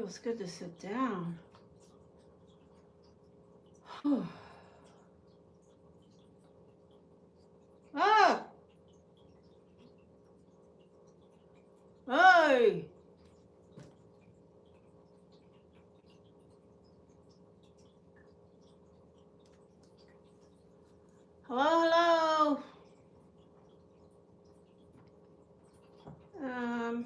Feels good to sit down. Oh. Hey! Hello, hello. Um.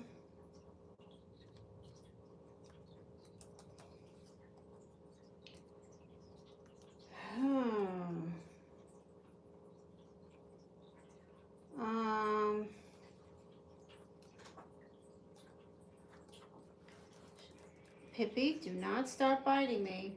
Hmm. Um. Pippi, do not start biting me.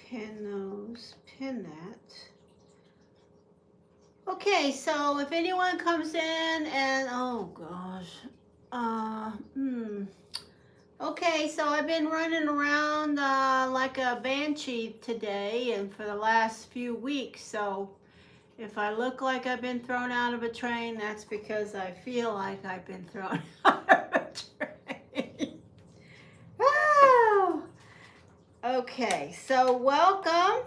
Pin those, pin that. Okay, so if anyone comes in and, oh gosh, okay, so I've been running around like a banshee today and for the last few weeks, so if I look like I've been thrown out of a train, that's because I feel like I've been thrown out of a train. Oh! Okay, so welcome.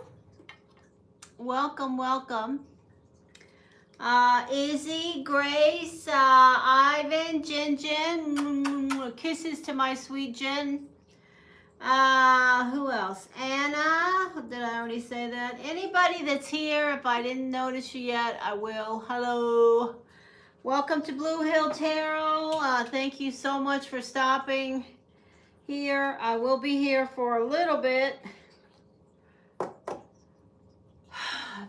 Izzy, Grace, Ivan, Jin, kisses to my sweet Jin. Who else? Anna, did I already say that? Anybody that's here, if I didn't notice you yet, I will. Hello. Welcome to Blue Hill Tarot. Thank you so much for stopping here. I will be here for a little bit.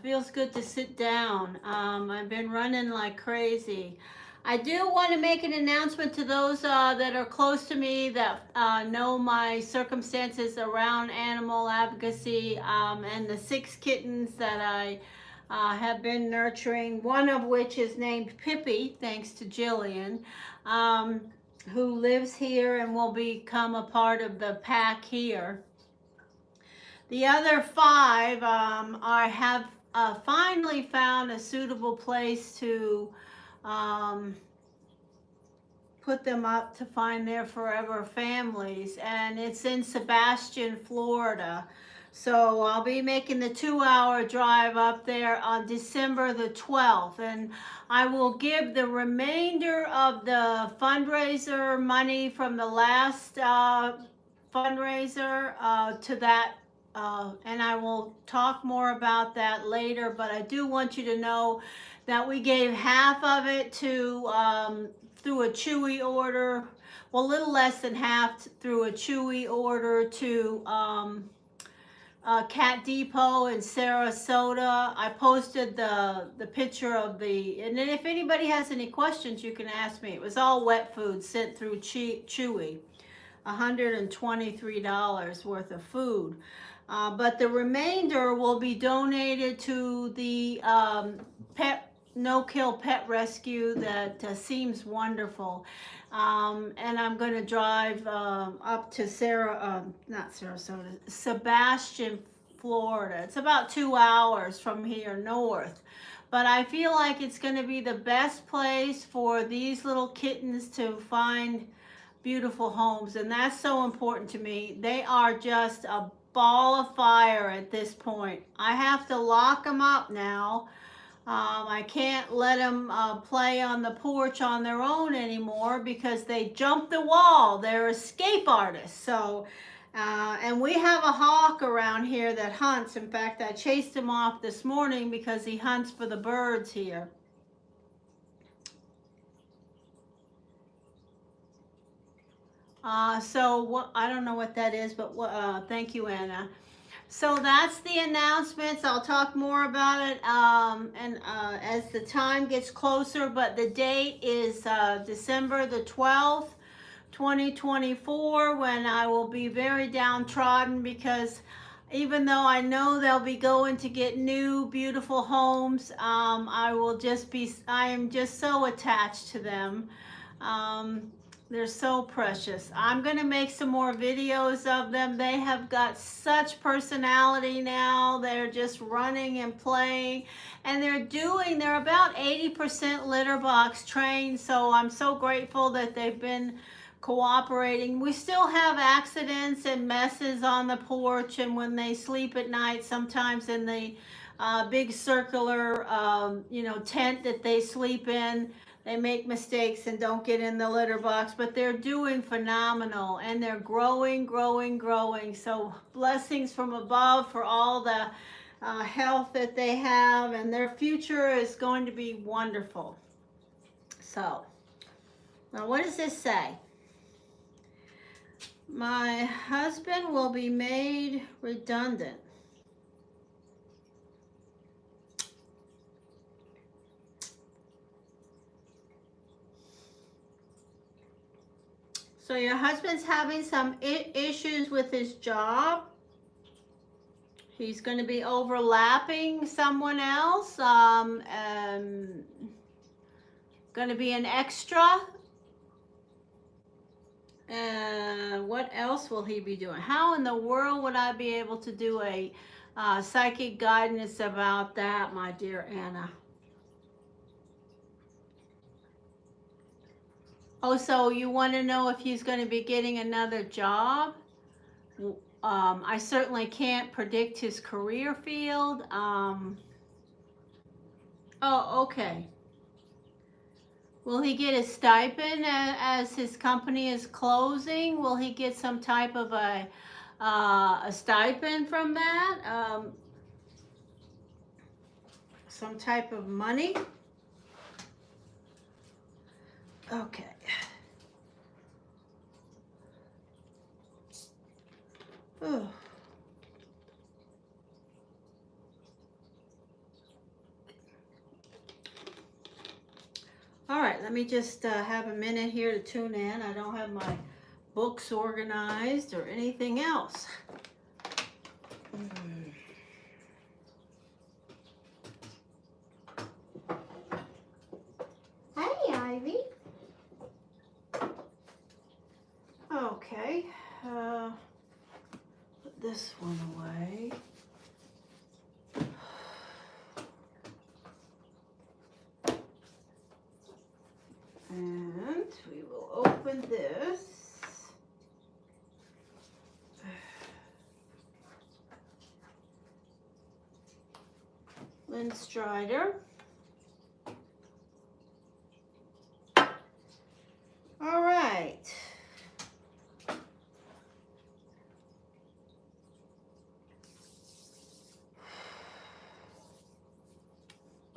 Feels good to sit down. I've been running like crazy. I do want to make an announcement to those that are close to me that know my circumstances around animal advocacy and the 6 kittens that I have been nurturing, one of which is named Pippi, thanks to Jillian, who lives here and will become a part of the pack here. The other 5 have finally found a suitable place to put them up to find their forever families, and it's in Sebastian, Florida. So I'll be making the 2-hour drive up there on December the 12th, and I will give the remainder of the fundraiser money from the last fundraiser to that, and I will talk more about that later, but I do want you to know that we gave half of it to through a Chewy order, well, a little less than half through a Chewy order to Cat Depot in Sarasota. I posted the picture of the, and then if anybody has any questions, you can ask me. It was all wet food sent through Chewy, $123 worth of food. But the remainder will be donated to the no-kill pet rescue that seems wonderful. And I'm going to drive up to Sebastian, Florida. It's about 2 hours from here north. But I feel like it's going to be the best place for these little kittens to find beautiful homes. And that's so important to me. They are just a ball of fire at this point. I have to lock them up now. I can't let them play on the porch on their own anymore because they jump the wall. They're escape artists. So, and we have a hawk around here that hunts. In fact, I chased him off this morning because he hunts for the birds here. So what, I don't know what that is, but thank you, Anna. So that's the announcements. I'll talk more about it as the time gets closer, but the date is December the 12th 2024, when I will be very downtrodden, because even though I know they'll be going to get new beautiful homes, I am just so attached to them. They're so precious. I'm going to make some more videos of them. They have got such personality now. They're just running and playing. And they're about 80% litter box trained. So I'm so grateful that they've been cooperating. We still have accidents and messes on the porch, and when they sleep at night, sometimes in the big circular, tent that they sleep in, they make mistakes and don't get in the litter box, but they're doing phenomenal, and they're growing, growing, growing. So blessings from above for all the health that they have, and their future is going to be wonderful. So, now what does this say? My husband will be made redundant. So your husband's having some issues with his job. He's going to be overlapping someone else. Going to be an extra. What else will he be doing? How in the world would I be able to do a psychic guidance about that, my dear Anna? Oh, so you want to know if he's going to be getting another job? I certainly can't predict his career field. Oh, okay. Will he get a stipend as his company is closing? Will he get some type of a stipend from that? Some type of money? Okay. Oh. All right, let me just have a minute here to tune in. I don't have my books organized or anything else. Hey, Ivy. Okay, put this one away. And we will open this. Lynn Strider. All right.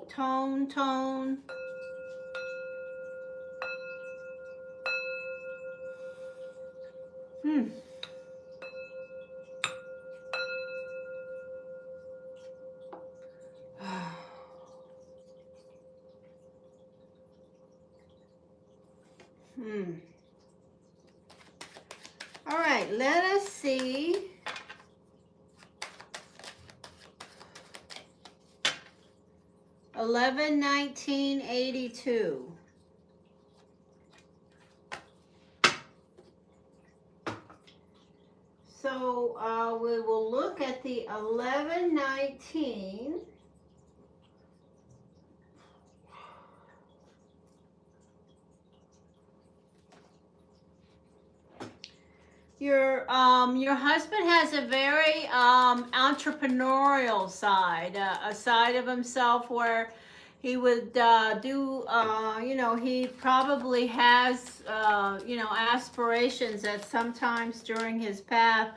Tone. All right, let us see. $11/19/82. So we will look at the 11/19. Your husband has a very entrepreneurial side, a side of himself where he would he probably has aspirations at sometimes during his path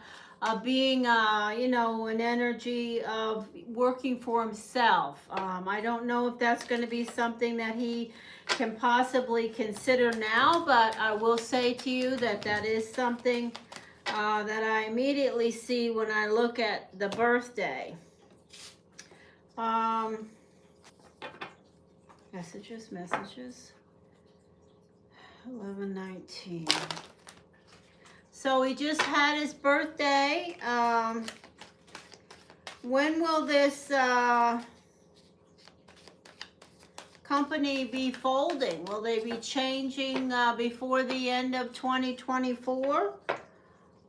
of being an energy of working for himself. I don't know if that's going to be something that he can possibly consider now, but I will say to you that that is something that I immediately see when I look at the birthday. Messages. 11/19. So he just had his birthday. When will this company be folding? Will they be changing before the end of 2024?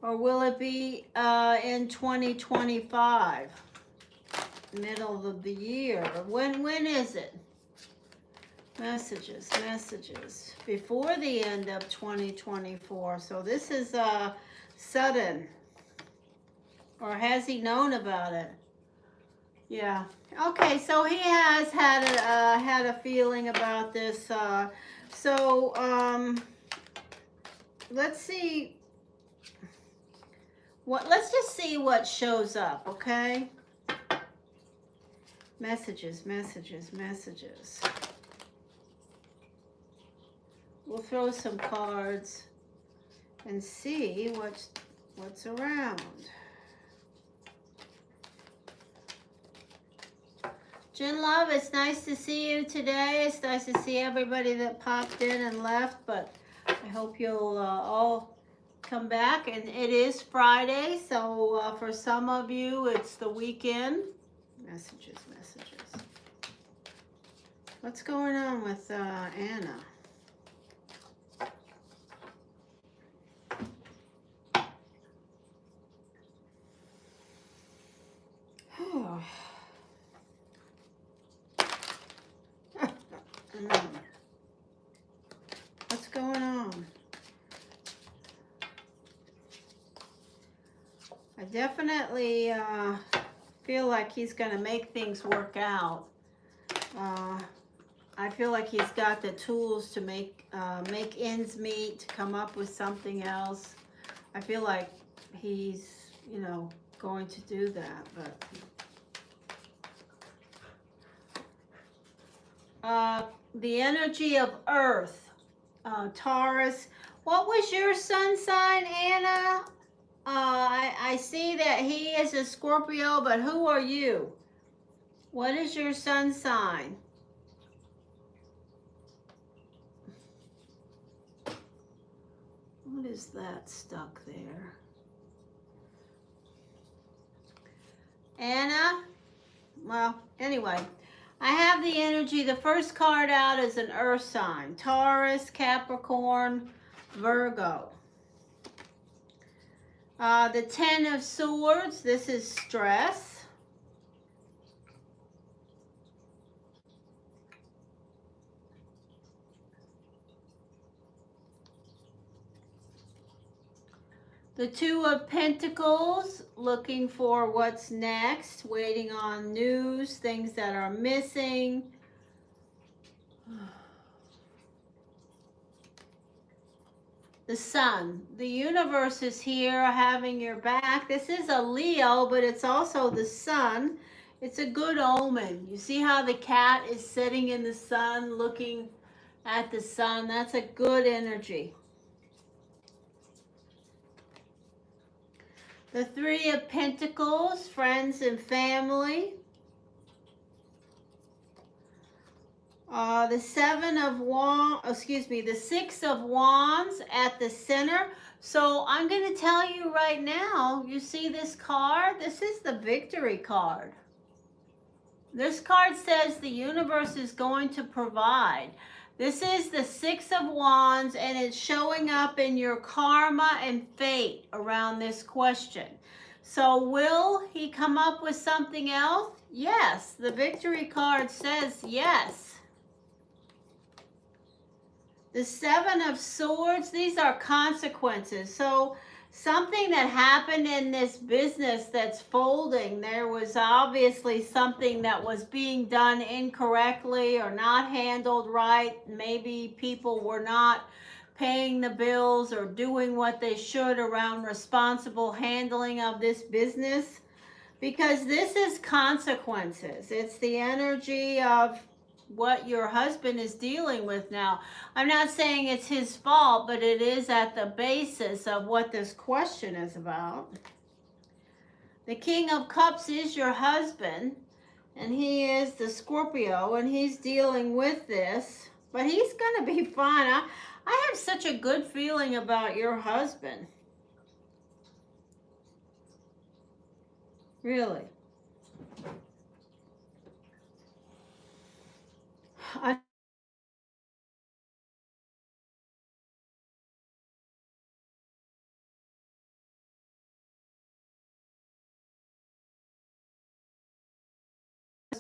Or will it be in 2025? Middle of the year. When is it? Messages. Before the end of 2024. So this is sudden. Or has he known about it? Yeah. Okay, so he has had a feeling about this. Let's see. Let's just see what shows up, okay? Messages. We'll throw some cards and see what's around. Jen Love, it's nice to see you today. It's nice to see everybody that popped in and left, but I hope you'll all come back. And it is Friday, so for some of you, it's the weekend. Messages. What's going on with Anna? What's going on? I definitely feel like he's going to make things work out. I feel like he's got the tools to make ends meet, to come up with something else. I feel like he's, going to do that, but the energy of Earth, Taurus. What was your sun sign, Anna? I see that he is a Scorpio, but who are you? What is your sun sign? What is that stuck there? Anna? Well, anyway, I have the energy. The first card out is an earth sign. Taurus, Capricorn, Virgo. The 10 of Swords, this is stress. The 2 of Pentacles, looking for what's next, waiting on news, things that are missing. The Sun, the universe is here having your back. This is a Leo, but it's also the Sun. It's a good omen. You see how the cat is sitting in the sun, looking at the sun? That's a good energy. The 3 of Pentacles, friends and family. The 6 of Wands at the center. So I'm going to tell you right now, you see this card? This is the victory card. This card says the universe is going to provide. This is the 6 of Wands, and it's showing up in your karma and fate around this question. So will he come up with something else? Yes, the victory card says yes. The 7 of Swords, these are consequences. So something that happened in this business that's folding, there was obviously something that was being done incorrectly or not handled right. Maybe people were not paying the bills or doing what they should around responsible handling of this business, because this is consequences. It's the energy of what your husband is dealing with now. I'm not saying it's his fault, but it is at the basis of what this question is about. The King of Cups is your husband, and he is the Scorpio, and he's dealing with this, but he's going to be fine. I have such a good feeling about your husband. Really.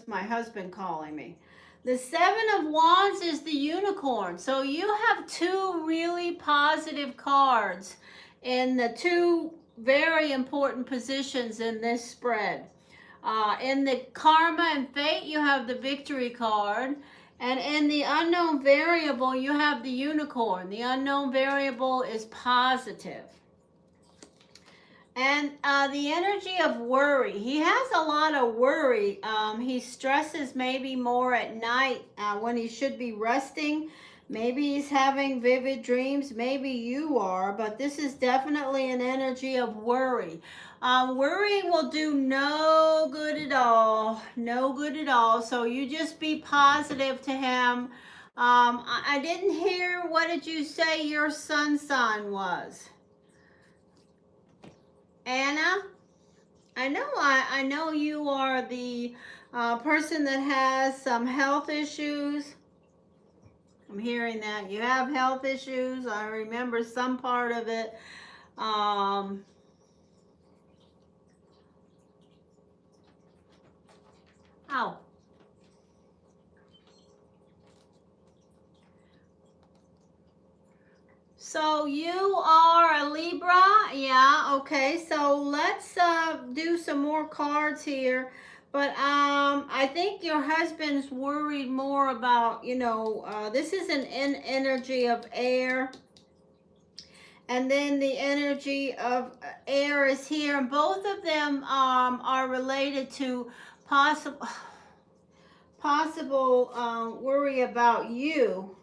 My husband calling me. The Seven of Wands is the unicorn. So you have two really positive cards in the two very important positions in this spread. In the Karma and Fate, you have the Victory card. And in the Unknown Variable, you have the unicorn. The unknown variable is positive. And the energy of worry. He has a lot of worry. He stresses maybe more at night when he should be resting. Maybe he's having vivid dreams. Maybe you are. But this is definitely an energy of worry. Worrying will do no good at all. No good at all. So you just be positive to him. I didn't hear, what did you say your sun sign was? Anna, I know you are the person that has some health issues. I'm hearing that you have health issues. I remember some part of it. Ow. So you are a Libra, yeah, okay. So let's do some more cards here. But I think your husband's worried more about, this is an energy of air. And then the energy of air is here. And both of them are related to possible worry about you.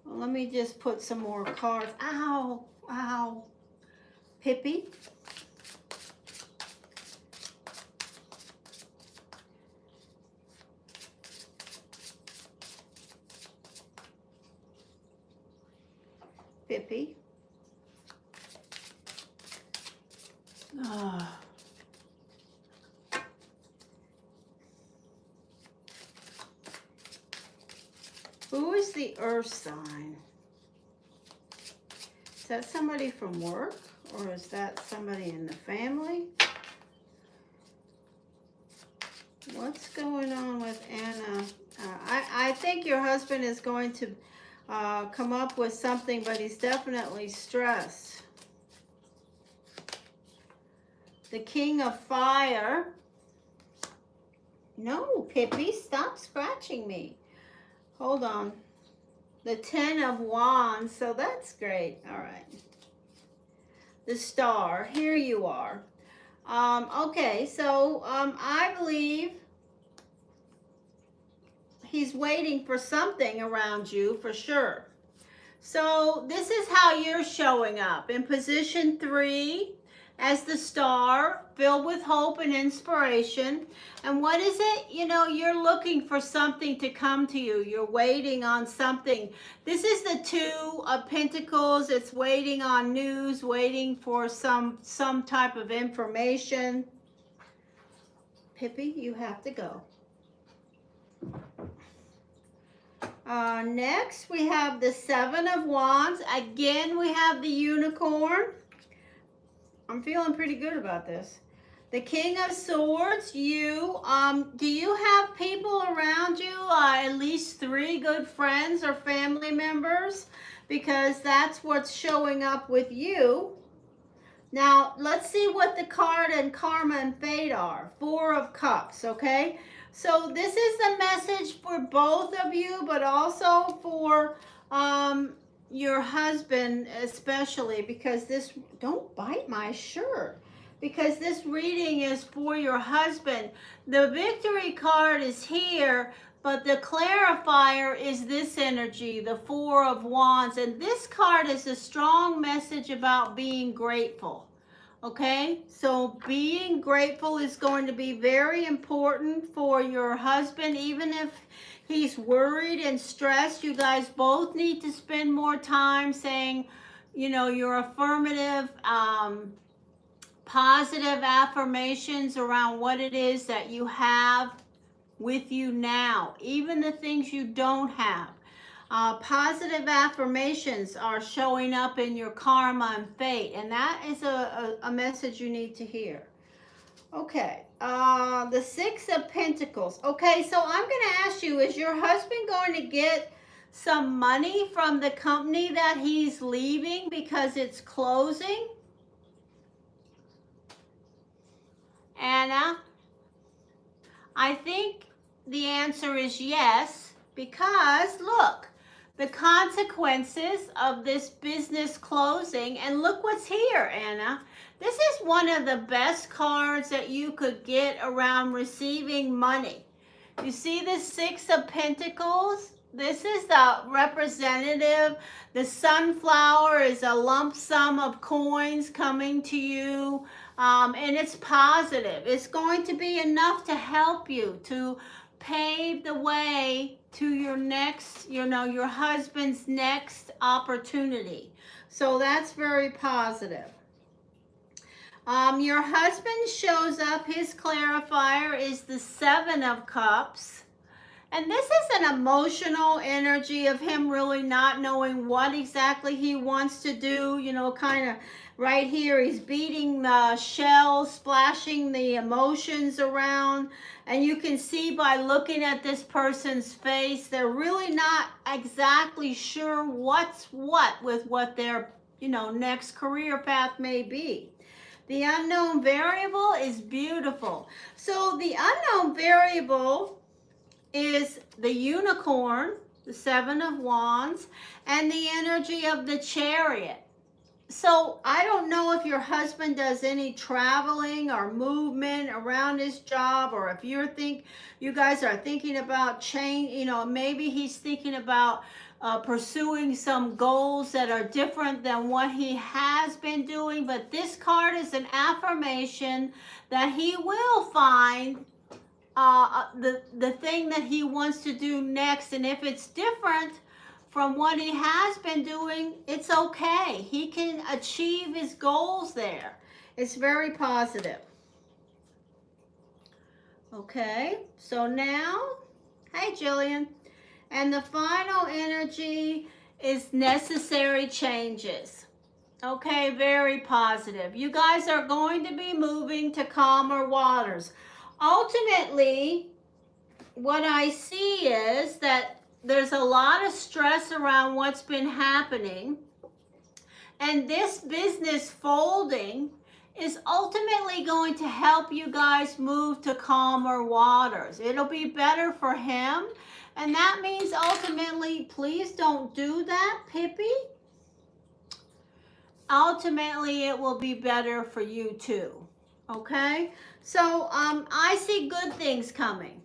Well, let me just put some more cards. Ow, ow. Pippi. Pippi. Oh. Who is the earth sign? Is that somebody from work, or is that somebody in the family? What's going on with Anna? I think your husband is going to come up with something, but he's definitely stressed. The King of Fire. No, Pippi, stop scratching me. Hold on. The Ten of Wands, so that's great. All right. The Star, here you are. Okay, so I believe he's waiting for something around you for sure. So this is how you're showing up. In position 3 as the Star, filled with hope and inspiration. And what is it? You're looking for something to come to you. You're waiting on something. This is the Two of Pentacles. It's waiting on news, waiting for some type of information. Pippi, you have to go. Next, we have the Seven of Wands. Again, we have the Unicorn. I'm feeling pretty good about this. The King of Swords, you. Do you have people around you, at least 3 good friends or family members? Because that's what's showing up with you. Now, let's see what the card and Karma and Fate are. 4 of Cups, okay? So this is the message for both of you, but also for your husband especially, because this, don't bite my shirt, because this reading is for your husband. The Victory card is here, but the clarifier is this energy, the 4 of Wands. And this card is a strong message about being grateful. Okay, so being grateful is going to be very important for your husband. Even if he's worried and stressed, you guys both need to spend more time saying, your affirmative positive affirmations around what it is that you have with you now, even the things you don't have. Positive affirmations are showing up in your karma and fate, and that is a message you need to hear. Okay, the Six of Pentacles. Okay, so I'm going to ask you, is your husband going to get some money from the company that he's leaving because it's closing? Anna, I think the answer is yes, because look, the consequences of this business closing, and look what's here, Anna. This is one of the best cards that you could get around receiving money. You see the Six of Pentacles? This is the representative. The sunflower is a lump sum of coins coming to you, and it's positive. It's going to be enough to help you to pave the way to your next, your husband's next opportunity. So that's very positive. Your husband shows up. His clarifier is the Seven of Cups. And this is an emotional energy of him really not knowing what exactly he wants to do. Kind of right here, he's beating the shell, splashing the emotions around. And you can see by looking at this person's face, they're really not exactly sure what's what with what their, next career path may be. The unknown variable is beautiful. So the unknown variable is the unicorn, the Seven of Wands, and the energy of the Chariot. So I don't know if your husband does any traveling or movement around his job, or if you guys are thinking about change, maybe he's thinking about pursuing some goals that are different than what he has been doing. But this card is an affirmation that he will find the thing that he wants to do next. And if it's different from what he has been doing, it's okay. He can achieve his goals there. It's very positive. Okay, so now, hey Jillian. And the final energy is necessary changes. Okay, very positive. You guys are going to be moving to calmer waters. Ultimately, what I see is that there's a lot of stress around what's been happening, and this business folding is ultimately going to help you guys move to calmer waters. It'll be better for him, and that means ultimately, please don't do that, Pippi. Ultimately, it will be better for you too. Okay? So, I see good things coming.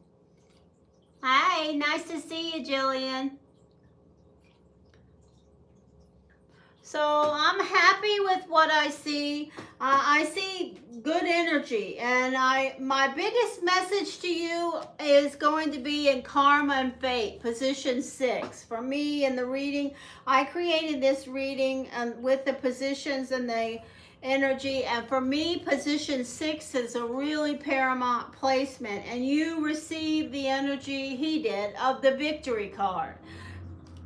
Hi, nice to see you, Jillian. So, I'm happy with what I see. I see good energy, and my biggest message to you is going to be in Karma and Fate, position 6. For me, in the reading, I created this reading with the positions and the energy, and for me, position 6 is a really paramount placement, and you receive the energy he did of the victory card.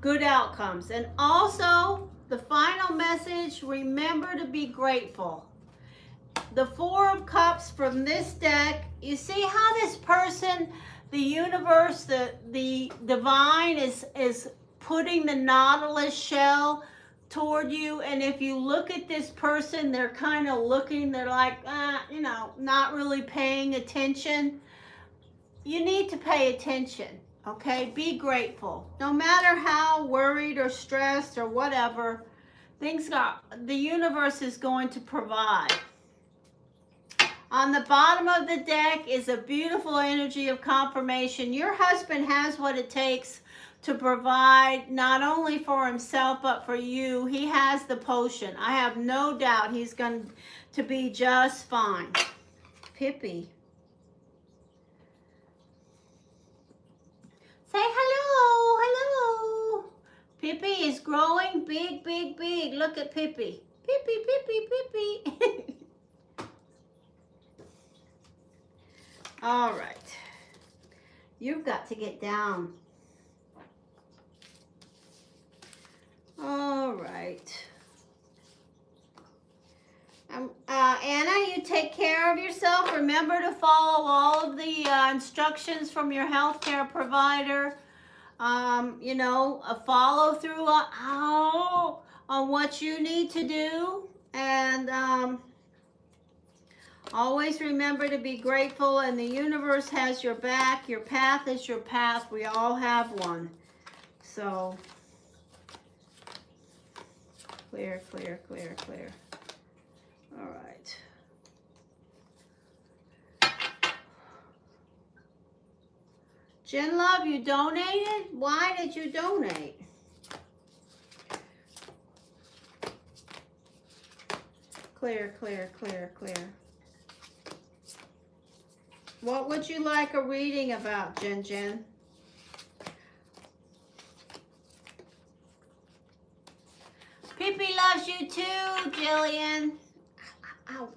Good outcomes. And also, the final message, remember to be grateful. The Four of Cups from this deck, you see how this person, the universe, the divine is putting the nautilus shell toward you. And if you look at this person, they're kind of looking, they're like, not really paying attention. You need to pay attention, okay? Be grateful. No matter how worried or stressed or whatever, the universe is going to provide. On the bottom of the deck is a beautiful energy of confirmation. Your husband has what it takes to provide not only for himself but for you. He has the potion. I have no doubt he's going to be just fine. Pippi. Say hello, hello. Pippi is growing big, big, big. Look at Pippi. Pippi, Pippi, Pippi. All right. You've got to get down. All right. Anna, you take care of yourself. Remember to follow all of the instructions from your healthcare provider. You know, follow through on what you need to do. And always remember to be grateful, and the universe has your back. Your path is your path. We all have one. So, clear, clear, clear, clear. All right. Jen Love, you donated? Why did you donate? Clear, clear, clear, clear. What would you like a reading about, Jen Jen? Pippi loves you too, Jillian. Ow.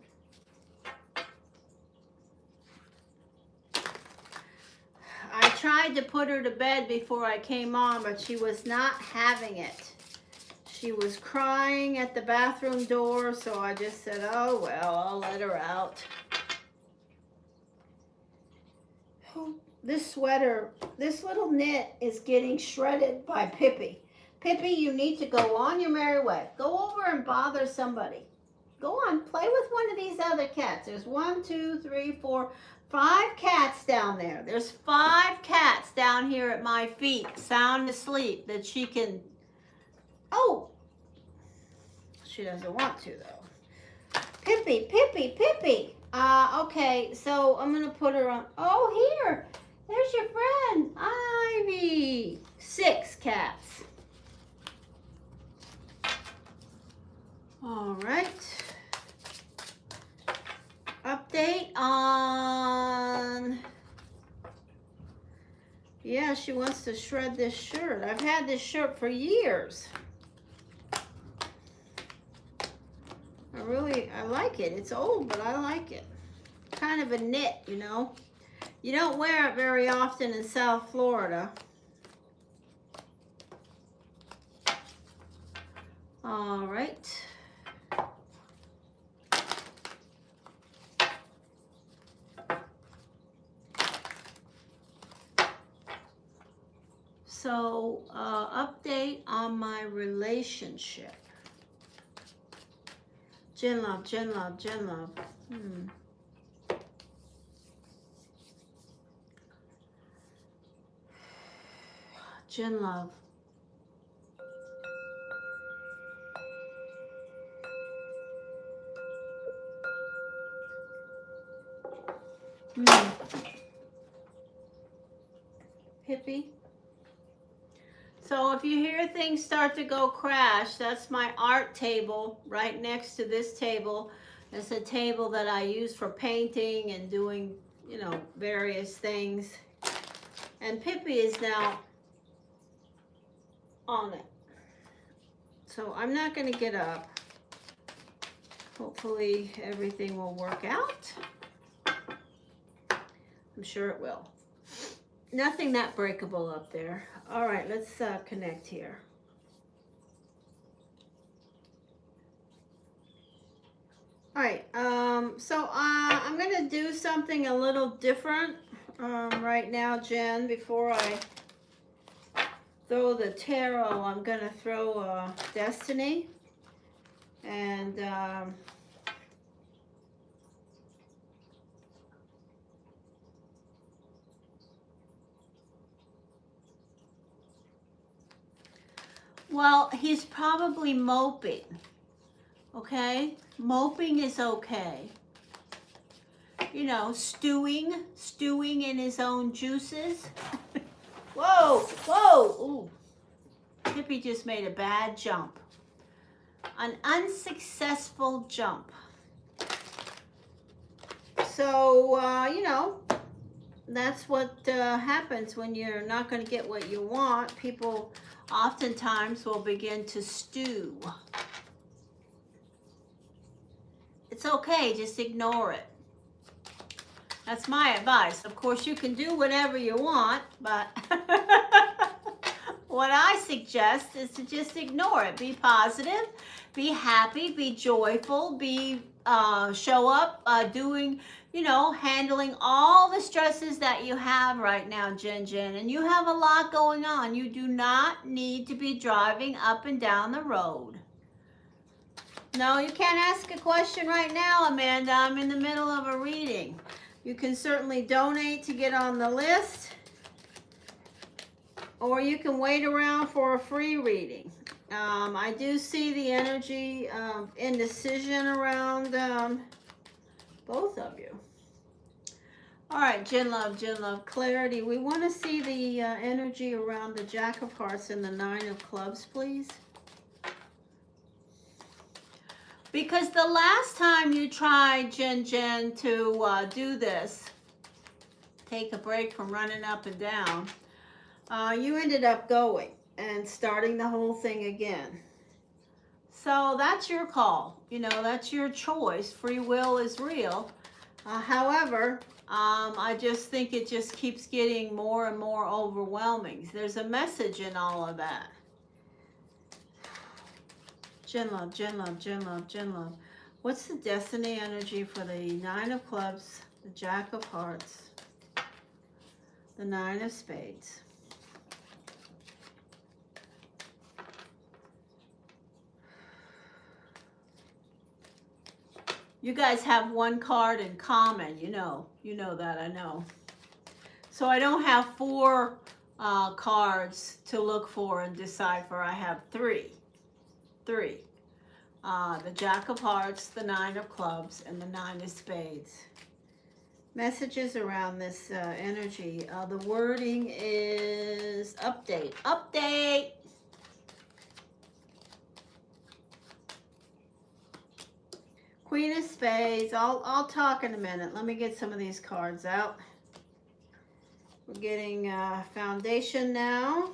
I tried to put her to bed before I came on, but she was not having it. She was crying at the bathroom door, so I just said, oh, well, I'll let her out. Oh, this sweater, this little knit is getting shredded by Pippi. Pippi, you need to go on your merry way. Go over and bother somebody. Go on, play with one of these other cats. There's 1, 2, 3, 4, 5 cats down there. There's 5 cats down here at my feet, sound asleep, that she can... Oh! She doesn't want to, though. Pippi, Pippi, Pippi! Okay, so I'm going to put her on... Oh, here! There's your friend, Ivy! 6 cats. All right. Update on... Yeah, she wants to shred this shirt. I've had this shirt for years. I like it. It's old, but I like it. Kind of a knit, you know. You don't wear it very often in South Florida. All right. So, update on my relationship. Jen Love, Jen Love, Jen Love. Jen Love. Pippi. So if you hear things start to go crash, that's my art table right next to this table. It's a table that I use for painting and doing, you know, various things. And Pippi is now on it. So I'm not going to get up. Hopefully everything will work out. I'm sure it will. Nothing that breakable up there. All right, let's connect here. All right, so I'm gonna do something a little different right now, Jen. Before I throw the tarot, I'm gonna throw Destiny. And well, he's probably moping, okay? Moping is okay. You know, stewing in his own juices. Whoa, whoa, ooh. Pippi just made a bad jump. An unsuccessful jump. So, you know, that's what happens when you're not going to get what you want. People oftentimes will begin to stew. It's okay, just ignore it. That's my advice. Of course, you can do whatever you want, but what I suggest is to just ignore it. Be positive, be happy, be joyful, show up, doing, handling all the stresses that you have right now, Jen. And you have a lot going on. You do not need to be driving up and down the road. No, you can't ask a question right now, Amanda. I'm in the middle of a reading. You can certainly donate to get on the list, or you can wait around for a free reading. I do see the energy of indecision around both of you. All right, Jen Love, clarity. We want to see the energy around the Jack of Hearts and the Nine of Clubs, please. Because the last time you tried, Jen, to do this, take a break from running up and down, you ended up going and starting the whole thing again. So that's your call. That's your choice. Free will is real. However, I just think it just keeps getting more and more overwhelming. There's a message in all of that. Jen Love. What's the destiny energy for the Nine of Clubs, the Jack of Hearts, the Nine of Spades? You guys have one card in common, you know that, I know. So I don't have 4 cards to look for and decipher. I have 3. The Jack of Hearts, the Nine of Clubs, and the Nine of Spades. Messages around this energy. The wording is update. Queen of Spades. I'll talk in a minute. Let me get some of these cards out. We're getting foundation now.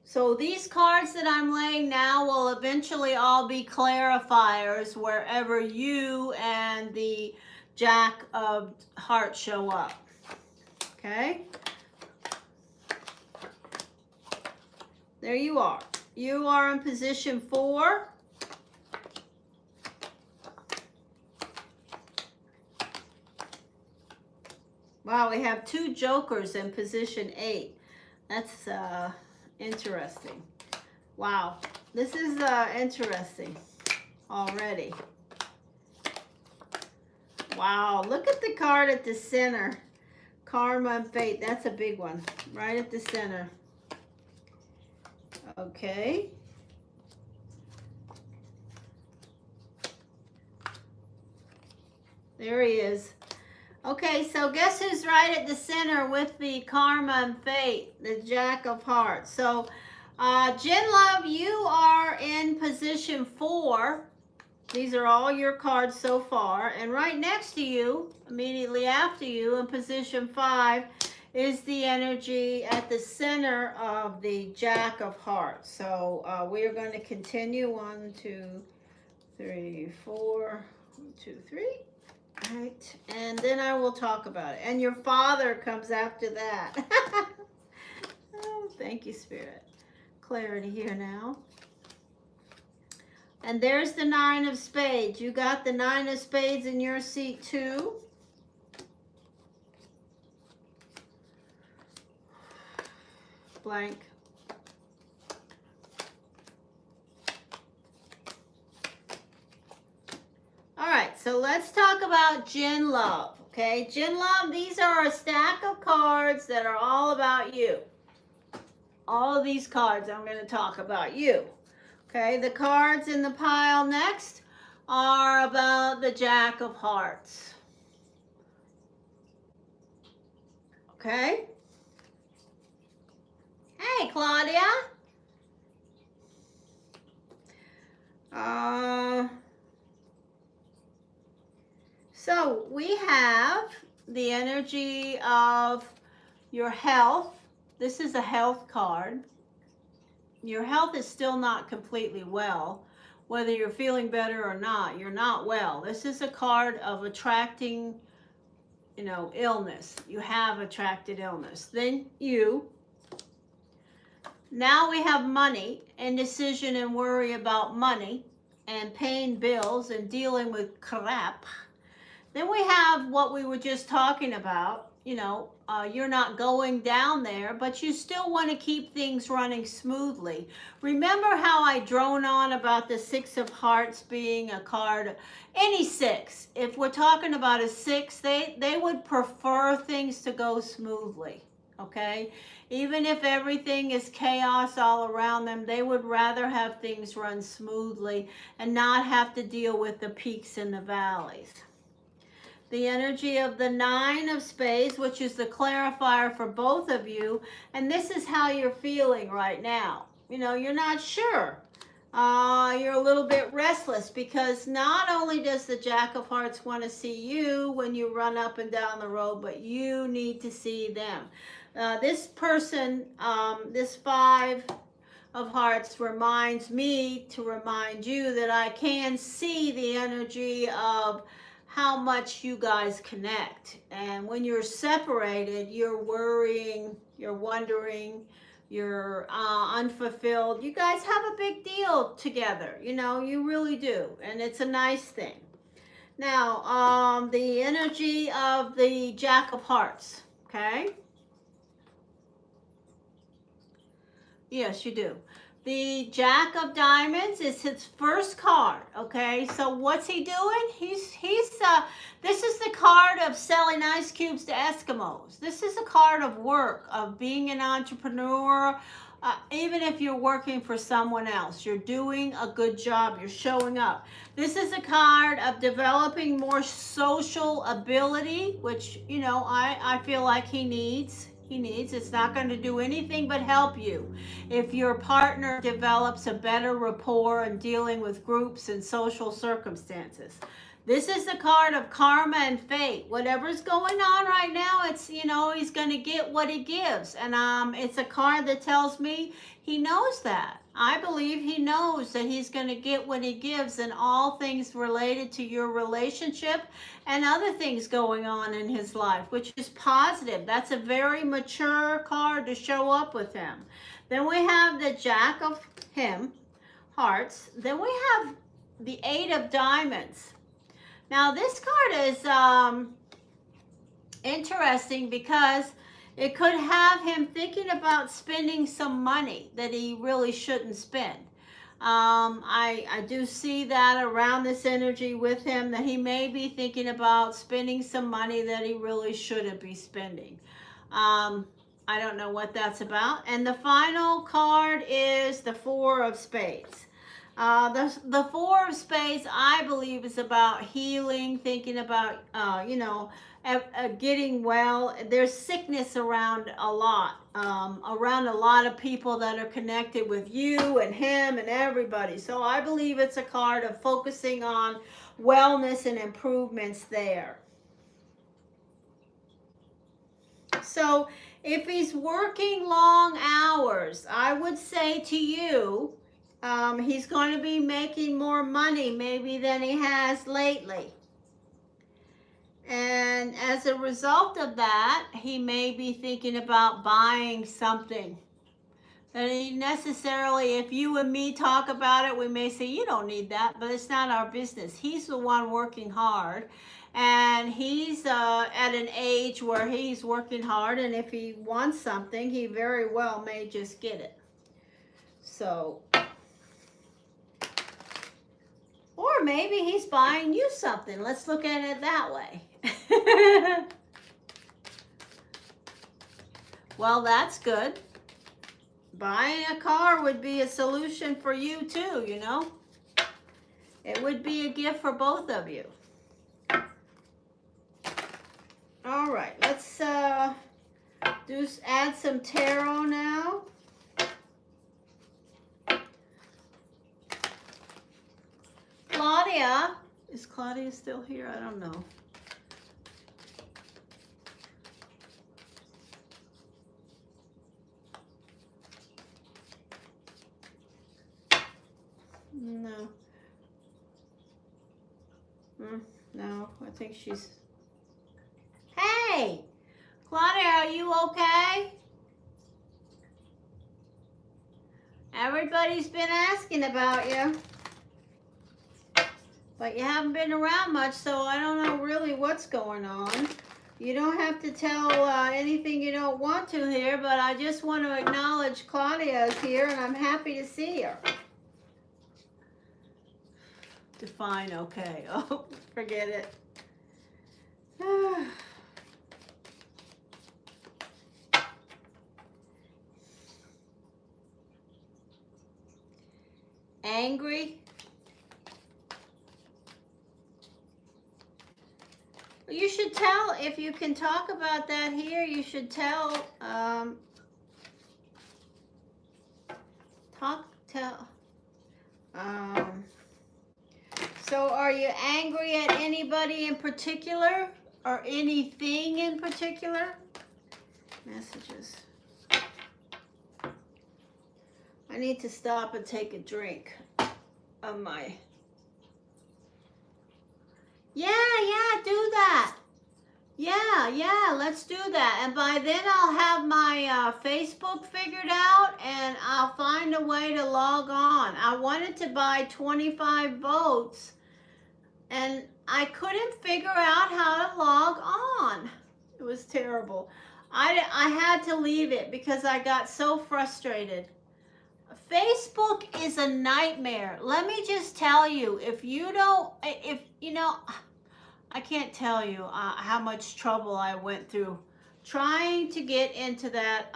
So these cards that I'm laying now will eventually all be clarifiers wherever you and the Jack of Hearts show up. Okay? There you are. You are in position 4. Wow, we have 2 jokers in position 8. That's interesting. Wow, this is interesting already. Wow, look at the card at the center. Karma and Fate. That's a big one. Right at the center. Okay. There he is. Okay, so guess who's right at the center with the Karma and Fate, the Jack of Hearts. So, Jen Love, you are in position 4. These are all your cards so far. And right next to you, immediately after you, in position 5, is the energy at the center of the Jack of Hearts. So, we are going to continue. 1, 2, 3, 4. 1, 2, 3. All right, and then I will talk about it. And your father comes after that. Oh, thank you, Spirit. Clarity here now. And there's the Nine of Spades. You got the Nine of Spades in your seat too. Blank. All right, so let's talk about Jen Love, okay? Jen Love, these are a stack of cards that are all about you. All of these cards, I'm going to talk about you, okay? The cards in the pile next are about the Jack of Hearts, okay? Hey, Claudia. So we have the energy of your health. This is a health card. your health is still not completely well. Whether you're feeling better or not, you're not well. This is a card of attracting, you know, illness. You have attracted illness. Then now we have money, indecision and worry about money and paying bills and dealing with crap. Then we have what we were just talking about. You know, you're not going down there, but you still want to keep things running smoothly. Remember how I drone on about the Six of Hearts being a card? Any six. If we're talking about a six, they would prefer things to go smoothly. Okay? Even if everything is chaos all around them, they would rather have things run smoothly and not have to deal with the peaks and the valleys. The energy of the Nine of Spades, which is the clarifier for both of you, and this is how you're feeling right now. You know, you're not sure. You're a little bit restless because not only does the Jack of Hearts want to see you when you run up and down the road, but you need to see them. This person, this Five of Hearts reminds me to remind you that I can see the energy of how much you guys connect. And when you're separated, you're worrying, you're wondering, you're unfulfilled. You guys have a big deal together, you know, you really do. And it's a nice thing. Now, the energy of the Jack of Hearts, okay? Yes, you do. The Jack of Diamonds is his first card, okay? So what's he doing? This is the card of selling ice cubes to Eskimos. This is a card of work, of being an entrepreneur. Even if you're working for someone else, you're doing a good job. You're showing up. This is a card of developing more social ability, which, you know, I feel like he needs. It's not going to do anything but help you. If your partner develops a better rapport in dealing with groups and social circumstances. This is the card of karma and fate. Whatever's going on right now, it's, you know, he's going to get what he gives. And it's a card that tells me he knows that. I believe he knows that he's going to get what he gives in all things related to your relationship and other things going on in his life, which is positive. That's a very mature card to show up with him. Then we have the Jack of Hearts. Then we have the Eight of Diamonds. Now this card is interesting because it could have him thinking about spending some money that he really shouldn't spend. I do see that around this energy with him, that he may be thinking about spending some money that he really shouldn't be spending. I don't know what that's about. And the final card is the Four of Spades. The Four of Spades, I believe, is about healing, thinking about, you know, getting well. There's sickness around a lot of people that are connected with you and him and everybody. So I believe it's a card of focusing on wellness and improvements there. So if he's working long hours, I would say to you, he's going to be making more money maybe than he has lately. And as a result of that, he may be thinking about buying something that he necessarily, if you and me talk about it, we may say, you don't need that, but it's not our business. He's the one working hard, and he's at an age where he's working hard, and if he wants something, he very well may just get it. So, or maybe he's buying you something. Let's look at it that way. Well, that's good. Buying a car would be a solution for you too, you know. It would be a gift for both of you. All right, let's add some tarot now. Claudia, is Claudia still here? I don't know. No. No, I think she's... Hey! Claudia, are you okay? Everybody's been asking about you. But you haven't been around much, so I don't know really what's going on. You don't have to tell anything you don't want to here, but I just want to acknowledge Claudia is here, and I'm happy to see her. Define okay. Oh, forget it. Angry. You should tell, if you can talk about that here, you should tell, so are you angry at anybody in particular or anything in particular? Messages. I need to stop and take a drink of my... Yeah, do that. Yeah, let's do that. And by then I'll have my Facebook figured out, and I'll find a way to log on. I wanted to buy 25 votes, and I couldn't figure out how to log on. It was terrible. I had to leave it because I got so frustrated. Facebook is a nightmare. Let me just tell you, if you know, I can't tell you how much trouble I went through trying to get into that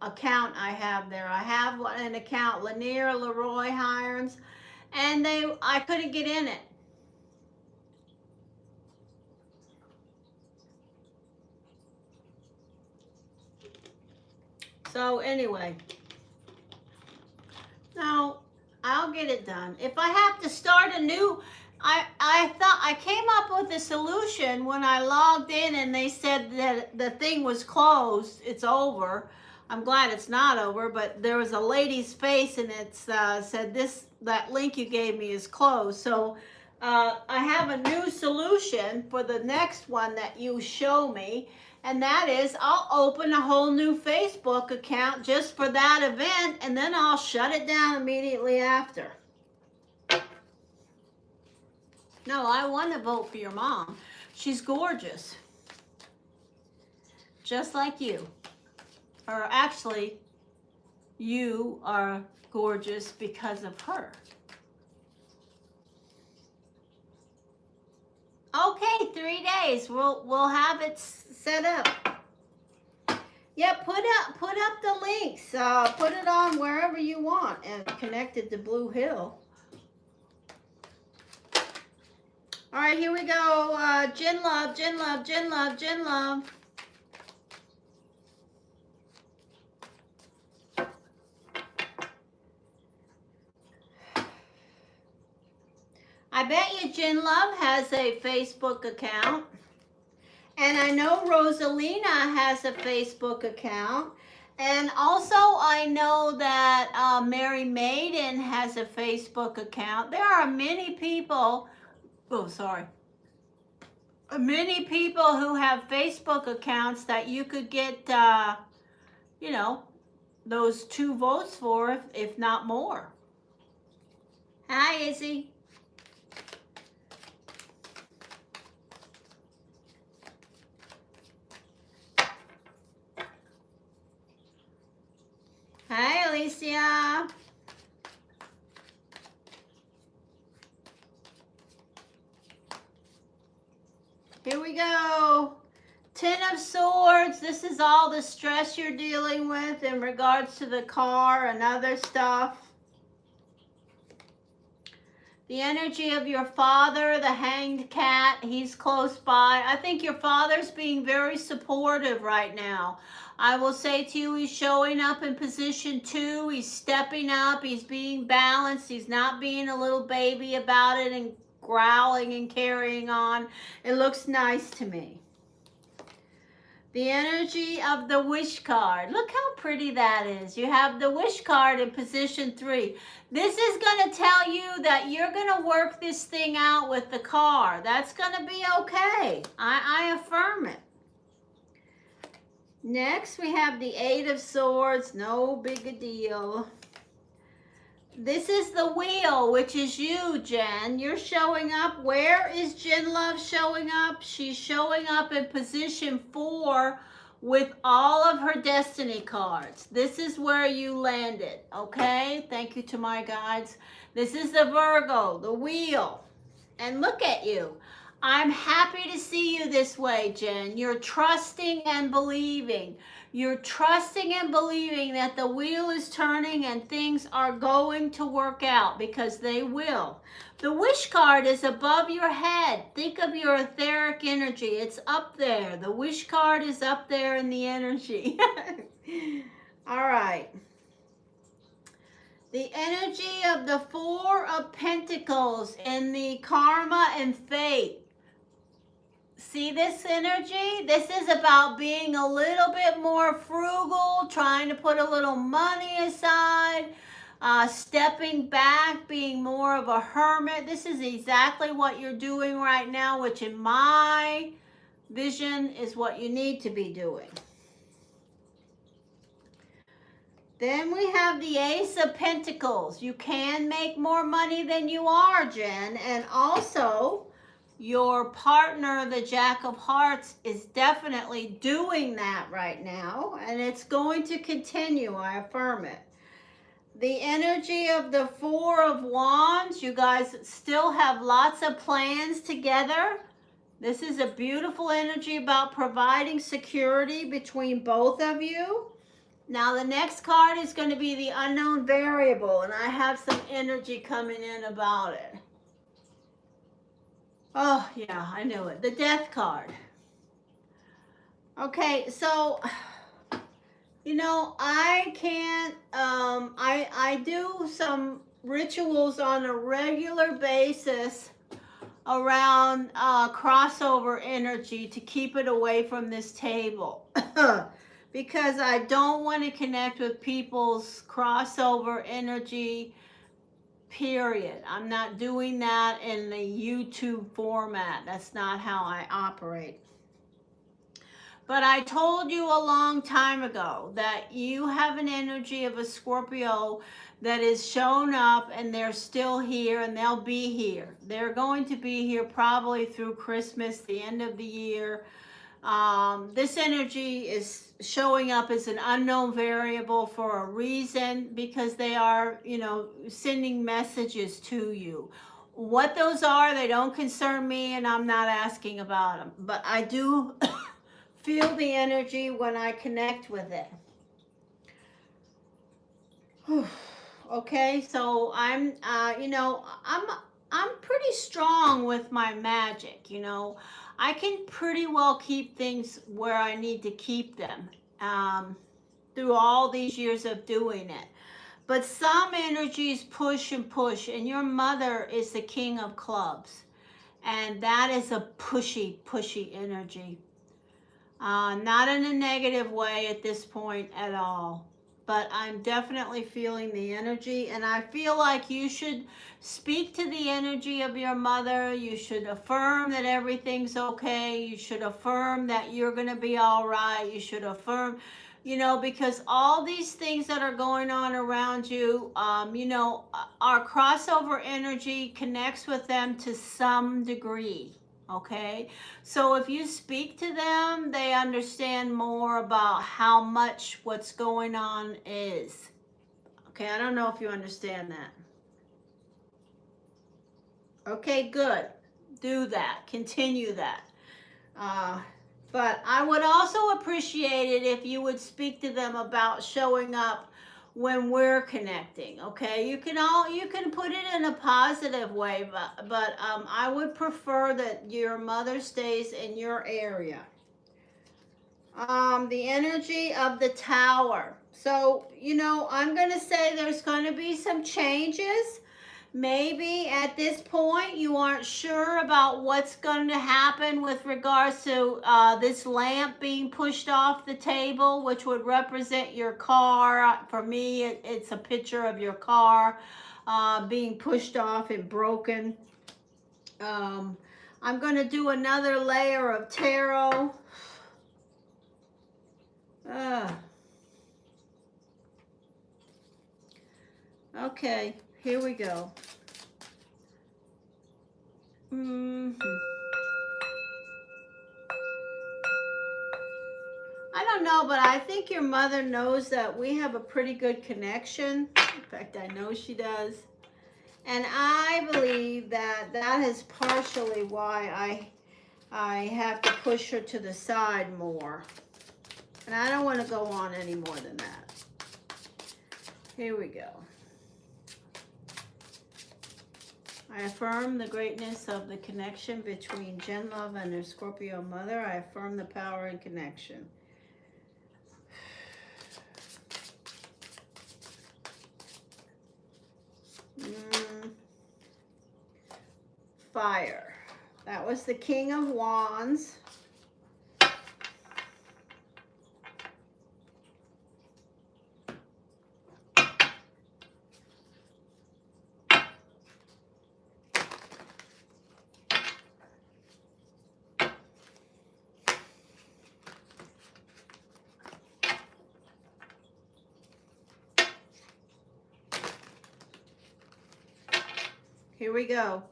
account I have there. I have an account, Lanier Leroy Hirons, and I couldn't get in it. So anyway, no, I'll get it done. If I have to start a new, I thought I came up with a solution when I logged in and they said that the thing was closed. It's over. I'm glad it's not over, but there was a lady's face and it said that link you gave me is closed. So I have a new solution for the next one that you show me. And that is, I'll open a whole new Facebook account just for that event, and then I'll shut it down immediately after. No, I want to vote for your mom. She's gorgeous. Just like you. Or actually, you are gorgeous because of her. Okay, 3 days. We'll have it set up. Yeah, put up the links. Put it on wherever you want and connect it to Blue Hill. All right, here we go. Gin Love, Gin Love, Gin Love, Gin Love. I bet you Gin Love has a Facebook account. And I know Rosalina has a Facebook account. And also I know that Mary Maiden has a Facebook account. There are many people, many people who have Facebook accounts that you could get, you know, those 2 votes for, if not more. Hi, Izzy. Hi, Alicia. Here we go. 10 of Swords. This is all the stress you're dealing with in regards to the car and other stuff. The energy of your father, the hanged cat, he's close by. I think your father's being very supportive right now. I will say to you, he's showing up in position 2. He's stepping up. He's being balanced. He's not being a little baby about it and growling and carrying on. It looks nice to me. The energy of the wish card. Look how pretty that is. You have the wish card in position 3. This is going to tell you that you're going to work this thing out with the car. That's going to be okay. I affirm it. Next, we have the 8 of Swords. No big a deal. This is the wheel, which is you, Jen. You're showing up. Where is Jen Love showing up? She's showing up in position 4 with all of her destiny cards. This is where you landed, okay? Thank you to my guides. This is the Virgo, the wheel. And look at you. I'm happy to see you this way, Jen. You're trusting and believing. You're trusting and believing that the wheel is turning and things are going to work out, because they will. The wish card is above your head. Think of your etheric energy. It's up there. The wish card is up there in the energy. All right. The energy of the 4 of Pentacles in the karma and fate. See this energy? This is about being a little bit more frugal, trying to put a little money aside, stepping back, being more of a hermit. This is exactly what you're doing right now, which in my vision is what you need to be doing. Then we have the Ace of Pentacles. You can make more money than you are, Jen, and also your partner, the Jack of Hearts, is definitely doing that right now, and it's going to continue. I affirm it. The energy of the 4 of Wands. You guys still have lots of plans together. This is a beautiful energy about providing security between both of you. Now the next card is going to be the unknown variable, and I have some energy coming in about it. Oh, yeah, I knew it. The Death card. Okay, so, you know, I can't, I do some rituals on a regular basis around crossover energy to keep it away from this table. Because I don't want to connect with people's crossover energy, period. I'm not doing that in the YouTube format. That's not how I operate. But I told you a long time ago that you have an energy of a Scorpio that is shown up, and they're still here, and they'll be here. They're going to be here probably through Christmas, the end of the year. This energy is showing up as an unknown variable for a reason, because they are, you know, sending messages to you. What those are, they don't concern me, and I'm not asking about them. But I do feel the energy when I connect with it. Okay, so I'm, you know, I'm pretty strong with my magic, you know. I can pretty well keep things where I need to keep them through all these years of doing it. But some energies push and push, and your mother is the King of Clubs. And that is a pushy energy. Not in a negative way at this point at all. But I'm definitely feeling the energy, and I feel like you should speak to the energy of your mother. You should affirm that everything's okay. You should affirm that you're going to be all right. You should affirm, you know, because all these things that are going on around you, you know, our crossover energy connects with them to some degree. Okay, so if you speak to them, they understand more about how much what's going on is. Okay, I don't know if you understand that. Okay, good. Do that. Continue that. But I would also appreciate it if you would speak to them about showing up when we're connecting. Okay, you can put it in a positive way, but I would prefer that your mother stays in your area. The energy of the Tower. So, you know, I'm going to say there's going to be some changes. Maybe at this point you aren't sure about what's going to happen with regards to this lamp being pushed off the table, which would represent your car. For me, it's a picture of your car being pushed off and broken. I'm going to do another layer of tarot. Okay, here we go. I don't know, but I think your mother knows that we have a pretty good connection. In fact, I know she does. And I believe that that is partially why I have to push her to the side more. And I don't want to go on any more than that. Here we go. I affirm the greatness of the connection between Jen Love and her Scorpio mother. I affirm the power and connection. Fire. That was the King of Wands. Here we go.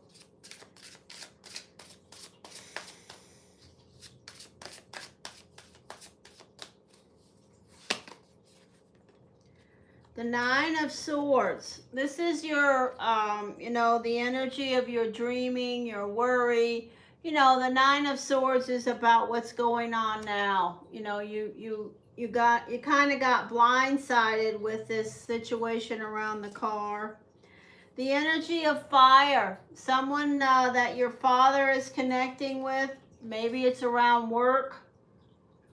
The Nine of Swords. This is your, you know, the energy of your dreaming, your worry. You know, the Nine of Swords is about what's going on now. You know, you kind of got blindsided with this situation around the car. The energy of fire, someone that your father is connecting with. Maybe it's around work.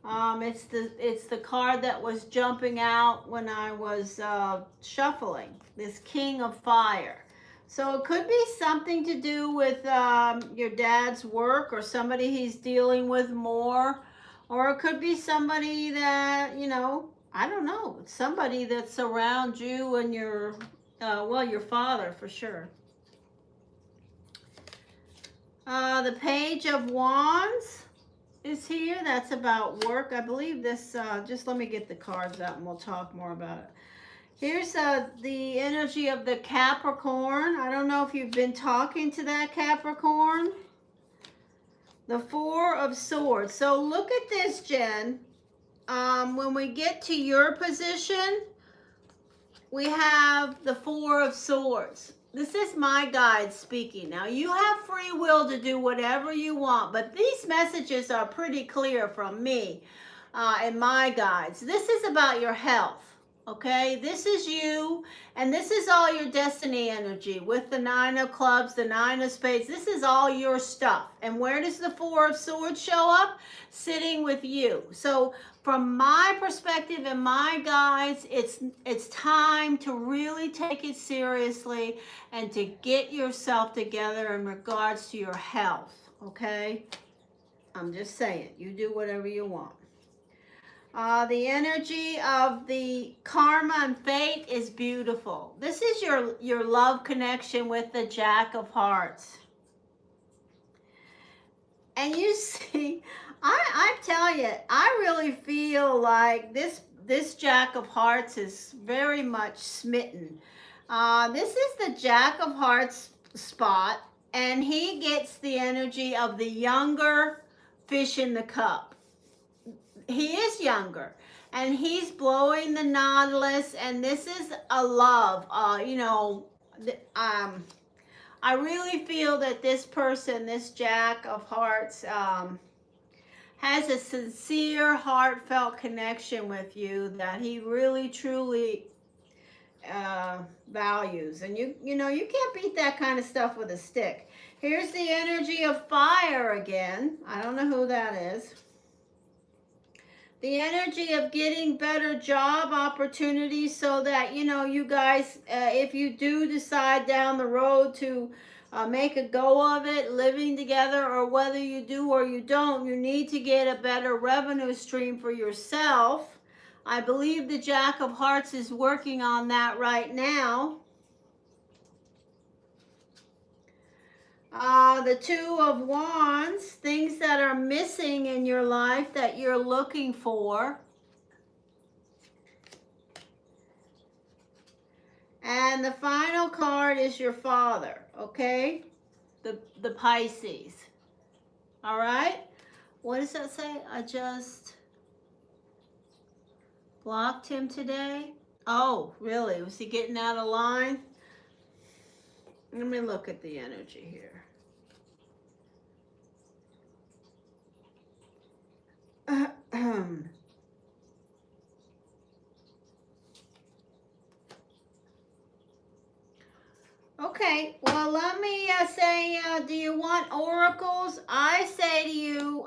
It's the card that was jumping out when I was shuffling. This King of Fire. So it could be something to do with your dad's work or somebody he's dealing with more. Or it could be somebody that, you know, I don't know. Somebody that's around you and your... well, your father, for sure. The Page of Wands is here. That's about work. I believe this, just let me get the cards out and we'll talk more about it. Here's the energy of the Capricorn. I don't know if you've been talking to that Capricorn. The Four of Swords. So look at this, Jen. When we get to your position, we have the Four of Swords. This is my guide speaking. Now, you have free will to do whatever you want, but these messages are pretty clear from me and my guides. This is about your health, okay? This is you, and this is all your destiny energy with the Nine of Clubs, the Nine of Spades. This is all your stuff. And where does the Four of Swords show up? Sitting with you. So, from my perspective and my guides, it's time to really take it seriously and to get yourself together in regards to your health, okay? I'm just saying, you do whatever you want. The energy of the karma and fate is beautiful. This is your love connection with the Jack of Hearts. And you see... I tell you, I really feel like this Jack of Hearts is very much smitten. This is the Jack of Hearts spot, and he gets the energy of the younger fish in the cup. He is younger, and he's blowing the nautilus, and this is a love. You know, I really feel that this person, this Jack of Hearts, has a sincere, heartfelt connection with you that he really, truly values. And you know, you can't beat that kind of stuff with a stick. Here's the energy of fire again. I don't know who that is. The energy of getting better job opportunities so that, you know, you guys, if you do decide down the road to make a go of it, living together, or whether you do or you don't, you need to get a better revenue stream for yourself. I believe the Jack of Hearts is working on that right now. The Two of Wands, things that are missing in your life that you're looking for. And the final card is your father, okay? The Pisces. All right? What does that say? I just blocked him today. Oh, really? Was he getting out of line? Let me look at the energy here. Okay, well, let me say, do you want oracles? I say to you,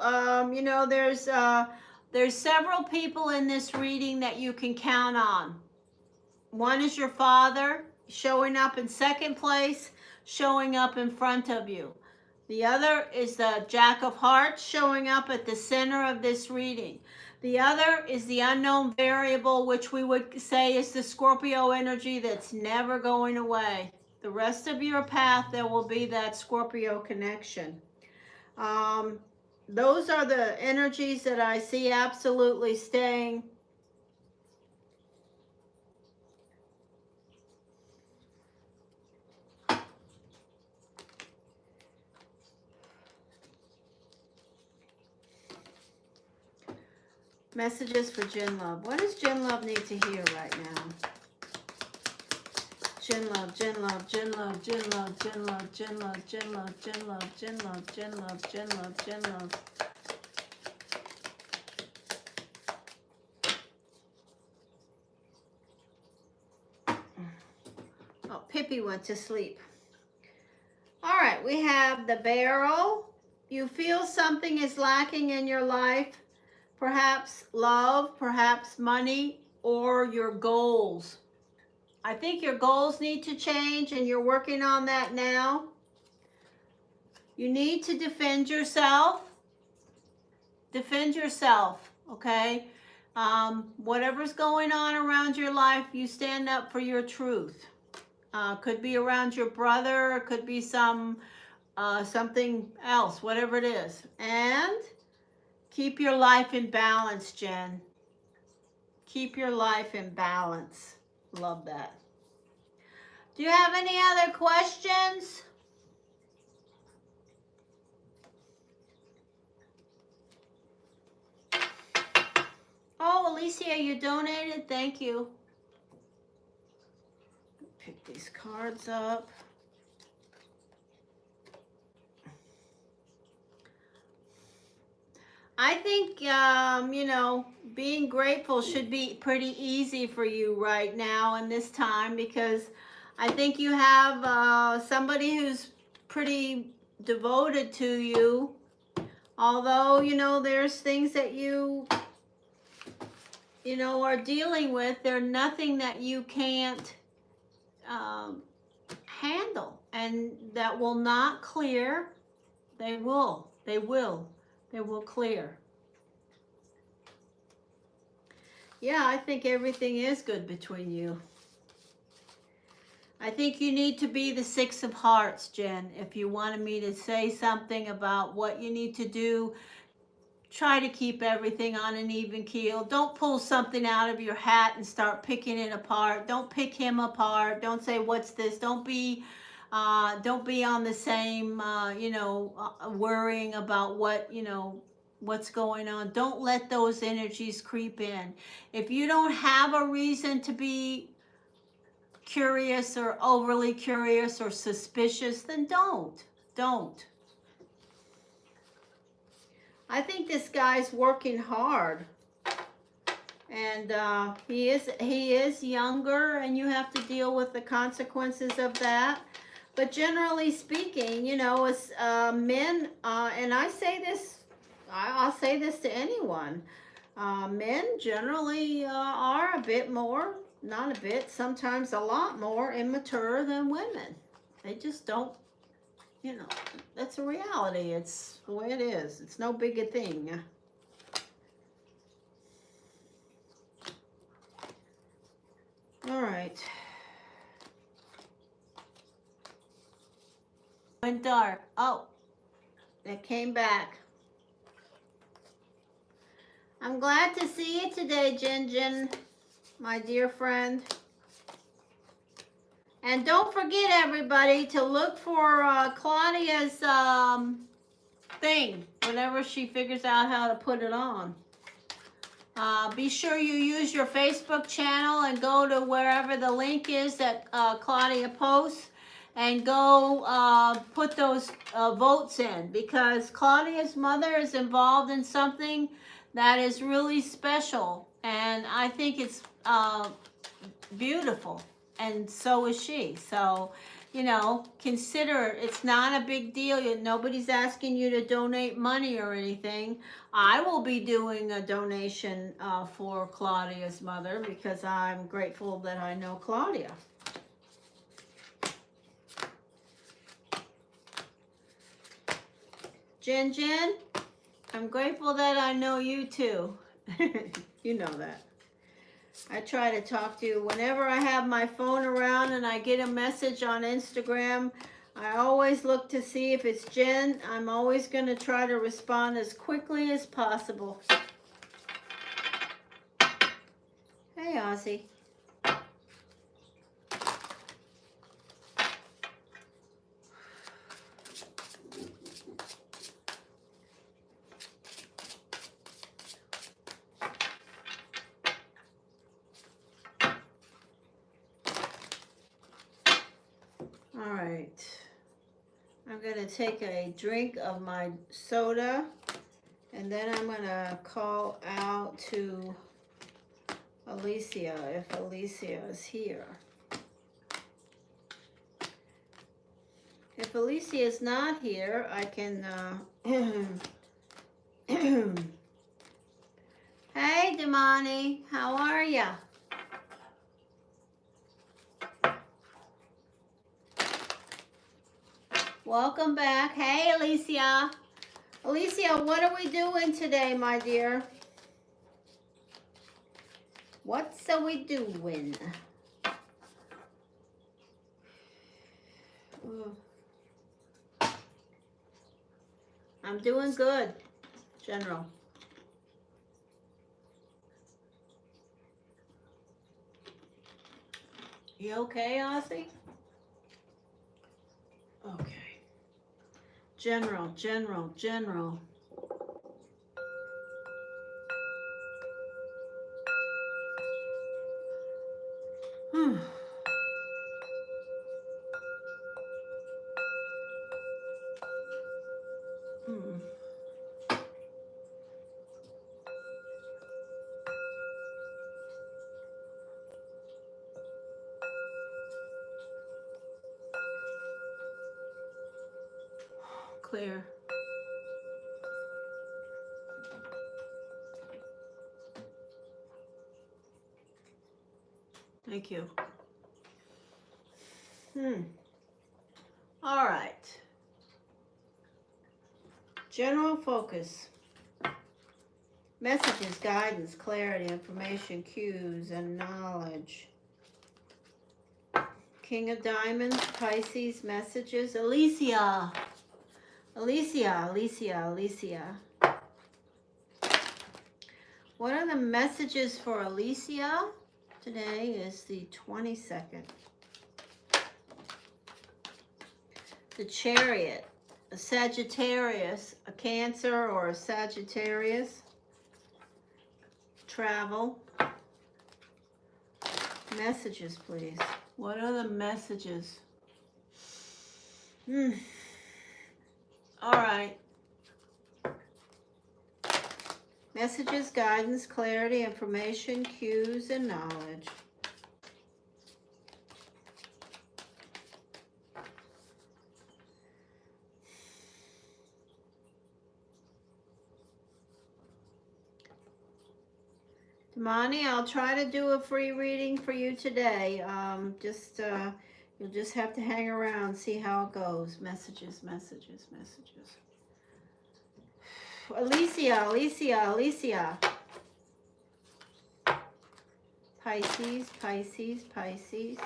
you know, there's several people in this reading that you can count on. One is your father, showing up in second place, showing up in front of you. The other is the Jack of Hearts, showing up at the center of this reading. The other is the unknown variable, which we would say is the Scorpio energy that's never going away. The rest of your path, there will be that Scorpio connection. Those are the energies that I see absolutely staying. Messages for Jen Love. What does Jen Love need to hear right now? Jen Love, Jen Love, Jen Love, Jen Love, Jen Love, Jen Love, Jen Love, Jen Love, Jen Love, Jen Love, Jen Love, Jen Love. Oh, Pippi went to sleep. All right, we have the Barrel. You feel something is lacking in your life. Perhaps love, perhaps money, or your goals. I think your goals need to change, and you're working on that now. You need to defend yourself. Defend yourself, okay? Whatever's going on around your life, you stand up for your truth. Could be around your brother, it could be something else, whatever it is. And keep your life in balance, Jen. Keep your life in balance. Love that. Do you have any other questions? Oh, Alicia, you donated. Thank you. Pick these cards up. I think, you know, being grateful should be pretty easy for you right now in this time, because I think you have somebody who's pretty devoted to you. Although, you know, there's things that you know, are dealing with. They're nothing that you can't handle, and that will not clear. They will clear. Yeah, I think everything is good between you. I think you need to be the Six of Hearts, Jen. If you wanted me to say something about what you need to do, try to keep everything on an even keel. Don't pull something out of your hat and start picking it apart. Don't pick him apart. Don't say, what's this? Don't be on the same, you know, worrying about what, you know, what's going on. Don't let those energies creep in. If you don't have a reason to be curious or overly curious or suspicious, then don't. I think this guy's working hard, and he is younger, and you have to deal with the consequences of that. But generally speaking, you know, as men, and I say this, I'll say this to anyone, Men generally are a bit more, not a bit, sometimes a lot more immature than women. They just don't, you know, that's a reality. It's the way it is. It's no big a thing. All right. Went dark. Oh, it came back. I'm glad to see you today, Jin, my dear friend. And don't forget, everybody, to look for Claudia's thing whenever she figures out how to put it on. Be sure you use your Facebook channel and go to wherever the link is that Claudia posts and go put those votes in, because Claudia's mother is involved in something that is really special, and I think it's beautiful, and so is she. So, you know, consider it. It's not a big deal. Nobody's asking you to donate money or anything. I will be doing a donation for Claudia's mother because I'm grateful that I know Claudia. Jin, I'm grateful that I know you too. You know that. I try to talk to you whenever I have my phone around and I get a message on Instagram. I always look to see if it's Jen. I'm always going to try to respond as quickly as possible. Hey, Ozzy. All right, I'm going to take a drink of my soda, and then I'm going to call out to Alicia, if Alicia is here. If Alicia is not here, I can, Hey, Damani, how are ya? Welcome back. Hey, Alicia. Alicia, what are we doing today, my dear? What's we doing? I'm doing good, General. You okay, Ozzy? Okay. General. Clear. Thank you. All right. General focus. Messages, guidance, clarity, information, cues, and knowledge. King of Diamonds, Pisces, messages. Alicia. What are the messages for Alicia? Today is the 22nd. The Chariot, a Sagittarius, a Cancer or a Sagittarius. Travel. Messages, please. What are the messages? All right. Messages, guidance, clarity, information, cues, and knowledge. Monty, I'll try to do a free reading for you today. You'll just have to hang around, see how it goes. Messages, messages, messages. Alicia. Pisces, Pisces, Pisces.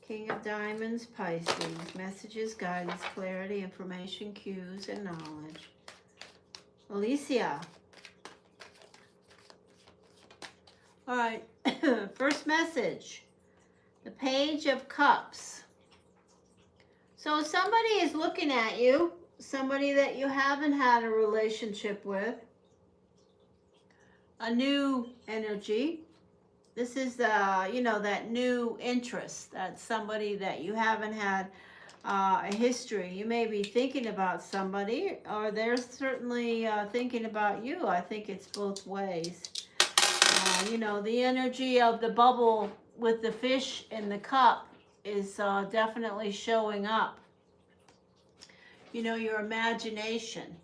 King of Diamonds, Pisces. Messages, guidance, clarity, information, cues, and knowledge. Alicia. All right, first message. The Page of Cups. So somebody is looking at you, somebody that you haven't had a relationship with. A new energy. This is, that new interest. That's somebody that you haven't had a history. You may be thinking about somebody, or they're certainly thinking about you. I think it's both ways. The energy of the bubble with the fish in the cup is definitely showing up. Your imagination,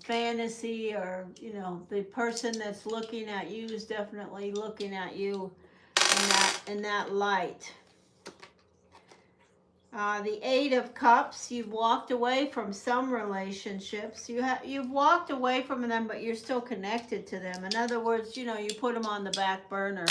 fantasy, or, the person that's looking at you is definitely looking at you in that light. The Eight of Cups, you've walked away from some relationships. You've walked away from them, but you're still connected to them. In other words, you put them on the back burner.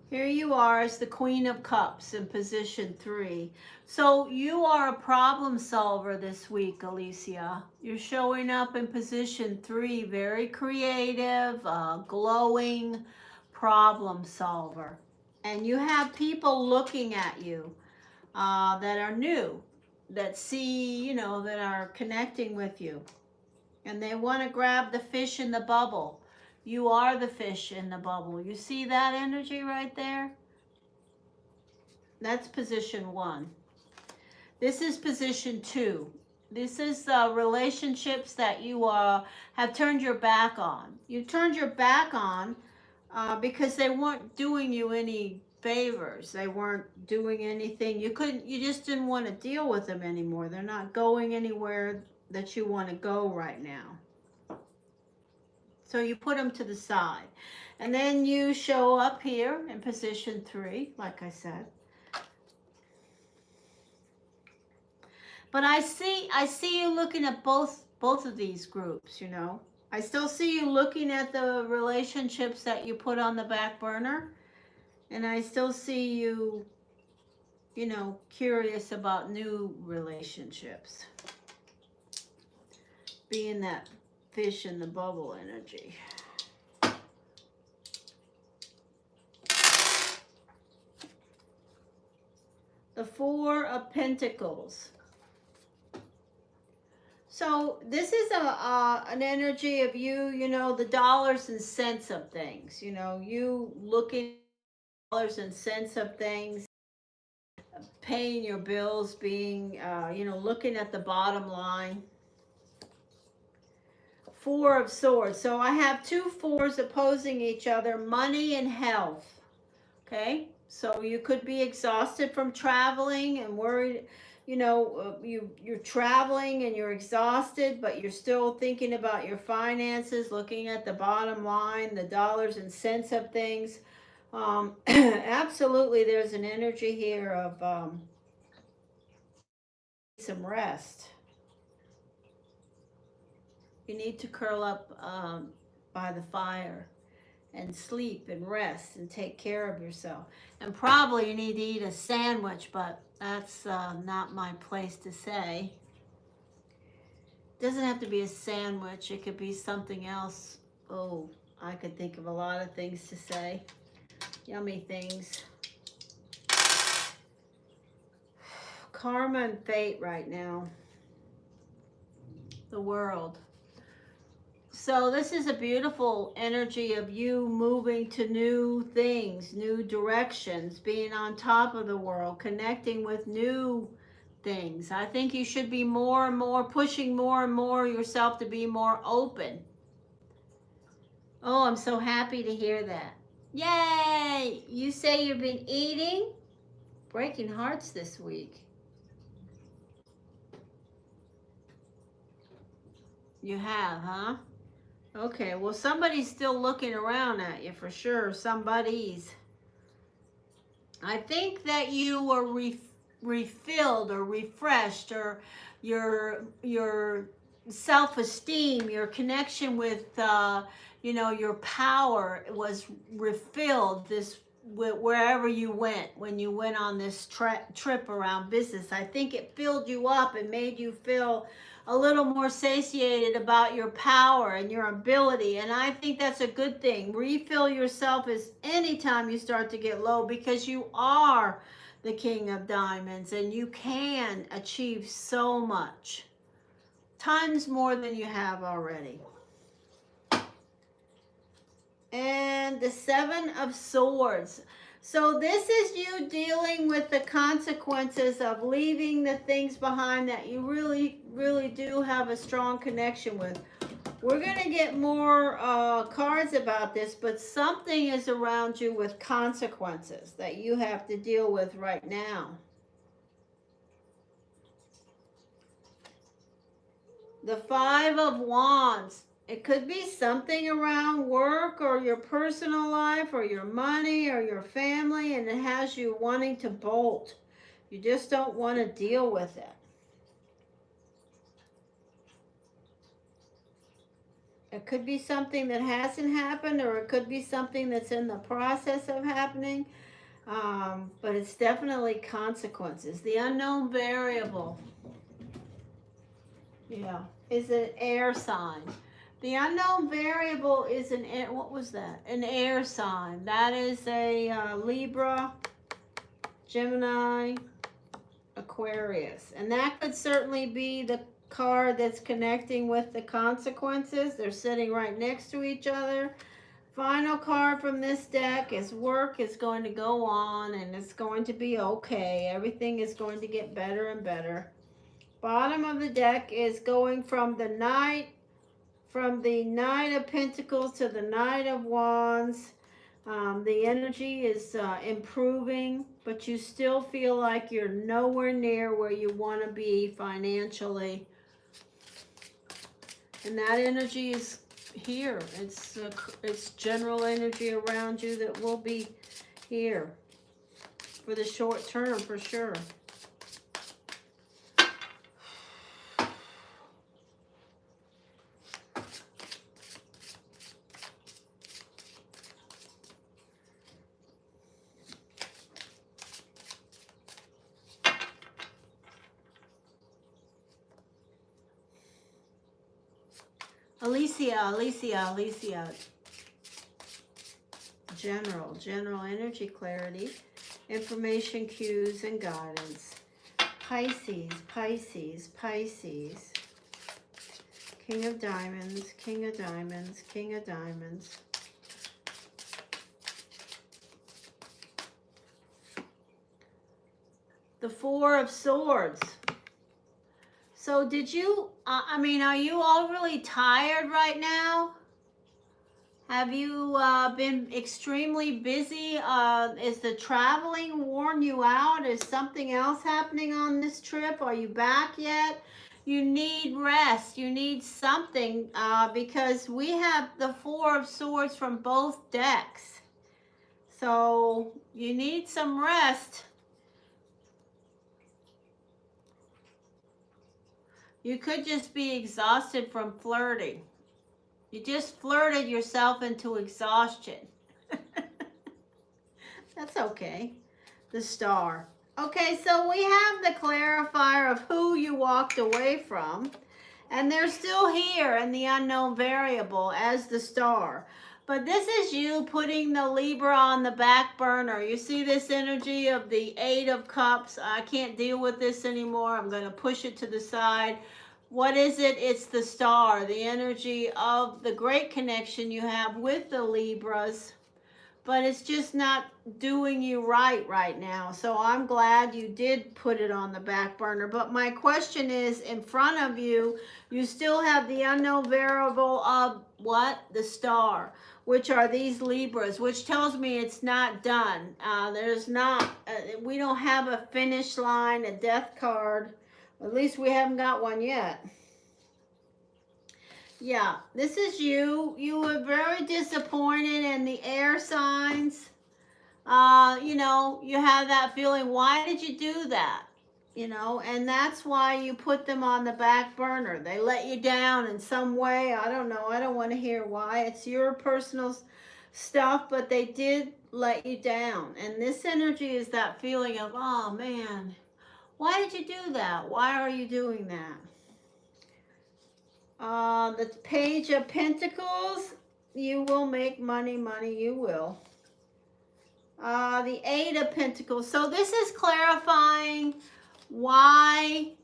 Here you are as the Queen of Cups in position 3. So you are a problem solver this week, Alicia. You're showing up in position 3, very creative, glowing problem solver. And you have people looking at you that are new, that see, that are connecting with you. And they want to grab the fish in the bubble. You are the fish in the bubble. You see that energy right there? That's position 1. This is position 2. This is relationships that you have turned your back on. You turned your back on because they weren't doing you any favors. They weren't doing anything. You just didn't want to deal with them anymore. They're not going anywhere that you want to go right now. So you put them to the side. And then you show up here in position 3, like I said. But I see you looking at both of these groups, I still see you looking at the relationships that you put on the back burner. And I still see you, curious about new relationships. Being that fish in the bubble energy. The Four of Pentacles. So this is an energy of you, the dollars and cents of things. You looking at dollars and cents of things, paying your bills, being, looking at the bottom line. Four of Swords. So I have 2 fours opposing each other, money and health. Okay? So you could be exhausted from traveling and worried, you're traveling and you're exhausted, but you're still thinking about your finances, looking at the bottom line, the dollars and cents of things. Absolutely, there's an energy here of some rest. You need to curl up by the fire and sleep and rest and take care of yourself. And probably you need to eat a sandwich, but that's not my place to say. It doesn't have to be a sandwich. It could be something else. Oh, I could think of a lot of things to say. Yummy things. Karma and fate right now. The World. So this is a beautiful energy of you moving to new things, new directions, being on top of the world, connecting with new things. I think you should be more and more, pushing more and more yourself to be more open. Oh, I'm so happy to hear that. Yay! You say you've been eating? Breaking hearts this week. You have, huh? Okay, well, somebody's still looking around at you for sure. Somebody's. I think that you were refilled or refreshed, or your self-esteem, your connection with you know, your power was refilled this wherever you went when you went on this trip around business. I think it filled you up and made you feel a little more satiated about your power and your ability, and I think that's a good thing. Refill yourself as anytime you start to get low, because you are the king of diamonds and you can achieve so much, tons more than you have already. And the Seven of Swords. So this is you dealing with the consequences of leaving the things behind that you really do have a strong connection with. We're going to get more cards about this, but something is around you with consequences that you have to deal with right now. The Five of Wands. It could be something around work or your personal life or your money or your family, and it has you wanting to bolt. You just don't want to deal with it. It could be something that hasn't happened, or it could be something that's in the process of happening. But it's definitely consequences. The unknown variable, yeah, is an air sign. The unknown variable is an air, what was that? An air sign. That is a Libra, Gemini, Aquarius. And that could certainly be the card that's connecting with the consequences. They're sitting right next to each other. Final card from this deck is work is going to go on and it's going to be okay. Everything is going to get better and better. Bottom of the deck is going from the Knight of Pentacles to the Knight of Wands. The energy is improving, but you still feel like you're nowhere near where you want to be financially. And that energy is here. It's general energy around you that will be here for the short term, for sure. Alicia. General energy clarity, information, cues, and guidance. Pisces. King of Diamonds. The Four of Swords. So did you, are you all really tired right now? Have you been extremely busy? Is the traveling worn you out? Is something else happening on this trip? Are you back yet? You need rest. You need something because we have the Four of Swords from both decks. So you need some rest. You could just be exhausted from flirting. You just flirted yourself into exhaustion. That's okay. The Star. Okay, so we have the clarifier of who you walked away from. And they're still here in the unknown variable as the Star. But this is you putting the Libra on the back burner. You see this energy of the Eight of Cups. I can't deal with this anymore. I'm going to push it to the side. What is it? It's the Star, the energy of the great connection you have with the Libras. But it's just not doing you right now. So I'm glad you did put it on the back burner. But my question is, in front of you, you still have the unknown variable of what? The Star, which are these Libras, which tells me it's not done. There's not, we don't have a finish line, a death card. At least we haven't got one yet. Yeah, this is you. You were very disappointed in the air signs. You know, you have that feeling, why did you do that? You know, and that's why you put them on the back burner. They let you down in some way. I don't know. I don't want to hear why. It's your personal stuff, but they did let you down. And this energy is that feeling of, oh man, why did you do that? Why are you doing that? The Page of Pentacles, you will make money, money you will. The Eight of Pentacles. So this is clarifying why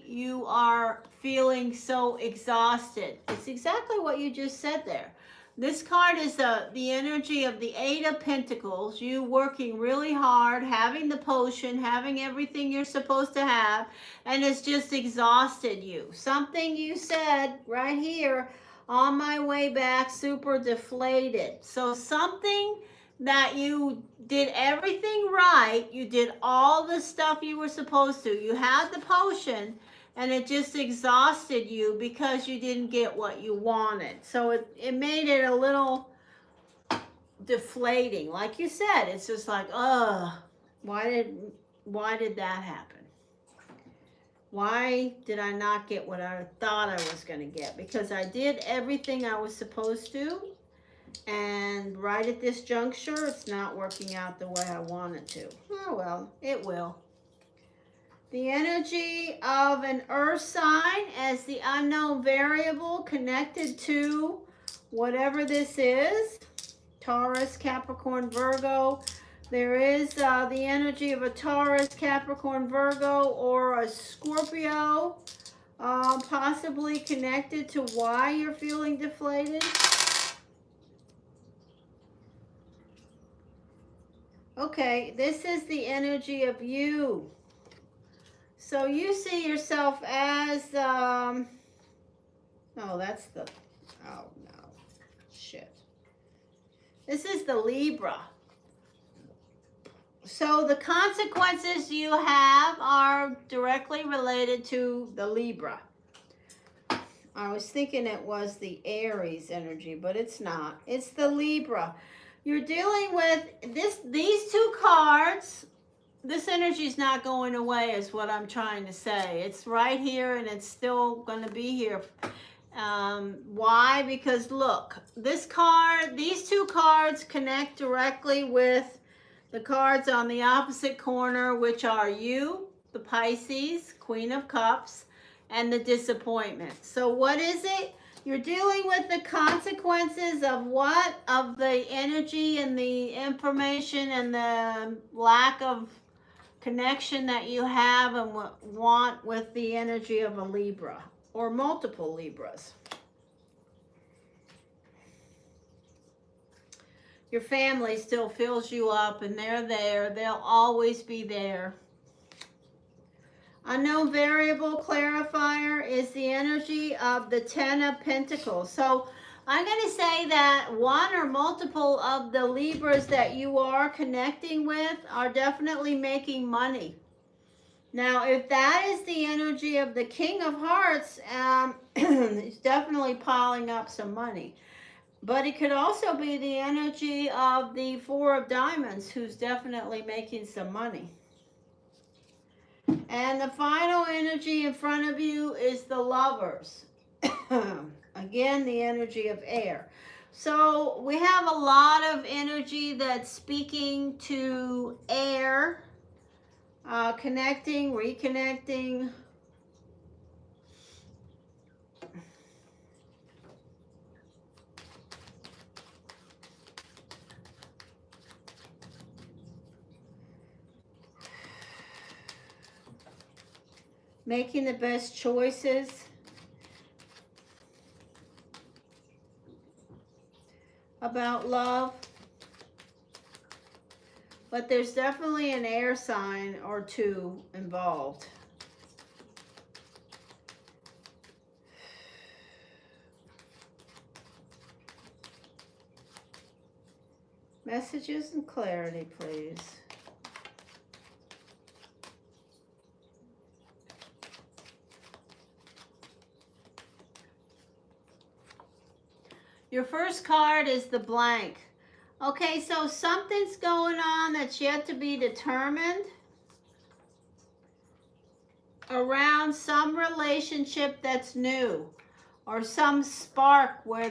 you are feeling so exhausted. It's exactly what you just said there. This card is the energy of the Eight of Pentacles. You working really hard, having the potion, having everything you're supposed to have, and it's just exhausted you. Something you said right here, on my way back, super deflated. So something that you did everything right, you did all the stuff you were supposed to, you had the potion, and it just exhausted you because you didn't get what you wanted. So it made it a little deflating. Like you said, it's just like, why did that happen? Why did I not get what I thought I was going to get? Because I did everything I was supposed to, and right at this juncture, it's not working out the way I want it to. Oh well, it will. The energy of an earth sign as the unknown variable connected to whatever this is. Taurus, Capricorn, Virgo. There is the energy of a Taurus, Capricorn, Virgo, or a Scorpio, possibly connected to why you're feeling deflated. Okay, this is the energy of you. So you see yourself as, oh, that's the, oh no, shit. This is the Libra. So the consequences you have are directly related to the Libra. I was thinking it was the Aries energy, but it's not. It's the Libra. You're dealing with these two cards. This energy is not going away is what I'm trying to say. It's right here and it's still going to be here. Why? Because look, this card, these two cards connect directly with the cards on the opposite corner, which are you, the Pisces, Queen of Cups, and the Disappointment. So what is it? You're dealing with the consequences of what? Of the energy and the information and the lack of connection that you have and want with the energy of a Libra or multiple Libras. Your family still fills you up and they're there. They'll always be there. Unknown variable clarifier is the energy of the Ten of Pentacles. So I'm going to say that one or multiple of the Libras that you are connecting with are definitely making money. Now, if that is the energy of the King of Hearts, it's definitely piling up some money. But it could also be the energy of the Four of Diamonds, who's definitely making some money. And the final energy in front of you is the Lovers. Again, the energy of air. So we have a lot of energy that's speaking to air, connecting, reconnecting. Making the best choices. About love. But there's definitely an air sign or two involved. Messages and clarity, please. Your first card is the blank. Okay, so something's going on that's yet to be determined around some relationship that's new, or some spark where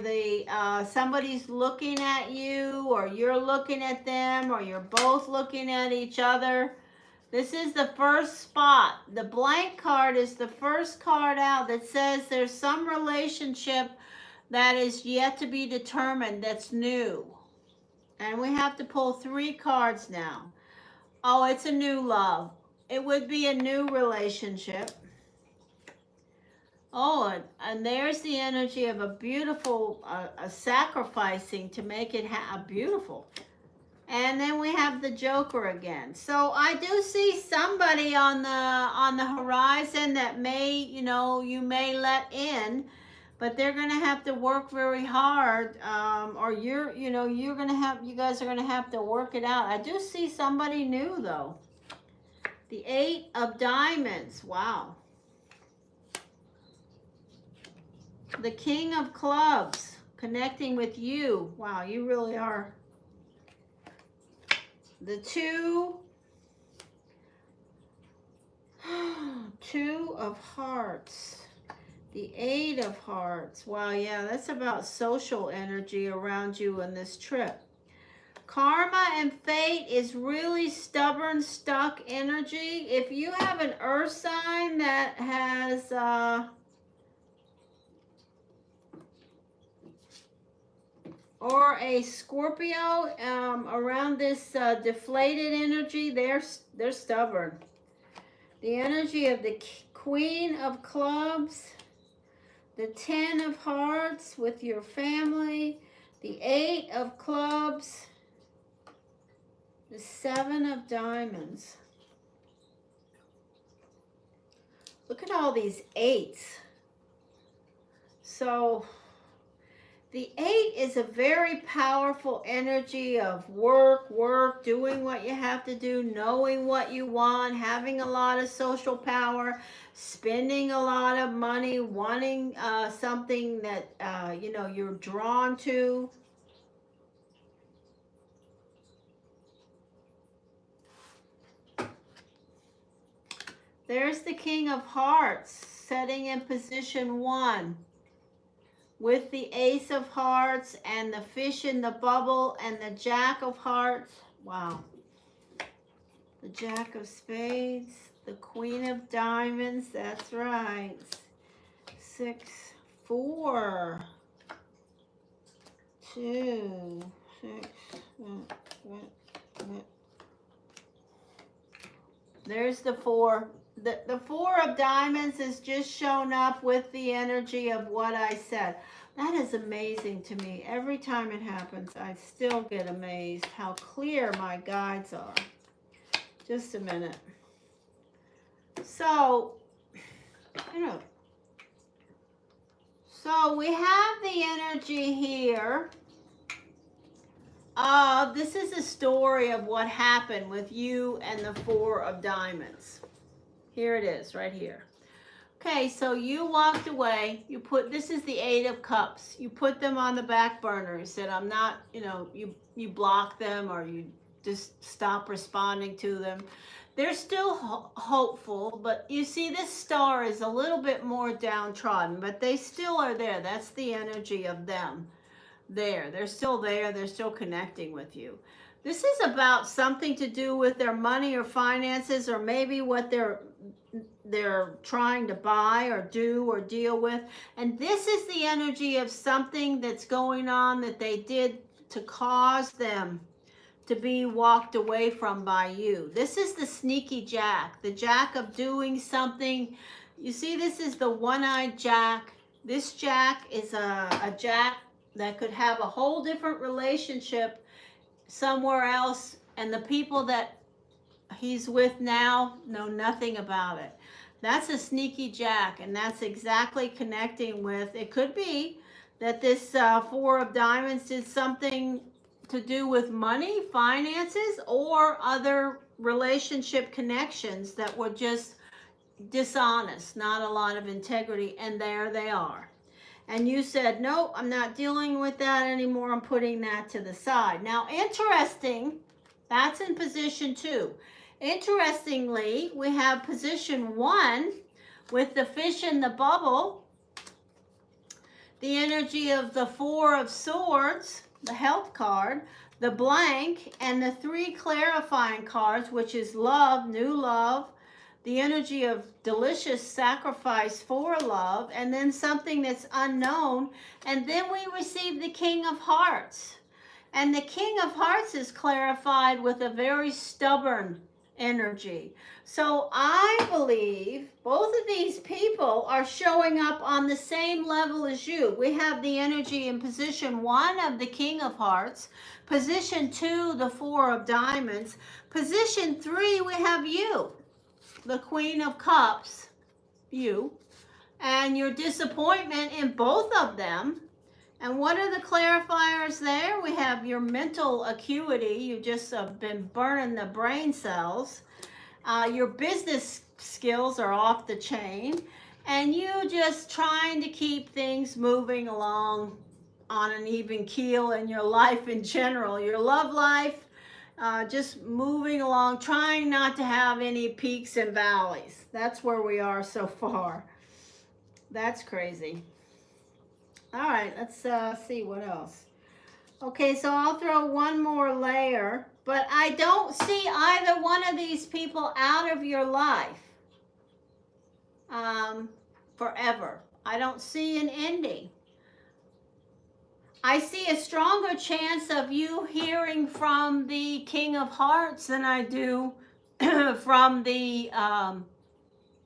somebody's looking at you, or you're looking at them, or you're both looking at each other. This is the first spot. The blank card is the first card out that says there's some relationship that is yet to be determined, that's new. And we have to pull 3 cards now. Oh, it's a new love. It would be a new relationship. Oh, and there's the energy of a beautiful, a sacrificing to make it beautiful. And then we have the Joker again. So I do see somebody on the horizon that may, you may let in, but they're going to have to work very hard, or you guys are going to have to work it out. I do see somebody new though. The 8 of Diamonds. Wow. The King of Clubs, connecting with you. Wow, you really are. The 2 of Hearts. The 8 of Hearts. Wow, yeah, that's about social energy around you in this trip. Karma and fate is really stubborn, stuck energy. If you have an earth sign that has or a Scorpio around this deflated energy, they're stubborn. The energy of the Queen of Clubs, the 10 of Hearts with your family, the 8 of Clubs, the 7 of Diamonds. Look at all these 8s. So the 8 is a very powerful energy of work, doing what you have to do, knowing what you want, having a lot of social power, spending a lot of money, wanting something that, you're drawn to. There's the King of Hearts setting in position 1. With the Ace of Hearts and the fish in the bubble and the Jack of Hearts. Wow. The Jack of Spades, the Queen of Diamonds, that's right. 6, 4, 2, 6, 1. There's the 4. The 4 of Diamonds is just shown up with the energy of what I said. That is amazing to me. Every time it happens, I still get amazed how clear my guides are. Just a minute. So, so we have the energy here. This is a story of what happened with you and the 4 of Diamonds. Here it is, right here. Okay, so you walked away. This is the 8 of Cups. You put them on the back burner. You said, I'm not, you block them, or you just stop responding to them. They're still hopeful, but you see this star is a little bit more downtrodden, but they still are there. That's the energy of them. They're still there. They're still connecting with you. This is about something to do with their money or finances, or maybe what they're trying to buy or do or deal with. And this is the energy of something that's going on that they did to cause them to be walked away from by you. This is the sneaky Jack, the Jack of doing something. You see, this is the one-eyed Jack. This Jack is a Jack that could have a whole different relationship somewhere else, and the people that he's with now know nothing about it. That's a sneaky Jack, and that's exactly connecting with, it could be that this 4 of Diamonds did something to do with money, finances, or other relationship connections that were just dishonest, not a lot of integrity, and there they are. And you said, nope, I'm not dealing with that anymore. I'm putting that to the side. Now, interesting, that's in position 2. Interestingly, we have position 1 with the fish in the bubble, the energy of the 4 of Swords, the health card, the blank, and the 3 clarifying cards, which is love, new love, the energy of delicious sacrifice for love, and then something that's unknown. And then we receive the King of Hearts. And the King of Hearts is clarified with a very stubborn energy. So I believe both of these people are showing up on the same level as you. We have the energy in position 1 of the King of Hearts, position 2, the 4 of Diamonds, position 3, we have you, the Queen of Cups, you, and your disappointment in both of them. And what are the clarifiers there? We have your mental acuity. You just been burning the brain cells. Your business skills are off the chain. And you just trying to keep things moving along on an even keel in your life in general. Your love life, just moving along, trying not to have any peaks and valleys. That's where we are so far. That's crazy. All right, let's see what else. Okay, so I'll throw one more layer, but I don't see either one of these people out of your life forever. I don't see an ending. I see a stronger chance of you hearing from the King of Hearts than I do from the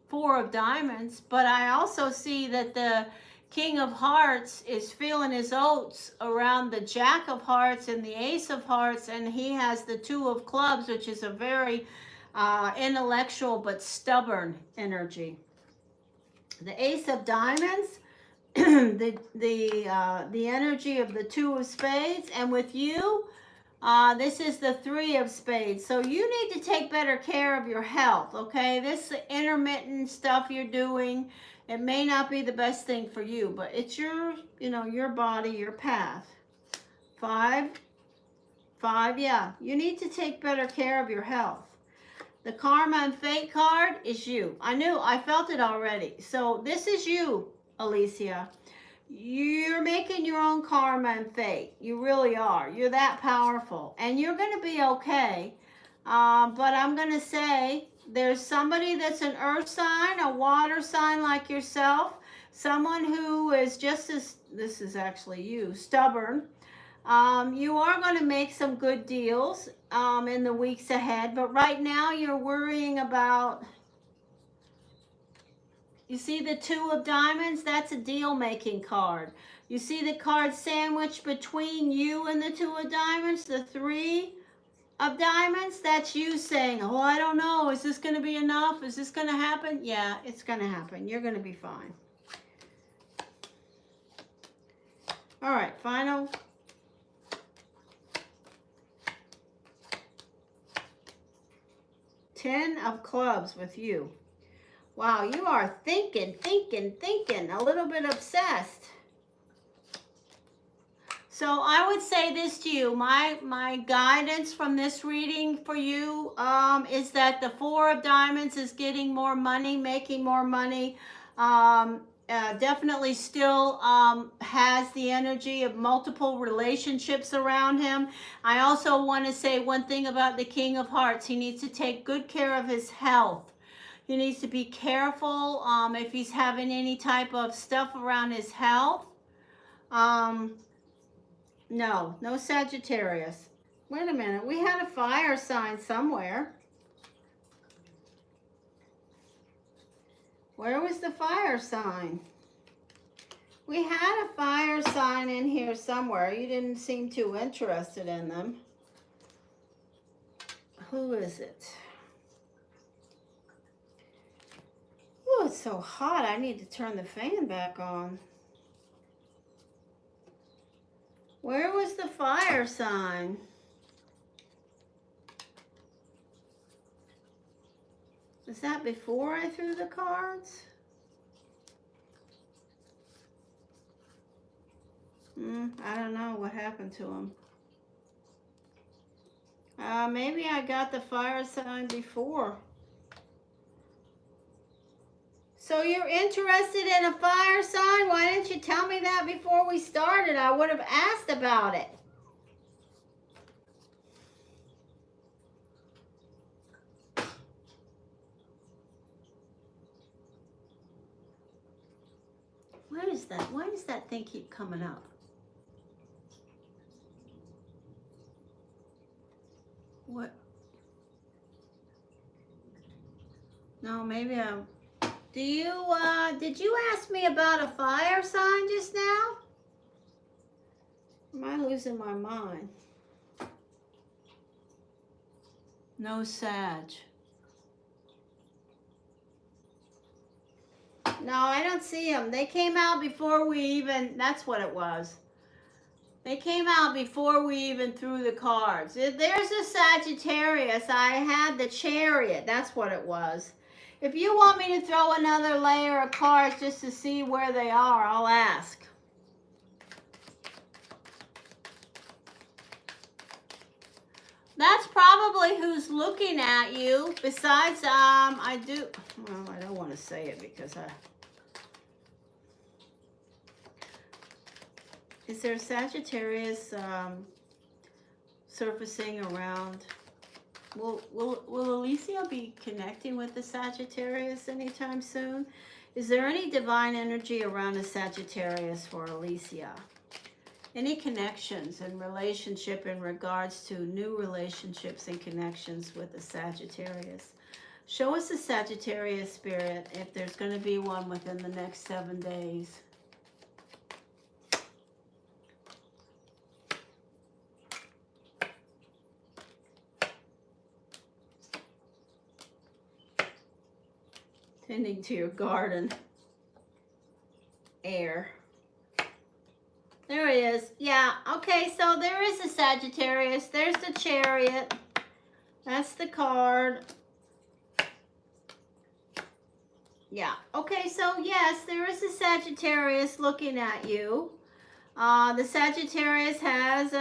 4 of Diamonds, but I also see that the King of Hearts is feeling his oats around the Jack of Hearts and the Ace of Hearts, and he has the 2 of Clubs, which is a very intellectual but stubborn energy. The Ace of Diamonds, the energy of the 2 of Spades, and with you, this is the 3 of Spades. So you need to take better care of your health, okay? This intermittent stuff you're doing, it may not be the best thing for you, but it's your, your body, your path. 5, yeah. You need to take better care of your health. The Karma and Fate card is you. I felt it already. So this is you, Alicia. You're making your own karma and fate. You really are. You're that powerful. And you're going to be okay. But I'm going to say there's somebody that's an earth sign, a water sign like yourself, someone who is just as, this is actually you, stubborn. You are going to make some good deals in the weeks ahead. But right now you're worrying about... You see the 2 of Diamonds? That's a deal-making card. You see the card sandwiched between you and the 2 of Diamonds? The 3 of Diamonds? That's you saying, oh, I don't know. Is this going to be enough? Is this going to happen? Yeah, it's going to happen. You're going to be fine. All right, final. Ten of Clubs with you. Wow, you are thinking, a little bit obsessed. So I would say this to you, my guidance from this reading for you is that the 4 of Diamonds is getting more money, making more money. Definitely still has the energy of multiple relationships around him. I also want to say one thing about the King of Hearts. He needs to take good care of his health. He needs to be careful if he's having any type of stuff around his health. No Sagittarius. Wait a minute. We had a fire sign somewhere. Where was the fire sign? We had a fire sign in here somewhere. You didn't seem too interested in them. Who is it? Oh, it's so hot. I need to turn the fan back on. Where was the fire sign? Was that before I threw the cards? I don't know what happened to him. Maybe I got the fire sign before. So you're interested in a fire sign? Why didn't you tell me that before we started? I would have asked about it. What is that? Why does that thing keep coming up? What? No, maybe I'm... did you ask me about a fire sign just now? Am I losing my mind? No Sag. No, I don't see them. They came out before we even, that's what it was. They came out before we even threw the cards. There's a Sagittarius. I had the Chariot. That's what it was. If you want me to throw another layer of cards just to see where they are, I'll ask. That's probably who's looking at you. Besides, well, I don't want to say it because is there a Sagittarius surfacing around? Will Alicia be connecting with the Sagittarius anytime soon? Is there any divine energy around a Sagittarius for Alicia? Any connections and relationship in regards to new relationships and connections with the Sagittarius? Show us the Sagittarius spirit if there's going to be one within the next 7 days. Tending to your garden. Air. There it is. Yeah, okay, so there is a Sagittarius. There's the Chariot. That's the card. Yeah, okay, so yes, there is a Sagittarius looking at you. The Sagittarius has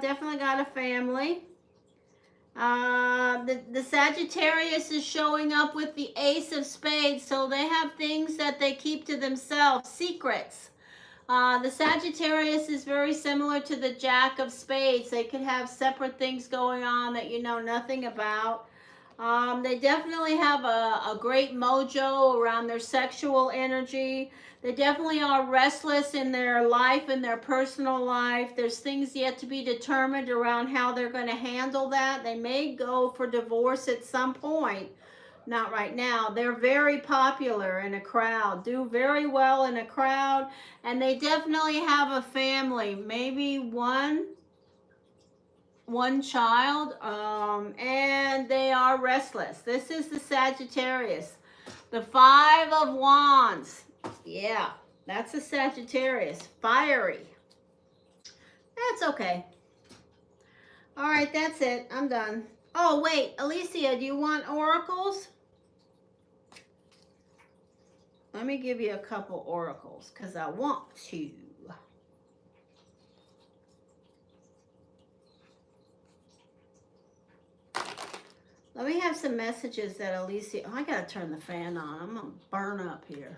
definitely got a family. The Sagittarius is showing up with the Ace of Spades, so they have things that they keep to themselves, secrets. The Sagittarius is very similar to the Jack of Spades. They could have separate things going on that you know nothing about. They definitely have a great mojo around their sexual energy. They definitely are restless in their life, in their personal life. There's things yet to be determined around how they're going to handle that. They may go for divorce at some point. Not right now. They're very popular in a crowd, do very well in a crowd, and they definitely have a family, maybe one child, and they are restless. This is the Sagittarius. The Five of Wands. Yeah, that's a Sagittarius. Fiery. That's okay. All right, that's it. I'm done. Oh, wait, Alicia, do you want oracles? Let me give you a couple oracles because I want to. Let me have some messages that Alicia... Oh, I got to turn the fan on. I'm going to burn up here.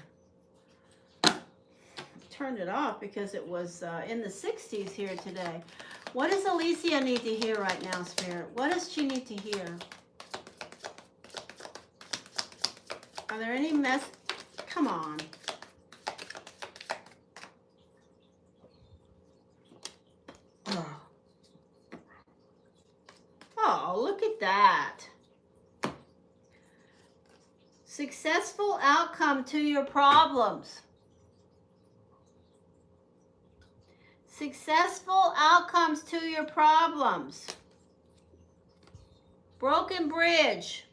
I turned it off because it was in the 60s here today. What does Alicia need to hear right now, Spirit? What does she need to hear? Are there any Come on. Oh, look at that. Successful outcome to your problems. Successful outcomes to your problems. Broken bridge.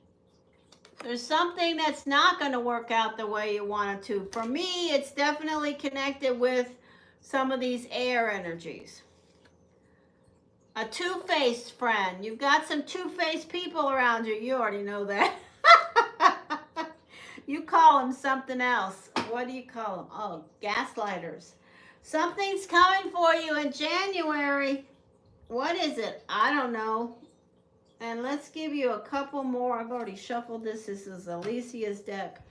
There's something that's not going to work out the way you want it to. For me, it's definitely connected with some of these air energies. A two-faced friend. You've got some two-faced people around you. You already know that. You call them something else. What do you call them? Oh, gaslighters. Something's coming for you in January. What is it? I don't know. And let's give you a couple more. I've already shuffled this. This is Alicia's deck.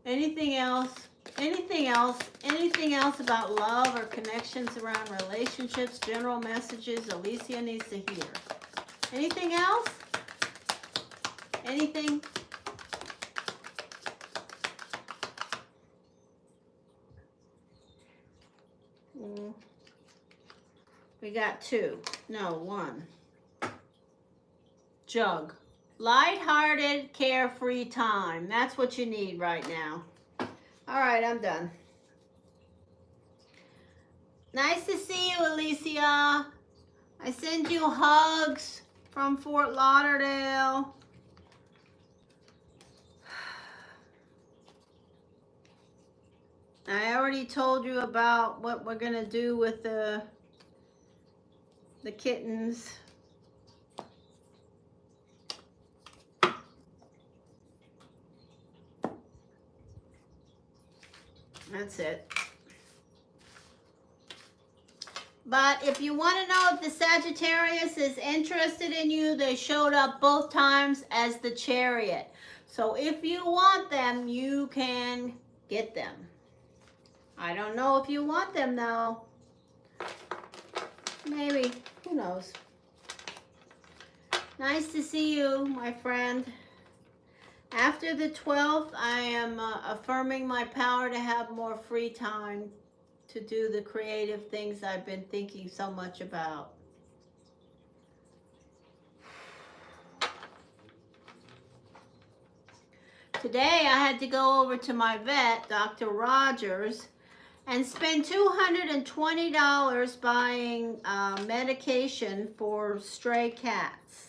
Anything else? Anything else? Anything else about love or connections around relationships? General messages Alicia needs to hear. Anything else? Anything? We got two. No, one. Jug. Light-hearted, carefree time. That's what you need right now. All right, I'm done. Nice to see you, Alicia. I send you hugs from Fort Lauderdale. I already told you about what we're going to do with the kittens. That's it. But if you want to know if the Sagittarius is interested in you, they showed up both times as the Chariot. So if you want them, you can get them. I don't know if you want them though. Maybe. Who knows? Nice to see you, my friend. After the 12th, I am affirming my power to have more free time to do the creative things I've been thinking so much about. Today, I had to go over to my vet, Dr. Rogers, and spend $220 buying medication for stray cats.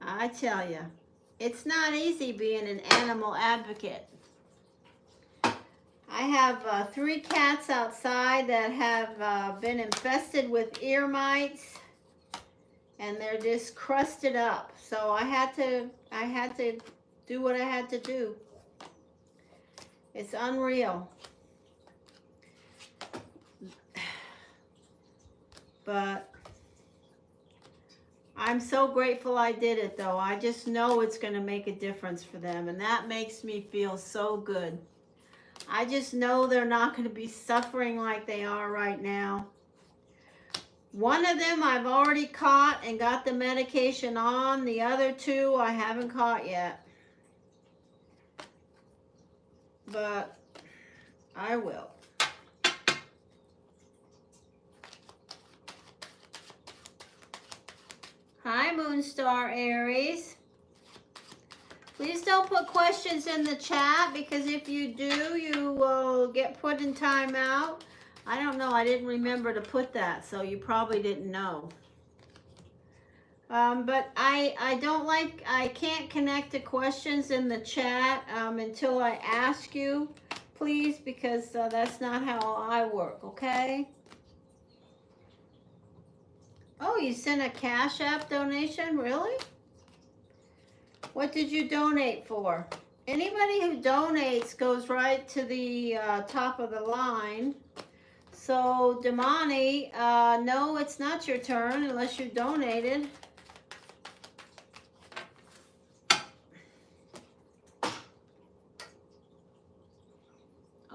I tell you, it's not easy being an animal advocate. I have 3 cats outside that have been infested with ear mites, and they're just crusted up. So I had to do what I had to do. It's unreal. But I'm so grateful I did it, though. I just know it's going to make a difference for them, and that makes me feel so good. I just know they're not going to be suffering like they are right now. One of them I've already caught and got the medication on. The other 2 I haven't caught yet. But I will. Hi, Moonstar Aries. Please don't put questions in the chat, because if you do, you will get put in timeout. I don't know. I didn't remember to put that, so you probably didn't know. But I can't connect to questions in the chat until I ask you, please, because that's not how I work, okay? Oh, you sent a Cash App donation? Really? What did you donate for? Anybody who donates goes right to the top of the line. So, Damani, no, it's not your turn unless you donated.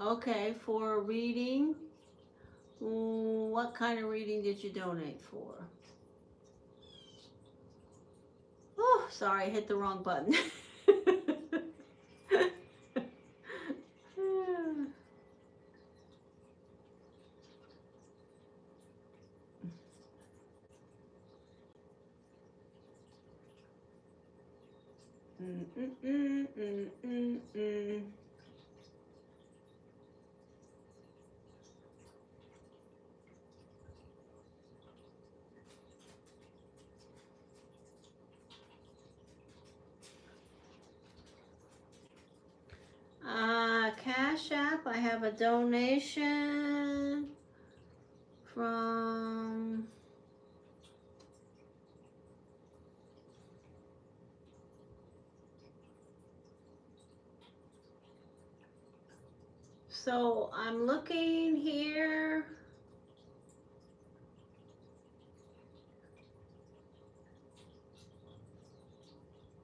Okay, for a reading. What kind of reading did you donate for? Oh, sorry, I hit the wrong button. Cash App, I have a donation from So I'm looking here.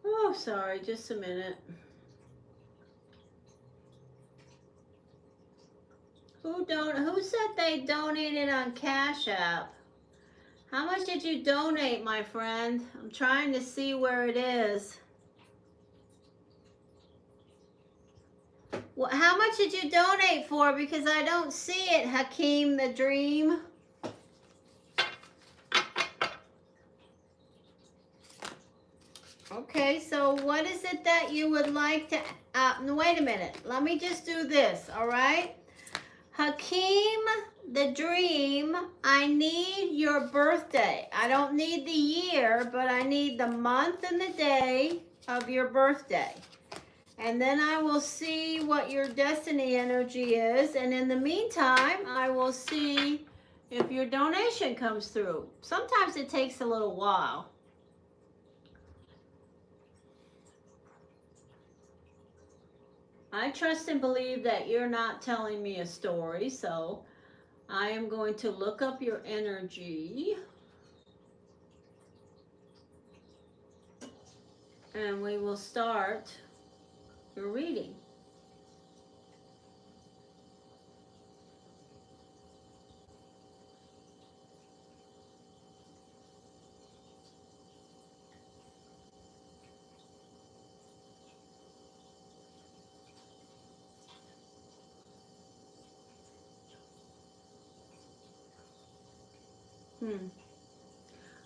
Oh, sorry, just a minute. Who said they donated on Cash App? How much did you donate, my friend? I'm trying to see where it is. Well, how much did you donate for? Because I don't see it, Hakeem the Dream. Okay, so what is it that you would like to... no, wait a minute. Let me just do this, all right? Hakeem the Dream, I need your birthday. I don't need the year, but I need the month and the day of your birthday. And then I will see what your destiny energy is. And in the meantime, I will see if your donation comes through. Sometimes it takes a little while. I trust and believe that you're not telling me a story, so I am going to look up your energy. And we will start your reading.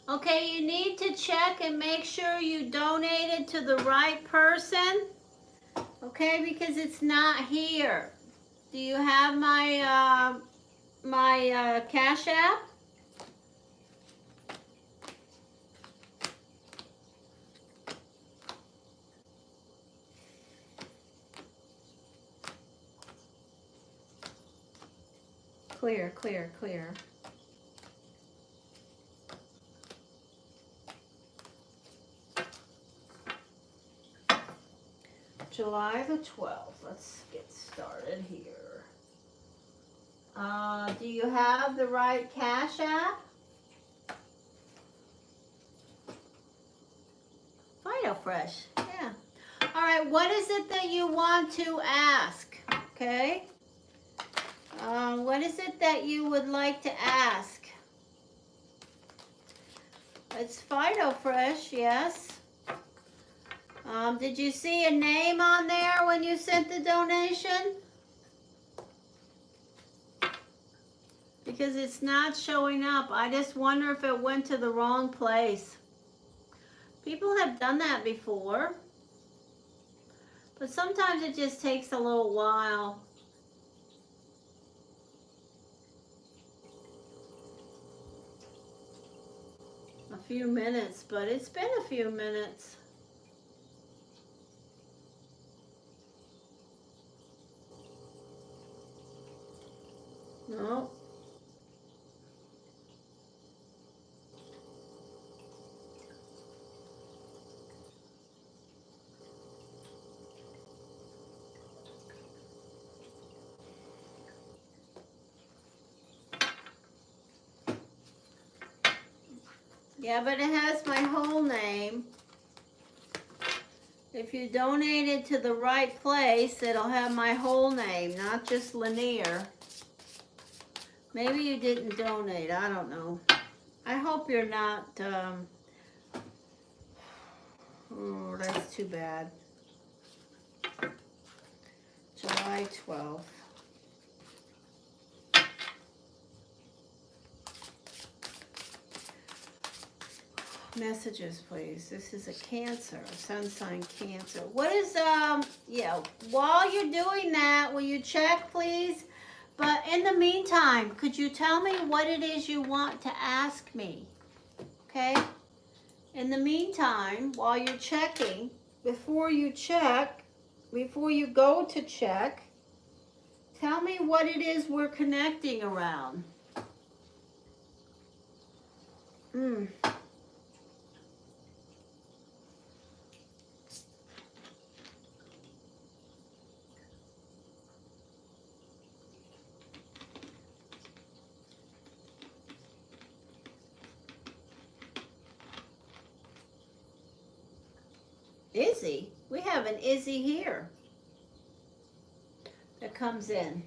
Okay, you need to check and make sure you donated to the right person. Okay, because it's not here. Do you have my Cash App? Clear, clear, clear. July the 12th. Let's get started here. Do you have the right Cash App? Fresh. Yeah. All right. What is it that you want to ask? Okay. What is it that you would like to ask? It's Fresh. Yes. Did you see a name on there when you sent the donation? Because it's not showing up. I just wonder if it went to the wrong place. People have done that before. But sometimes it just takes a little while. A few minutes, but it's been a few minutes. No. Yeah, but it has my whole name. If you donated to the right place, it'll have my whole name, not just Lanier. Maybe you didn't donate. I don't know. I hope you're not... oh, that's too bad. July 12th. Messages, please. This is a Cancer, a sun sign Cancer. What is, yeah, while you're doing that, will you check, please? But in the meantime, could you tell me what it is you want to ask me? Okay? In the meantime, while you're checking, before you go to check, tell me what it is we're connecting around. Izzy? We have an Izzy here that comes in.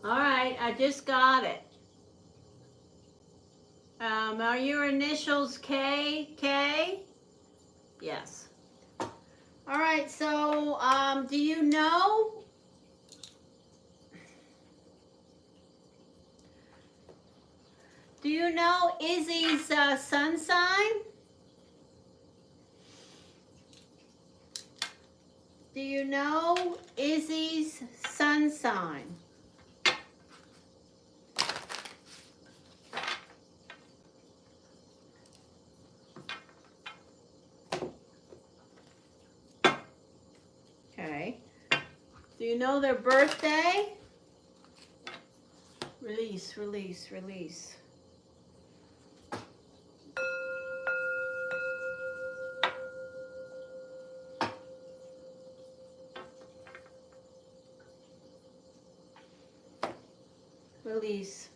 All right, I just got it. Are your initials K? K? Yes. All right, so do you know? Do you know Izzy's sun sign? Do you know Izzy's sun sign? Okay. Do you know their birthday? Release, release, release. Release.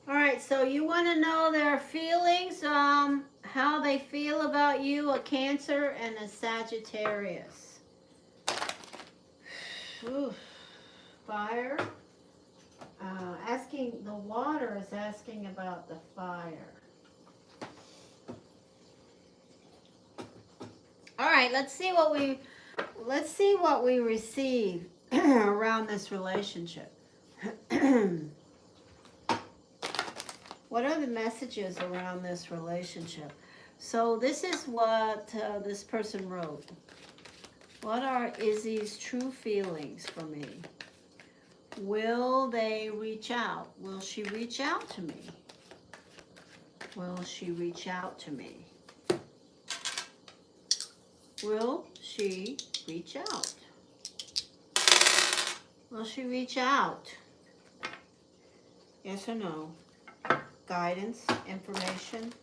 All right, so you want to know their feelings, how they feel about you, a Cancer and a Sagittarius. Oof. Fire. The water is asking about the fire. All right, let's see what we receive around this relationship. What are the messages around this relationship? So this is what this person wrote. What are Izzy's true feelings for me? Will they reach out? Will she reach out to me? Will she reach out to me? Will she reach out? Will she reach out? Yes or no? Guidance, information,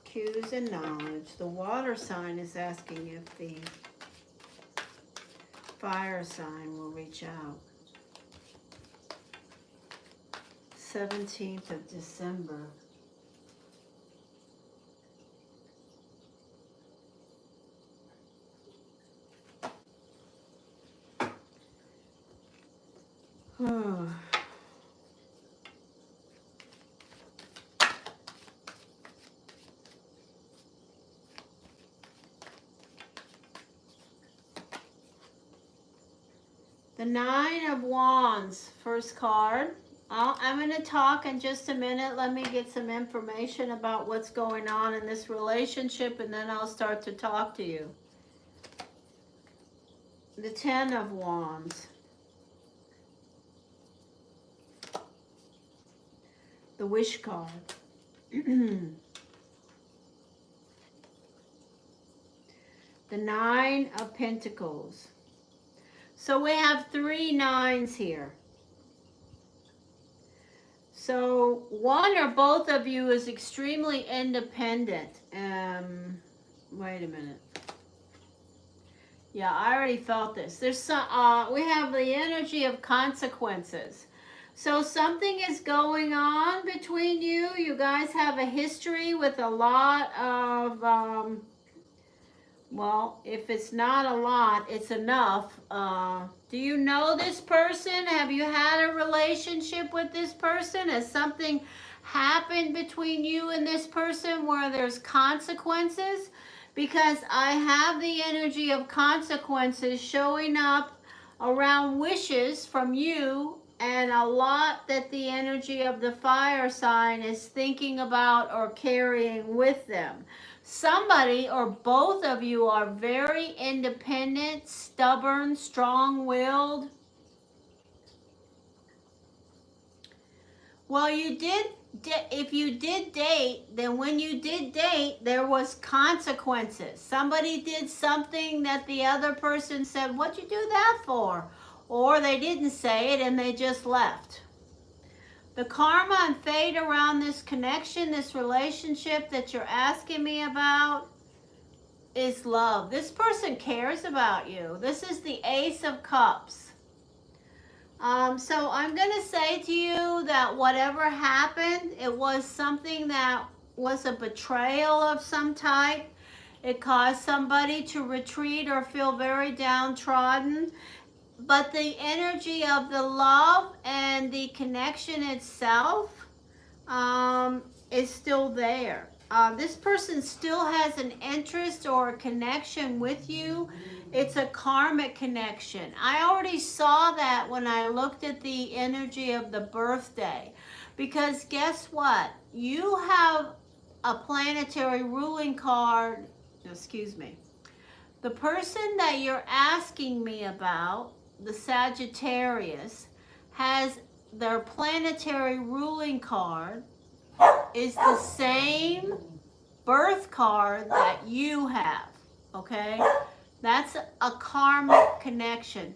cues, and knowledge. The water sign is asking if the fire sign will reach out. 17th of December. The Nine of Wands, first card. I'm going to talk in just a minute. Let me get some information about what's going on in this relationship, and then I'll start to talk to you. The Ten of Wands. The Wish card. The Nine of Pentacles. So we have 3 nines here. So one or both of you is extremely independent. Wait a minute. Yeah, I already felt this. There's some. We have the energy of consequences. So something is going on between you. You guys have a history with a lot of. Well, if it's not a lot, it's enough. Do you know this person? Have you had a relationship with this person? Has something happened between you and this person where there's consequences? Because I have the energy of consequences showing up around wishes from you, and a lot that the energy of the fire sign is thinking about or carrying with them. Somebody or both of you are very independent, stubborn, strong-willed. Well, you did if you did date, then when you did date, there was consequences. Somebody did something that the other person said, "What'd you do that for?" Or they didn't say it and they just left. The karma and fate around this connection, this relationship that you're asking me about, is love. This person cares about you. This is the Ace of Cups. So I'm going to say to you that whatever happened, it was something that was a betrayal of some type. It caused somebody to retreat or feel very downtrodden. But the energy of the love and the connection itself is still there. This person still has an interest or a connection with you. It's a karmic connection. I already saw that when I looked at the energy of the birthday. Because guess what? You have a planetary ruling card. Excuse me. The person that you're asking me about, the Sagittarius, has their planetary ruling card is the same birth card that you have, okay? That's a karmic connection.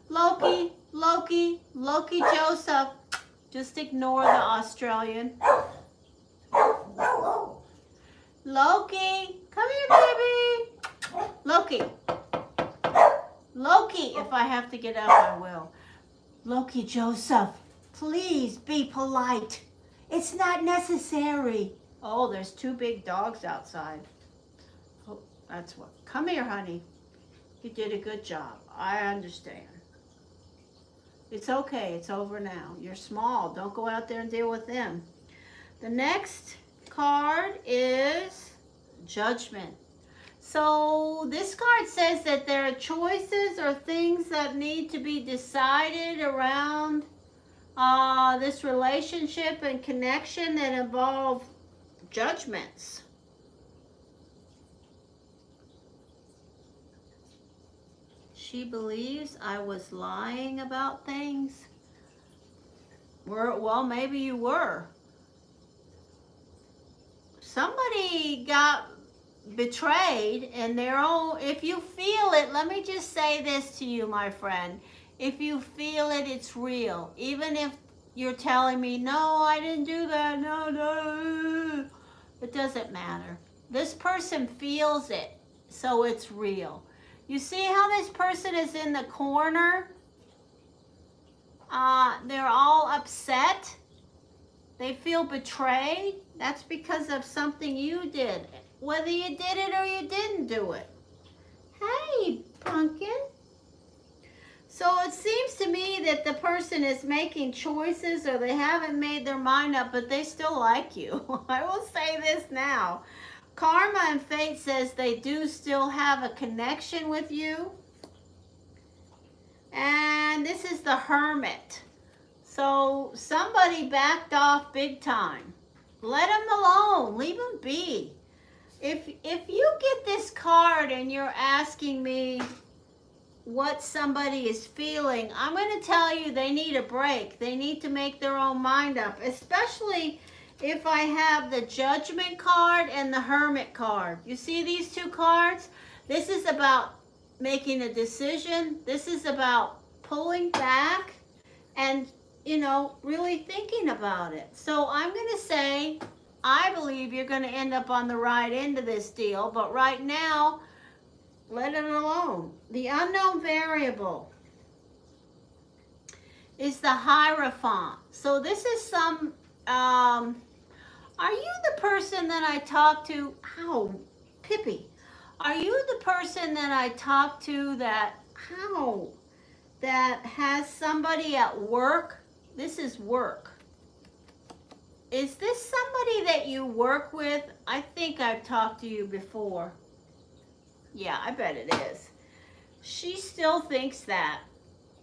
Loki Joseph, just ignore the Australian. Loki, come here, baby. Loki, if I have to get up, I will. Loki Joseph, please be polite. It's not necessary. Oh, there's two big dogs outside. Oh, that's what. Come here, honey. You did a good job. I understand. It's okay. It's over now. You're small. Don't go out there and deal with them. The next card is Judgment. So this card says that there are choices or things that need to be decided around this relationship and connection that involve judgments. She believes I was lying about things. Well, maybe you were. Somebody got betrayed and their own. If you feel it, let me just say this to you, my friend. If you feel it, it's real. Even if you're telling me, no, I didn't do that, no, it doesn't matter. This person feels it, so it's real. You see how this person is in the corner? They're all upset. They feel betrayed. That's because of something you did. Whether you did it or you didn't do it. Hey, pumpkin. So it seems to me that the person is making choices or they haven't made their mind up, but they still like you. I will say this now. Karma and fate says they do still have a connection with you. And this is the Hermit. So somebody backed off big time. Let them alone. Leave them be. If you get this card and you're asking me what somebody is feeling, I'm going to tell you they need a break. They need to make their own mind up, especially if I have the Judgment card and the Hermit card. You see these two cards? This is about making a decision. This is about pulling back and, you know, really thinking about it. So I'm going to say, I believe you're going to end up on the right end of this deal, but right now, let it alone. The unknown variable is the Hierophant. So this is some, are you the person that I talked to? Ow, Pippi. Are you the person that I talked to that has somebody at work? This is work. Is this somebody that you work with? I think I've talked to you before. Yeah, I bet it is. She still thinks that.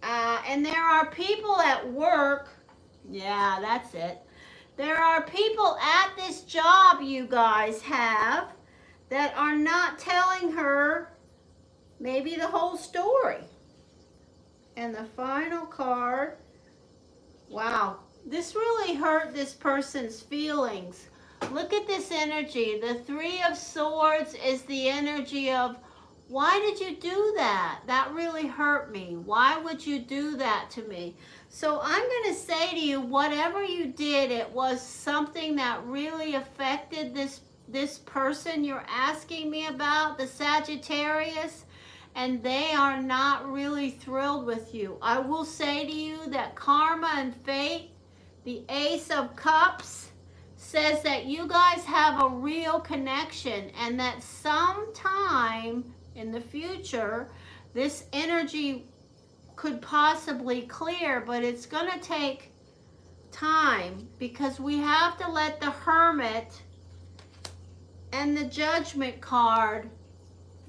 And there are people at work. Yeah, that's it. There are people at this job you guys have that are not telling her maybe the whole story. And the final card, wow, this really hurt this person's feelings. Look at this energy. The Three of Swords is the energy of, why did you do that? That really hurt me. Why would you do that to me? So I'm going to say to you, whatever you did, it was something that really affected this person you're asking me about, the Sagittarius, and they are not really thrilled with you. I will say to you that karma and fate, the Ace of Cups, says that you guys have a real connection, and that sometime in the future, this energy could possibly clear, but it's going to take time, because we have to let the Hermit and the Judgment card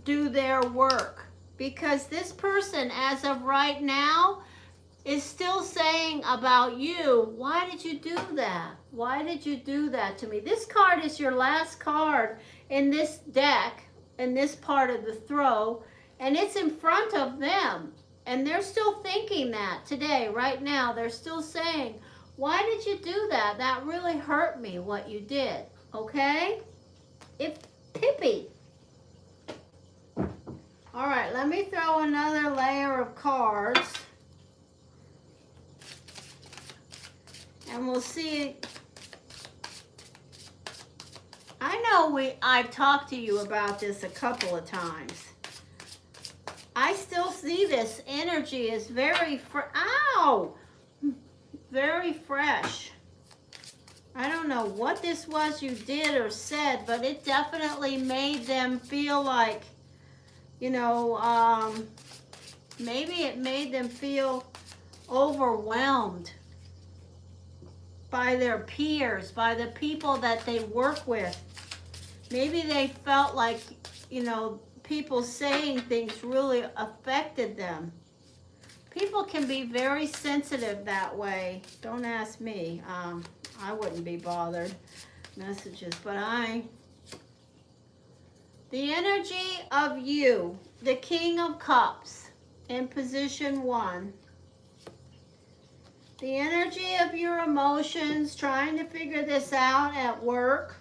do their work, because this person, as of right now, is still saying about you, why did you do that? Why did you do that to me? This card is your last card in this deck, in this part of the throw, and it's in front of them. And they're still thinking that today, right now. They're still saying, why did you do that? That really hurt me, what you did. Okay? It's Pippi. All right, let me throw another layer of cards. And we'll see. I know I've talked to you about this a couple of times. I still see this energy is very very fresh. I don't know what this was you did or said, but it definitely made them feel like, you know, maybe it made them feel overwhelmed by their peers, by the people that they work with. Maybe they felt like, you know, people saying things really affected them. People can be very sensitive that way. Don't ask me. I wouldn't be bothered. Messages, but the energy of you, the King of Cups in position 1. The energy of your emotions, trying to figure this out at work.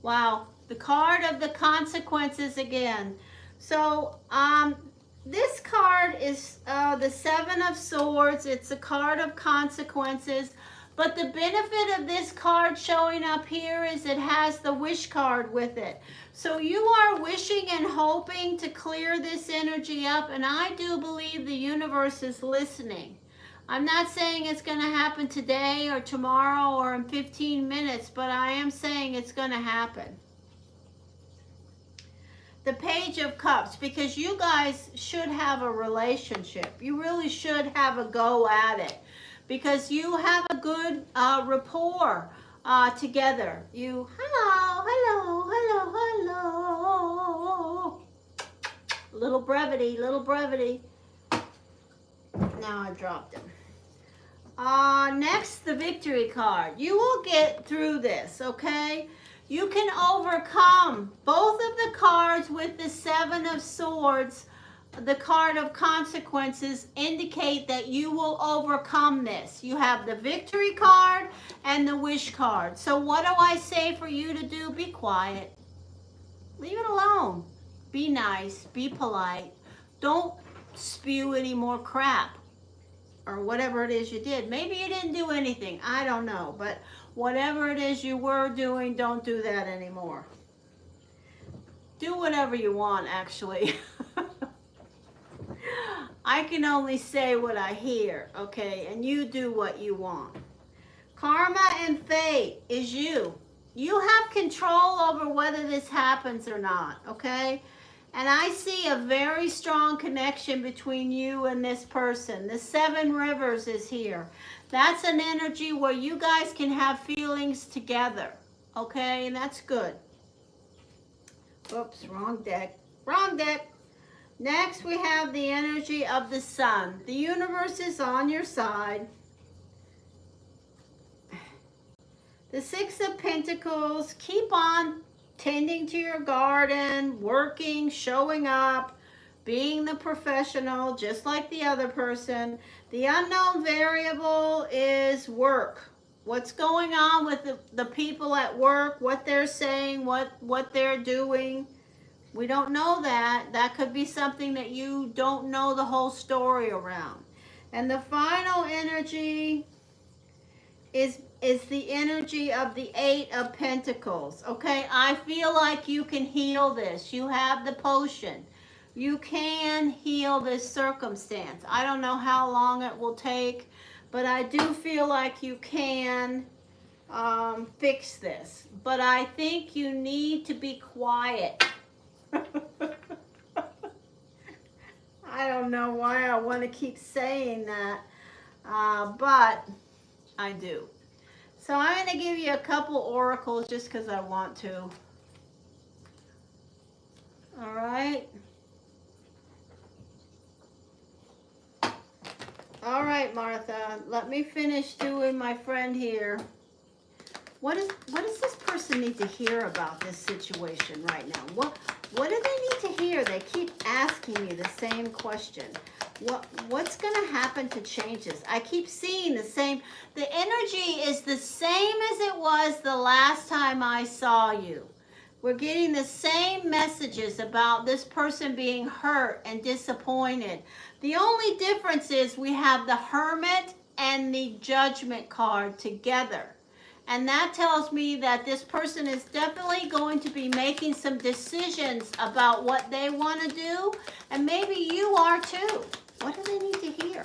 Wow, the card of the consequences again. So, this card is the Seven of Swords. It's a card of consequences. But the benefit of this card showing up here is it has the wish card with it. So you are wishing and hoping to clear this energy up, and I do believe the universe is listening. I'm not saying it's going to happen today or tomorrow or in 15 minutes, but I am saying it's going to happen. The Page of Cups, because you guys should have a relationship. You really should have a go at it, because you have a good rapport together. You, hello. Little brevity. Now I dropped them. Next, the Victory card. You will get through this, okay? You can overcome. Both of the cards with the Seven of Swords, the card of consequences, indicate that you will overcome this. You have the Victory card and the Wish card. So what do I say for you to do? Be quiet. Leave it alone. Be nice. Be polite. Don't spew any more crap or whatever it is you did. Maybe you didn't do anything. I don't know. But whatever it is you were doing, don't do that anymore. Do whatever you want, actually. I can only say what I hear, okay? And you do what you want. Karma and fate is you. You have control over whether this happens or not, okay? And I see a very strong connection between you and this person. The Seven Rivers is here. That's an energy where you guys can have feelings together, okay? And that's good. Oops, wrong deck. Wrong deck. Next, we have the energy of the Sun. The universe is on your side. The Six of Pentacles. Keep on tending to your garden, working, showing up, being the professional, just like the other person. The unknown variable is work. What's going on with the people at work, what they're saying, what they're doing. We don't know that. That could be something that you don't know the whole story around. And the final energy is the energy of the Eight of Pentacles. Okay, I feel like you can heal this. You have the potion. You can heal this circumstance. I don't know how long it will take, but I do feel like you can fix this. But I think you need to be quiet. I don't know why I want to keep saying that, but I do. So I'm going to give you a couple oracles just because I want to. All right. All right, Martha. Let me finish doing my friend here. What does this person need to hear about this situation right now? What do they need to hear? They keep asking me the same question. What's going to happen to change this? I keep seeing the same. The energy is the same as it was the last time I saw you. We're getting the same messages about this person being hurt and disappointed. The only difference is we have the Hermit and the Judgment card together. And that tells me that this person is definitely going to be making some decisions about what they want to do. And maybe you are too. What do they need to hear?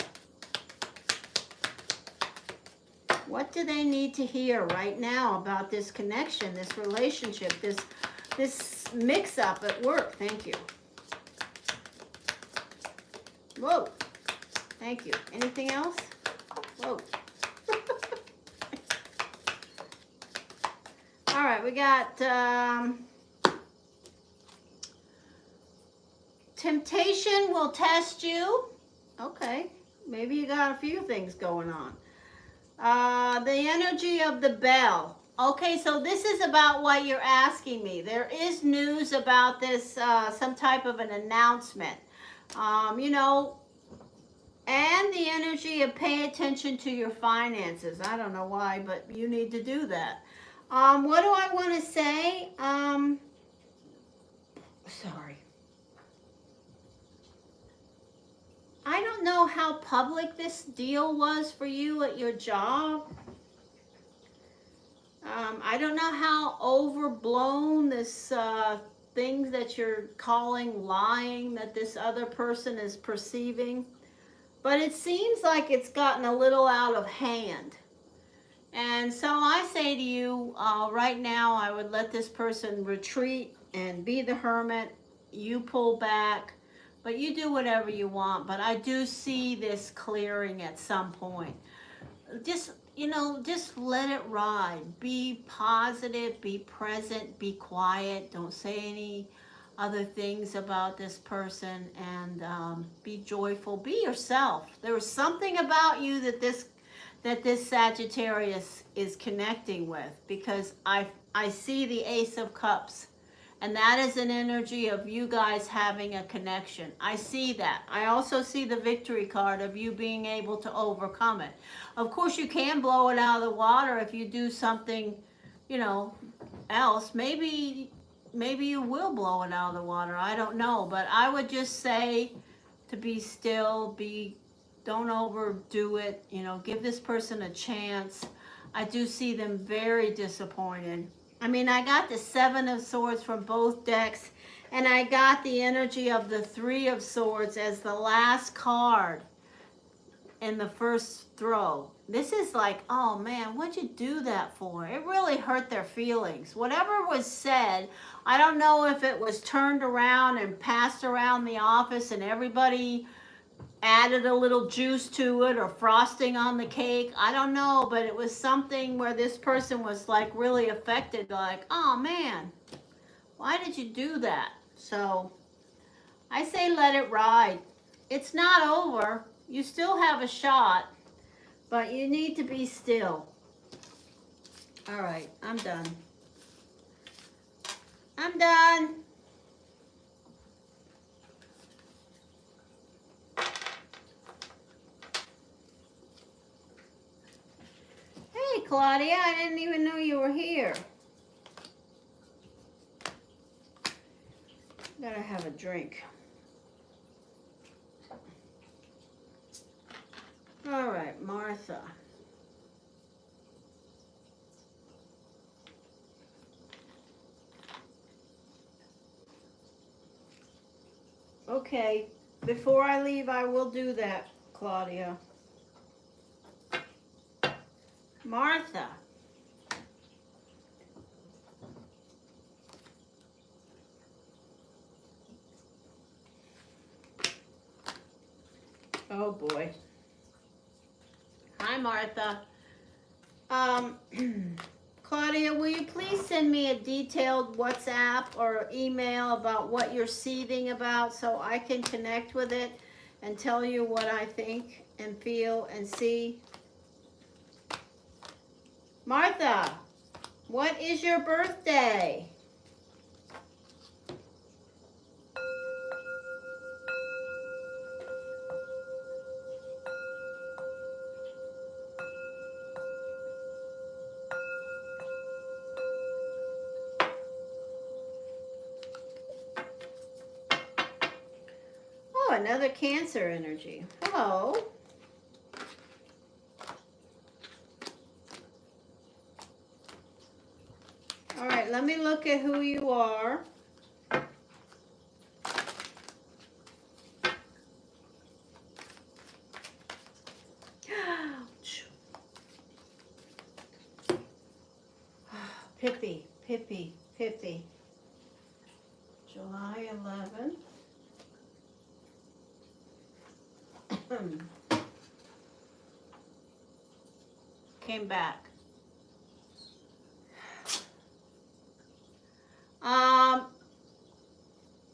What do they need to hear right now about this connection, this relationship, this mix-up at work? Thank you. Whoa. Thank you. Anything else? Whoa. All right, we got temptation will test you. Okay, maybe you got a few things going on. The energy of the bell. Okay, so this is about what you're asking me. There is news about this, some type of an announcement. You know, and the energy of pay attention to your finances. I don't know why, but you need to do that. What do I want to say? Sorry. I don't know how public this deal was for you at your job. I don't know how overblown this thing that you're calling lying that this other person is perceiving. But it seems like it's gotten a little out of hand. And so I say to you, right now, I would let this person retreat and be the hermit. You pull back, but you do whatever you want. But I do see this clearing at some point. Just, you know, just let it ride. Be positive, be present, be quiet. Don't say any other things about this person, and be joyful. Be yourself. There was something about you that this Sagittarius is connecting with, because I see the Ace of Cups, and that is an energy of you guys having a connection. I see that. I also see the Victory card of you being able to overcome it. Of course, you can blow it out of the water if you do something, you know, else. Maybe you will blow it out of the water. I don't know, but I would just say to be still, don't overdo it, you know, give this person a chance. I do see them very disappointed. I mean, I got the Seven of Swords from both decks, and I got the energy of the Three of Swords as the last card in the first throw. This is like, oh man, what'd you do that for? It really hurt their feelings. Whatever was said, I don't know if it was turned around and passed around the office and everybody added a little juice to it or frosting on the cake. I don't know, but it was something where this person was like really affected, like, oh man, why did you do that? So I say let it ride. It's not over. You still have a shot, but you need to be still. All right, I'm done. I'm done. Claudia. I didn't even know you were here. Gotta have a drink. All right, Martha. Okay, before I leave, I will do that, Claudia. Martha. Oh boy. Hi, Martha. Claudia, will you please send me a detailed WhatsApp or email about what you're seething about so I can connect with it and tell you what I think and feel and see? Martha, what is your birthday? Oh, another Cancer energy. Hello. All right, let me look at who you are. Pippi, Pippi, Pippi. July 11th. Came back.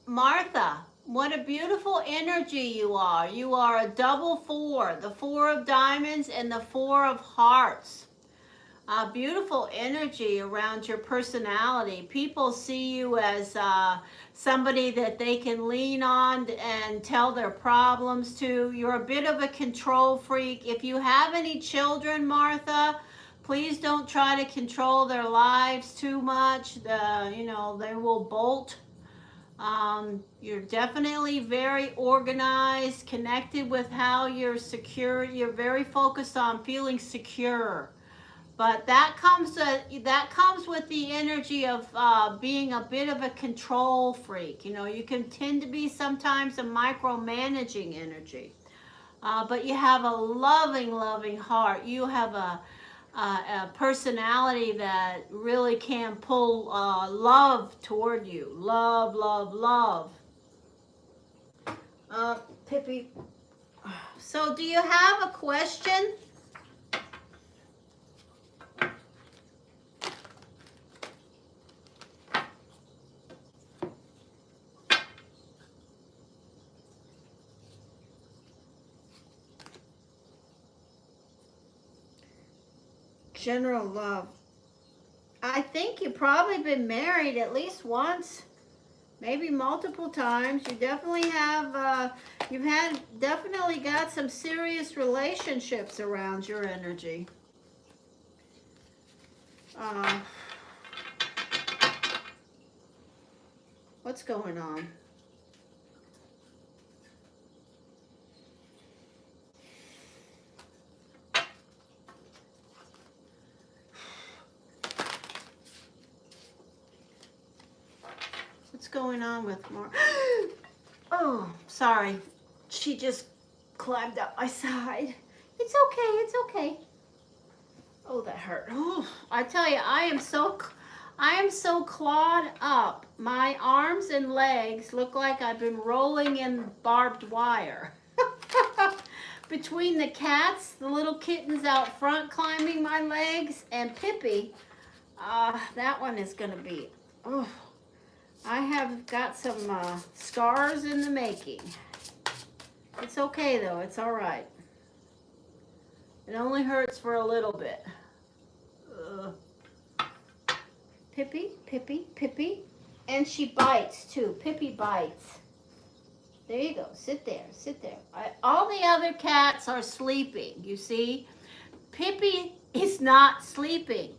Martha, what a beautiful energy you are. You are a double four, the 4 of diamonds and the 4 of hearts. Beautiful energy around your personality. People see you as somebody that they can lean on and tell their problems to. You're a bit of a control freak. If you have any children, Martha, please don't try to control their lives too much. They will bolt. You're definitely very organized, connected with how you're secure. You're very focused on feeling secure. But that comes with the energy of being a bit of a control freak. You can tend to be sometimes a micromanaging energy. But you have a loving, loving heart. You have a personality that really can pull love toward you. Love, love, love. Pippi, so do you have a question? General love. I think you've probably been married at least once, maybe multiple times. You definitely have, definitely got some serious relationships around your energy. What's going on? What's going on with Mark? Oh, sorry. She just climbed up my side. It's okay, it's okay. Oh, that hurt. Oh, I tell you, I am so clawed up. My arms and legs look like I've been rolling in barbed wire. Between the cats, the little kittens out front climbing my legs, and Pippi, that one is going to be, oh, I have got some scars in the making. It's okay, though. It's all right. It only hurts for a little bit. Pippi, Pippi, Pippi. And she bites, too. Pippi bites. There you go. Sit there. Sit there. All the other cats are sleeping, you see. Pippi is not sleeping.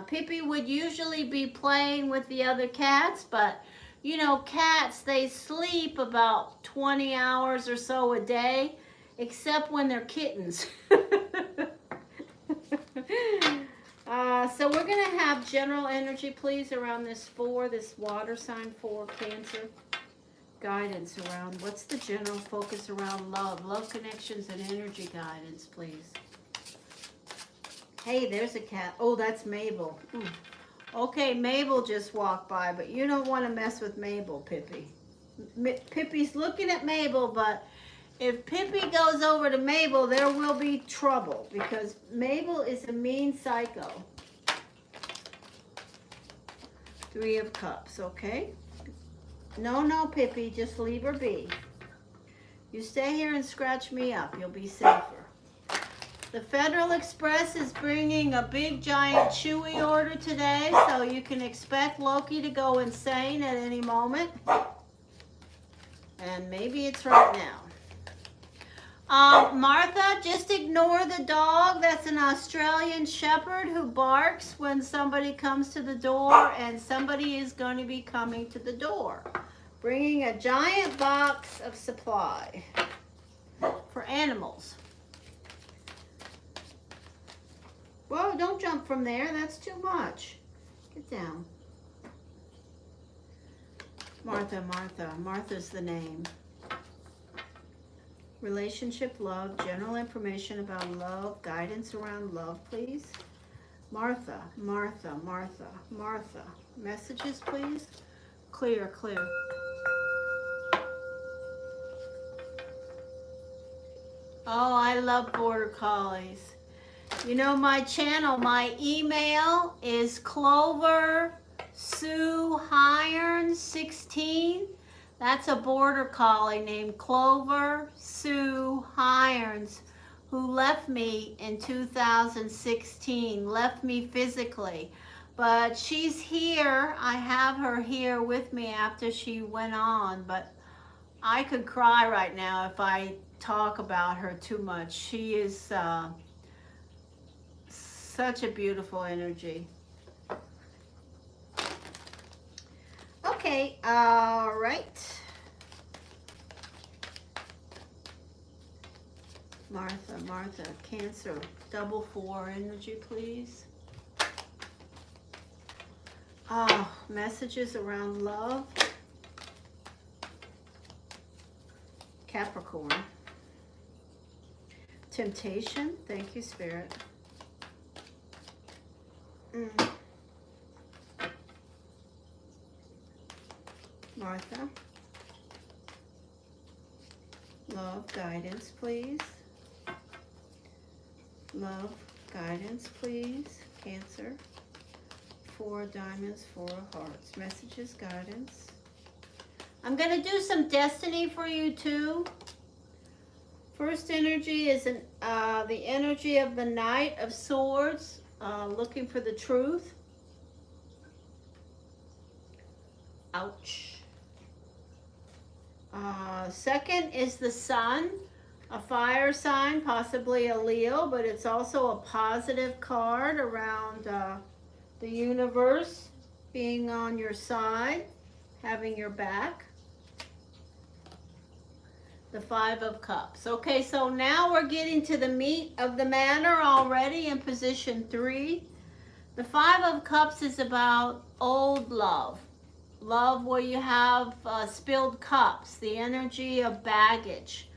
Pippi would usually be playing with the other cats, but you know, cats, they sleep about 20 hours or so a day, except when they're kittens. So we're going to have general energy, please, around this water sign 4, Cancer. Guidance around, what's the general focus around love connections and energy guidance, please. Hey, there's a cat. Oh, that's Mabel. Okay, Mabel just walked by, but you don't want to mess with Mabel, Pippi. Pippi's looking at Mabel, but if Pippi goes over to Mabel, there will be trouble because Mabel is a mean psycho. 3 of Cups, okay? No, Pippi, just leave her be. You stay here and scratch me up. You'll be safer. The Federal Express is bringing a big, giant Chewy order today, so you can expect Loki to go insane at any moment. And maybe it's right now. Martha, just ignore the dog. That's an Australian Shepherd who barks when somebody comes to the door, and somebody is going to be coming to the door, bringing a giant box of supply for animals. Whoa, don't jump from there. That's too much. Get down. Martha. Martha's the name. Relationship, love, general information about love, guidance around love, please. Martha. Messages, please. Clear. Oh, I love Border Collies. You know my channel, my email is CloverSueHirons16. That's a Border Collie named Clover Sue Hirons, who left me in 2016, left me physically. But she's here. I have her here with me after she went on, but I could cry right now if I talk about her too much. She is such a beautiful energy. Okay, all right. Martha, Cancer, double 4 energy, please. Messages around love. Capricorn. Temptation, thank you, Spirit. Martha. Love, guidance, please. Love, guidance, please. Cancer. 4 diamonds, 4 hearts. Messages, guidance. I'm going to do some destiny for you too. First energy is the energy of the Knight of Swords, looking for the truth. Ouch. Second is the Sun, a fire sign, possibly a Leo, but it's also a positive card around the universe being on your side, having your back. The 5 of Cups. Okay, so now we're getting to the meat of the matter already in position 3. The 5 of Cups is about old love. Love where you have spilled cups, the energy of baggage,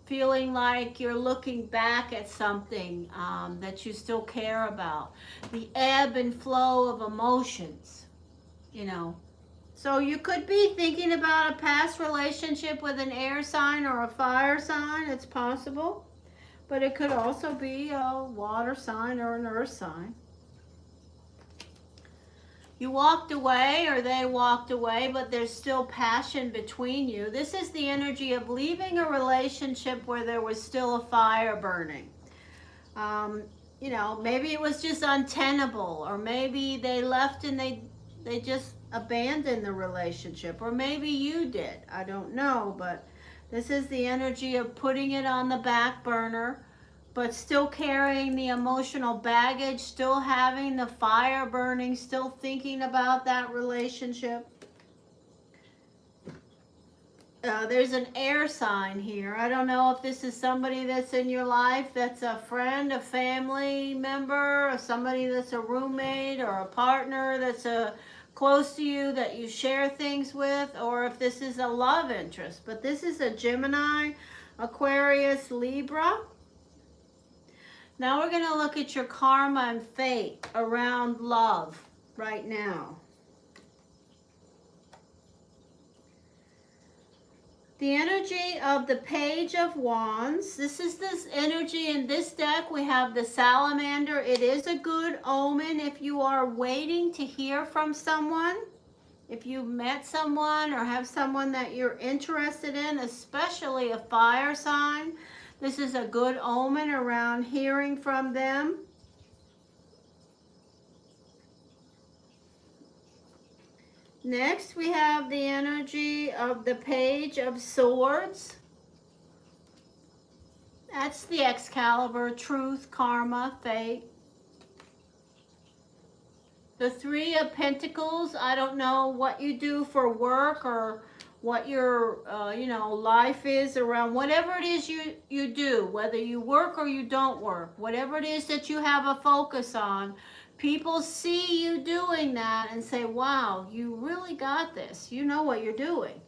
feeling like you're looking back at something that you still care about. The ebb and flow of emotions, you know. So you could be thinking about a past relationship with an air sign or a fire sign. It's possible. But it could also be a water sign or an earth sign. You walked away or they walked away, but there's still passion between you. This is the energy of leaving a relationship where there was still a fire burning. You know, maybe it was just untenable, or maybe they left and they just abandoned the relationship, or maybe you did. I don't know, but this is the energy of putting it on the back burner, but still carrying the emotional baggage, still having the fire burning, still thinking about that relationship. There's an air sign here. I don't know if this is somebody that's in your life, that's a friend, a family member, or somebody that's a roommate or a partner that's close to you that you share things with, or if this is a love interest. But this is a Gemini, Aquarius, Libra. Now we're going to look at your karma and fate around love right now. The energy of the Page of Wands. This is this energy in this deck. We have the Salamander. It is a good omen if you are waiting to hear from someone. If you met someone or have someone that you're interested in, especially a fire sign, this is a good omen around hearing from them. Next, we have the energy of the Page of Swords. That's the Excalibur, truth, karma, fate. The Three of Pentacles. I don't know what you do for work or what your life is around, whatever it is you do, whether you work or you don't work, whatever it is that you have a focus on. People see you doing that and say, wow, you really got this. You know what you're doing.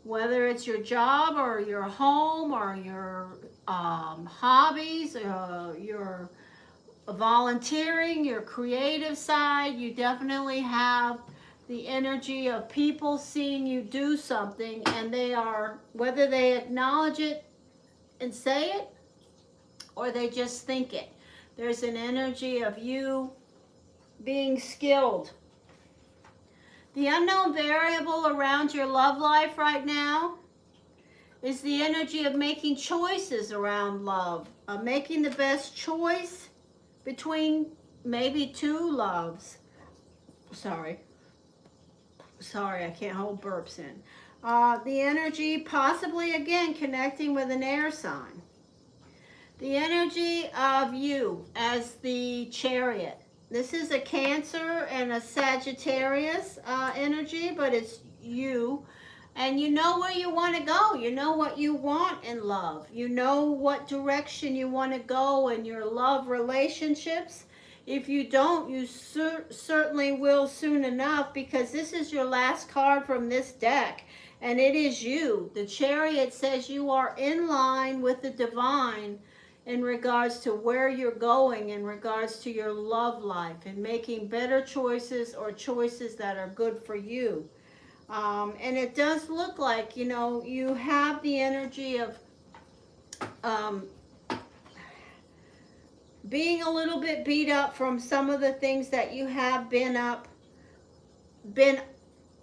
Whether it's your job or your home or your hobbies, your volunteering, your creative side, you definitely have the energy of people seeing you do something, and they are, whether they acknowledge it and say it or they just think it. There's an energy of you being skilled. The unknown variable around your love life right now is the energy of making choices around love, making the best choice between maybe two loves. Sorry, I can't hold burps in. The energy possibly again connecting with an air sign. The energy of you as the Chariot. This is a Cancer and a Sagittarius energy, but it's you. And you know where you want to go. You know what you want in love. You know what direction you want to go in your love relationships. If you don't, you certainly will soon enough, because this is your last card from this deck. And it is you. The Chariot says you are in line with the divine in regards to where you're going, in regards to your love life, and making better choices or choices that are good for you. And it does look like, you have the energy of being a little bit beat up from some of the things that you have been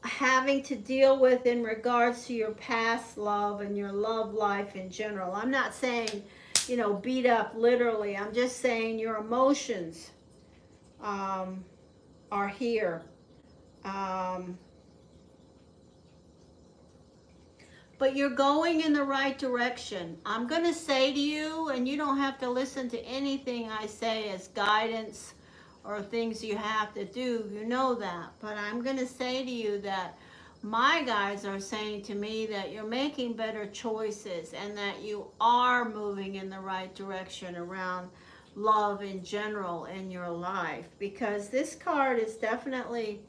having to deal with in regards to your past love and your love life in general. I'm not saying beat up literally. I'm just saying your emotions are here. But you're going in the right direction. I'm going to say to you, and you don't have to listen to anything I say as guidance or things you have to do. You know that. But I'm going to say to you that my guides are saying to me that you're making better choices and that you are moving in the right direction around love in general in your life, because this card is definitely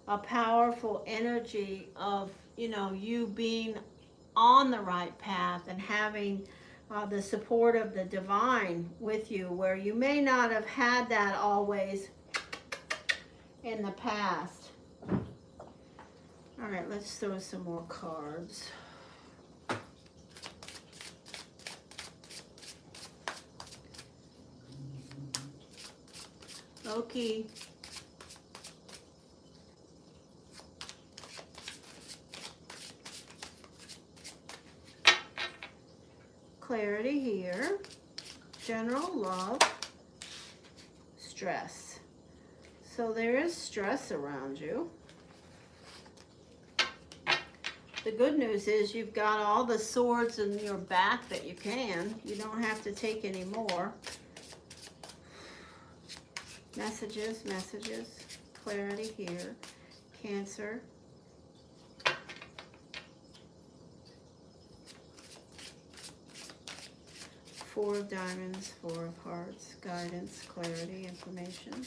a powerful energy of you being on the right path and having the support of the divine with you, where you may not have had that always in the past. All right, let's throw some more cards. Okay. Clarity here. General love. Stress. So there is stress around you. The good news is you've got all the swords in your back that you can. You don't have to take any more. Messages, messages, clarity here. Cancer. Four of diamonds, four of hearts, guidance, clarity, information.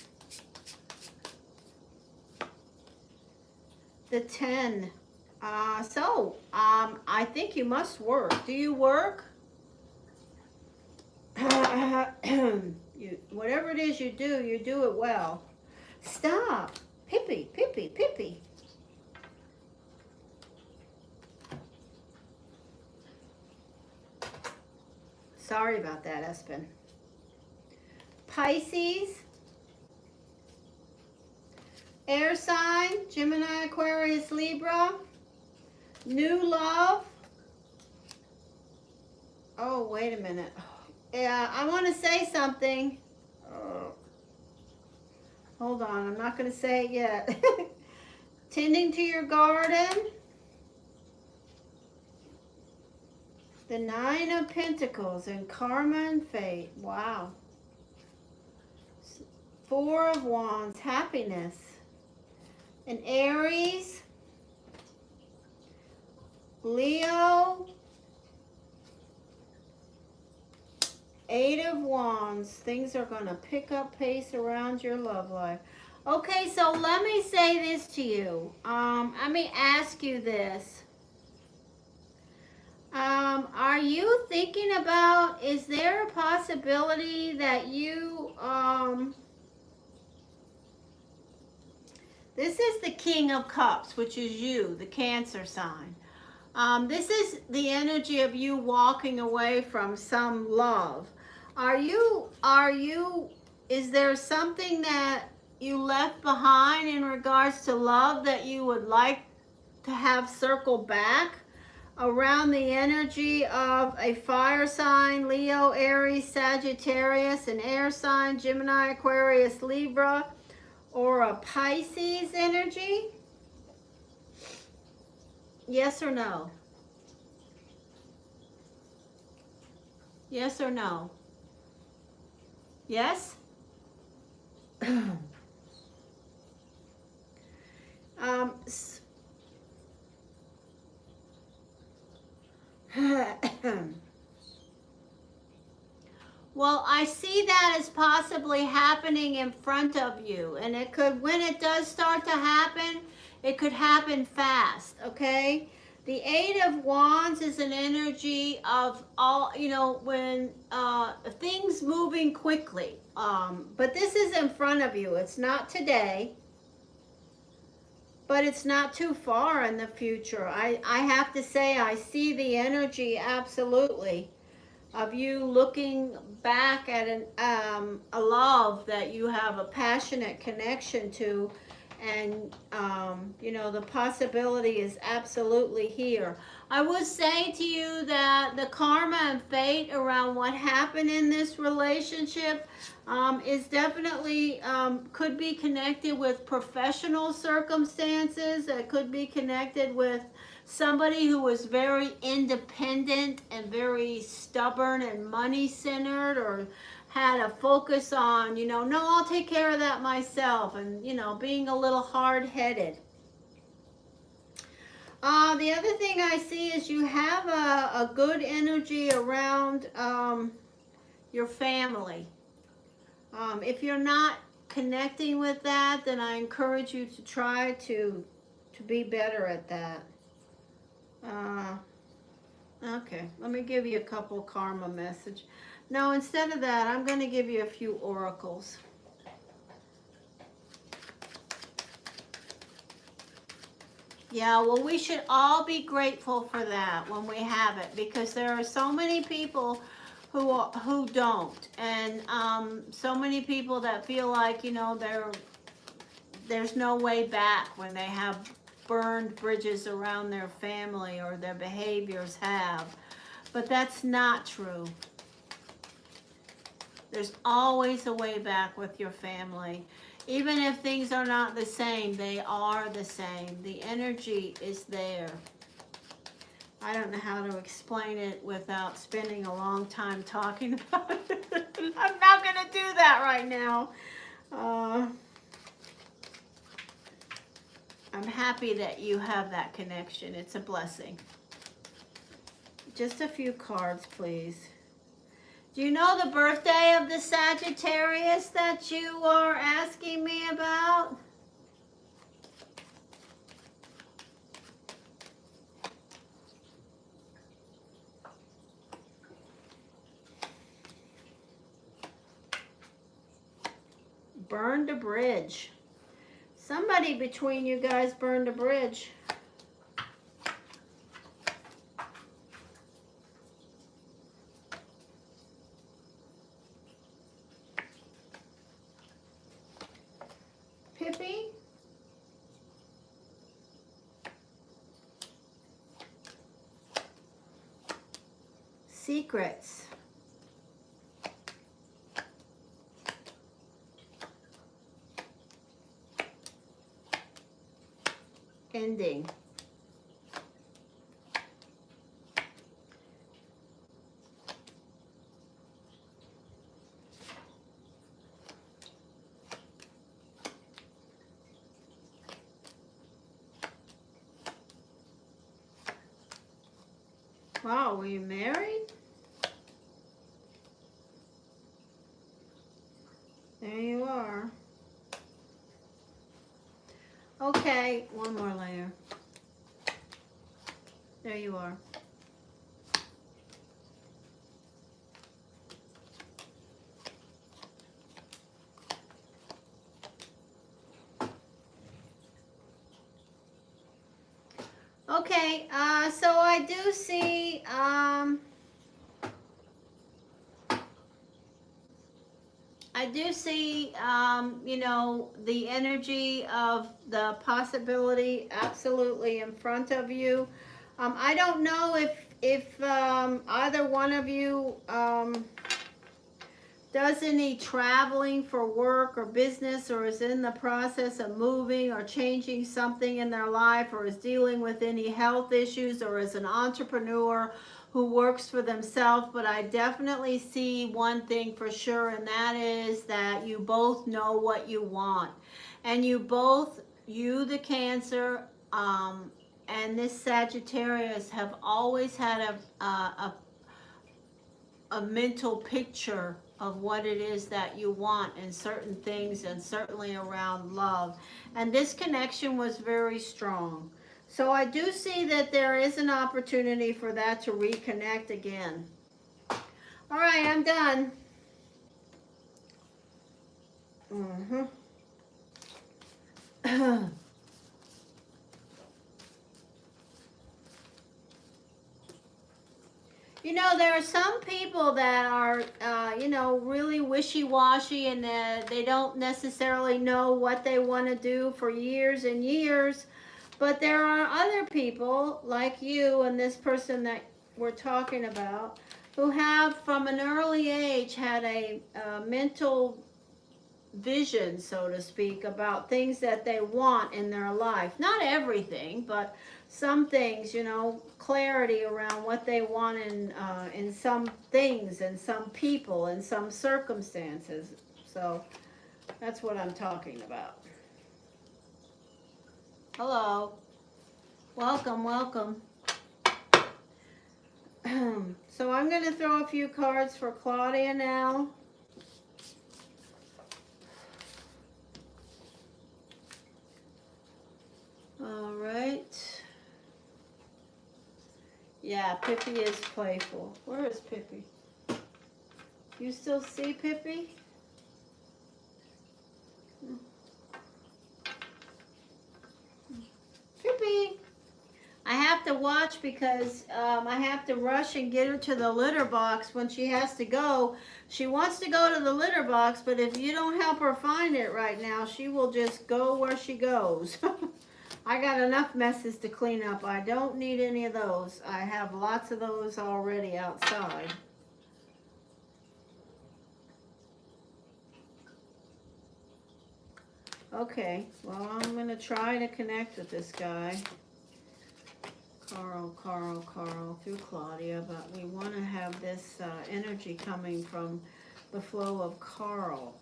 The 10. I think you must work. Do you work? Whatever it is you do it well. Stop. Pippi, Pippi, Pippi. Sorry about that, Espen. Pisces. Air sign, Gemini, Aquarius, Libra. New love. Oh, wait a minute. Yeah, I want to say something. Hold on, I'm not going to say it yet. Tending to your garden. The 9 of Pentacles and karma and fate. Wow. 4 of Wands, happiness. And Aries, Leo, 8 of Wands. Things are going to pick up pace around your love life. Okay, so let me say this to you. Let me ask you this. Are you thinking about, is there a possibility that you, this is the King of Cups, which is you, the Cancer sign. This is the energy of you walking away from some love. Is there something that you left behind in regards to love that you would like to have circle back around the energy of a fire sign, Leo, Aries, Sagittarius, an air sign, Gemini, Aquarius, Libra, or a Pisces energy? Yes or no? Yes or no? Yes? Well, I see that as possibly happening in front of you. And it could, when it does start to happen, it could happen fast, okay? The 8 of Wands is an energy of all, you know, when things moving quickly. But this is in front of you. It's not today, but it's not too far in the future. I have to say, I see the energy absolutely of you looking back at a love that you have a passionate connection to, and you know, the possibility is absolutely here. I would say to you that the karma and fate around what happened in this relationship is definitely could be connected with professional circumstances. It could be connected with somebody who was very independent and very stubborn and money-centered, or had a focus on, you know, no, I'll take care of that myself, and, you know, being a little hard-headed. The other thing I see is you have a good energy around your family. If you're not connecting with that, then I encourage you to try to be better at that. Okay, let me give you a couple karma message. No, instead of that, I'm going to give you a few oracles. Yeah, well, we should all be grateful for that when we have it, because there are so many people who don't, and so many people that feel like, you know, there's no way back when they have burned bridges around their family, or their behaviors have. But that's not true. There's always a way back with your family. Even if things are not the same, they are the same. The energy is there. I don't know how to explain it without spending a long time talking about it. I'm not going to do that right now. I'm happy that you have that connection. It's a blessing. Just a few cards, please. Do you know the birthday of the Sagittarius that you are asking me about? Burned a bridge. Somebody between you guys burned a bridge. Pippi? Secrets. Ending. Wow, were you married? There you are. Okay, one more layer. There you are. Okay, so I do see, you know, the energy of the possibility absolutely in front of you. I don't know if either one of you does any traveling for work or business, or is in the process of moving or changing something in their life, or is dealing with any health issues, or is an entrepreneur who works for themselves. But I definitely see one thing for sure, and that is that you both know what you want. And you both, you the Cancer, and this Sagittarius, have always had a mental picture of what it is that you want in certain things, and certainly around love. And this connection was very strong. So I do see that there is an opportunity for that to reconnect again. All right, I'm done. You know, there are some people that are, you know, really wishy-washy, and they don't necessarily know what they want to do for years and years. But there are other people like you and this person that we're talking about who have, from an early age, had a mental vision, so to speak, about things that they want in their life. Not everything, but some things, you know, clarity around what they want in some things and some people and some circumstances. So that's what I'm talking about. Hello. Welcome, welcome. So I'm going to throw a few cards for Claudia now. All right. Yeah, Pippi is playful. Where is Pippi? You still see Pippi? Pippi! I have to watch because I have to rush and get her to the litter box when she has to go. She wants to go to the litter box, but if you don't help her find it right now, she will just go where she goes. I got enough messes to clean up. I don't need any of those. I have lots of those already outside. Okay, well, I'm going to try to connect with this guy. Carl through Claudia, but we want to have this energy coming from the flow of Carl.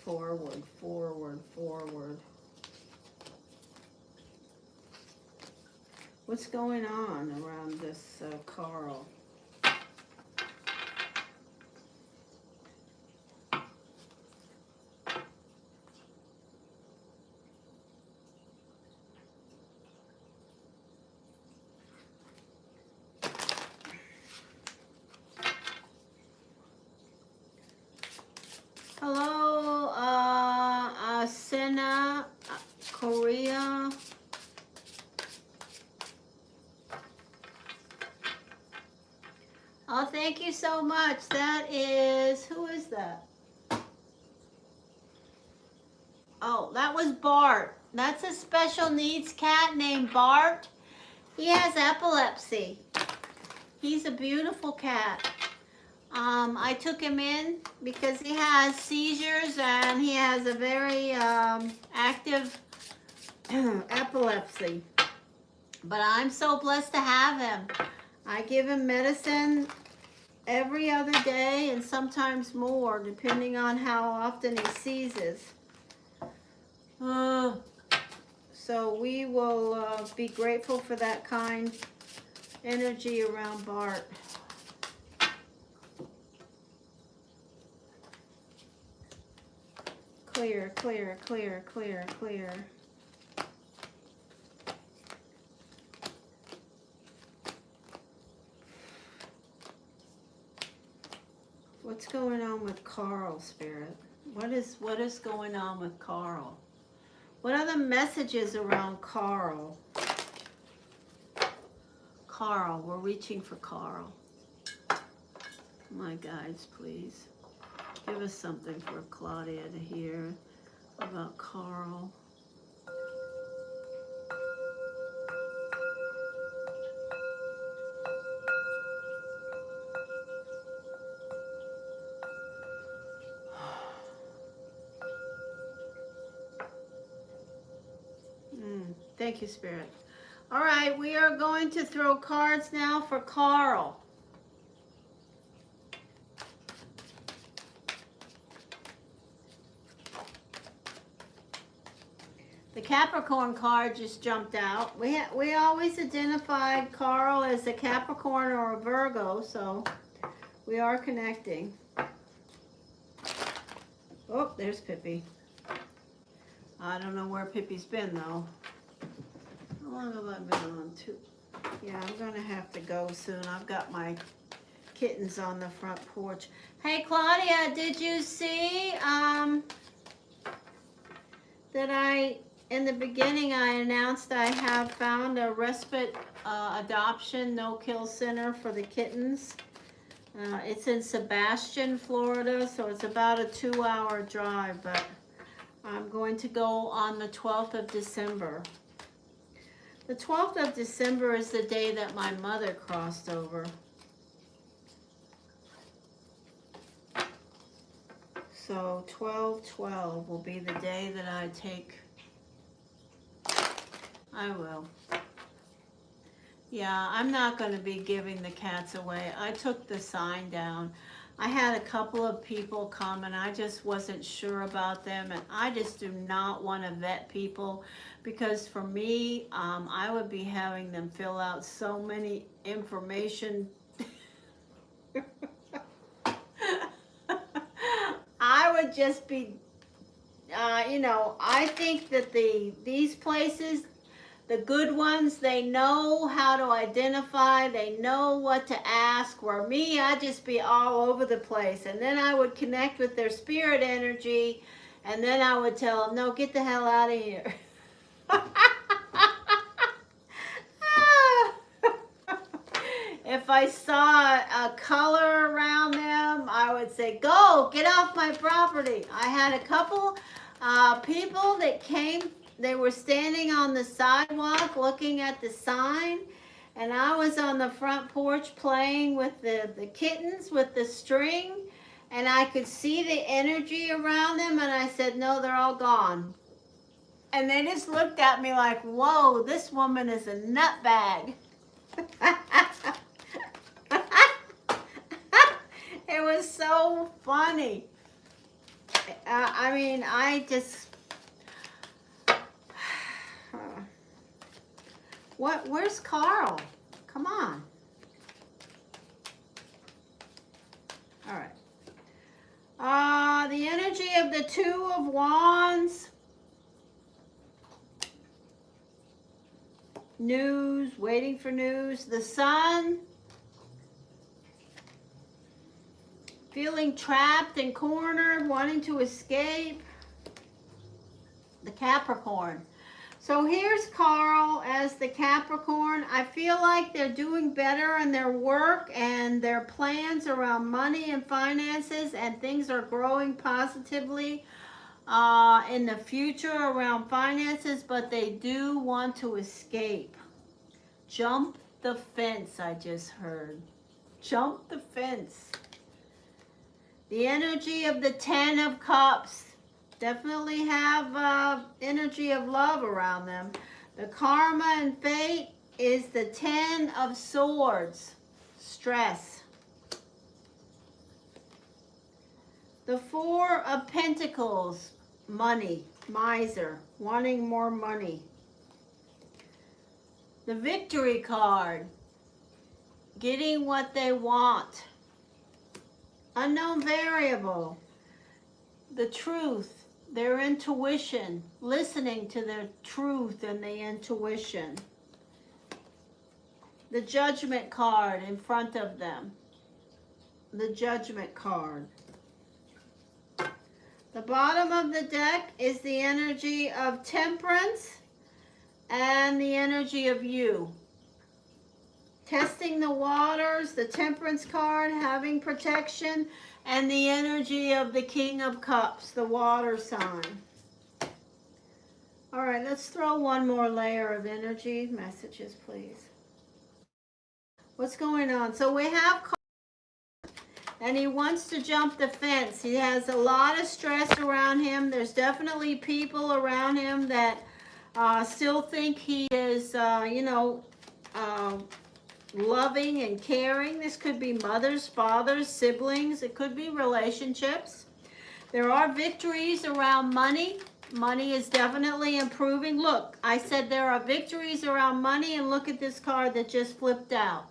Forward, forward, forward. What's going on around this Carl? Hello, Asena, Korea. Oh, thank you so much. That is, who is that? Oh, that was Bart. That's a special needs cat named Bart. He has epilepsy. He's a beautiful cat. I took him in because he has seizures and he has a very active epilepsy. But I'm so blessed to have him. I give him medicine every other day and sometimes more, depending on how often he seizes. So we will be grateful for that kind energy around Bart. Clear, clear, clear, clear, clear. What's going on with Carl, Spirit? What is going on with Carl? What are the messages around Carl? Carl, we're reaching for Carl. My guides, please. Give us something for Claudia to hear about Carl. Thank you, Spirit. All right, we are going to throw cards now for Carl. The Capricorn card just jumped out. We always identified Carl as a Capricorn or a Virgo, so we are connecting. Oh, there's Pippi. I don't know where Pippi's been, though. How long have I been on? Yeah, I'm going to have to go soon. I've got my kittens on the front porch. Hey, Claudia, did you see that in the beginning, I announced I have found a respite adoption no-kill center for the kittens. It's in Sebastian, Florida, so it's about a 2-hour drive, but I'm going to go on the 12th of December. The 12th of December is the day that my mother crossed over. So 12/12 will be the day that I take. I will. Yeah, I'm not going to be giving the cats away. I took the sign down. I had a couple of people come and I just wasn't sure about them, and I just do not want to vet people because for me, I would be having them fill out so many information. I would just be, I think that these places, the good ones, they know how to identify, they know what to ask, where me, I'd just be all over the place. And then I would connect with their spirit energy, and then I would tell them, no, get the hell out of here. If I saw a color around them, I would say, go, get off my property. I had a couple people that came. They were standing on the sidewalk looking at the sign, and I was on the front porch playing with the kittens with the string, and I could see the energy around them, and I said, no, they're all gone. And they just looked at me like, whoa, this woman is a nutbag. It was so funny. I mean, I just... Where's Carl? Come on. All right. The energy of the Two of Wands. News, waiting for news. The Sun. Feeling trapped and cornered, wanting to escape. The Capricorn. So here's Carl as the Capricorn. I feel like they're doing better in their work and their plans around money and finances, and things are growing positively in the future around finances, but they do want to escape. Jump the fence, I just heard. Jump the fence. The energy of the Ten of Cups. Definitely have energy of love around them. The karma and fate is the Ten of Swords. Stress. The Four of Pentacles. Money. Miser. Wanting more money. The Victory card. Getting what they want. Unknown variable. The Truth. Their intuition, listening to their truth and the intuition. The Judgment card in front of them. The Judgment card. The bottom of the deck is the energy of Temperance and the energy of you. Testing the waters, the Temperance card, having protection, and the energy of the King of Cups, the water sign. All right, let's throw one more layer of energy. Messages, please. What's going on? So we have Carl, and he wants to jump the fence. He has a lot of stress around him. There's definitely people around him that still think he is, loving and caring. This could be mothers, fathers, siblings. It could be relationships. There are victories around money. Money is definitely improving. Look, I said there are victories around money, and look at this card that just flipped out.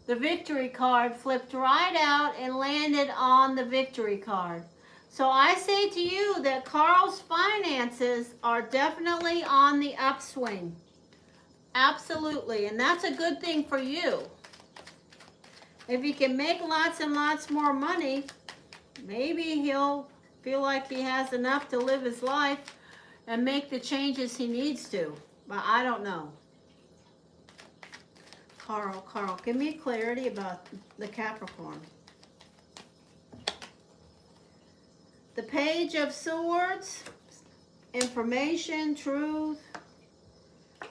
The Victory card flipped right out and landed on the Victory card. So I say to you that Carl's finances are definitely on the upswing. Absolutely, and that's a good thing for you. If he can make lots and lots more money, maybe he'll feel like he has enough to live his life and make the changes he needs to. But I don't know. Carl, give me clarity about the Capricorn. The Page of Swords, information, truth.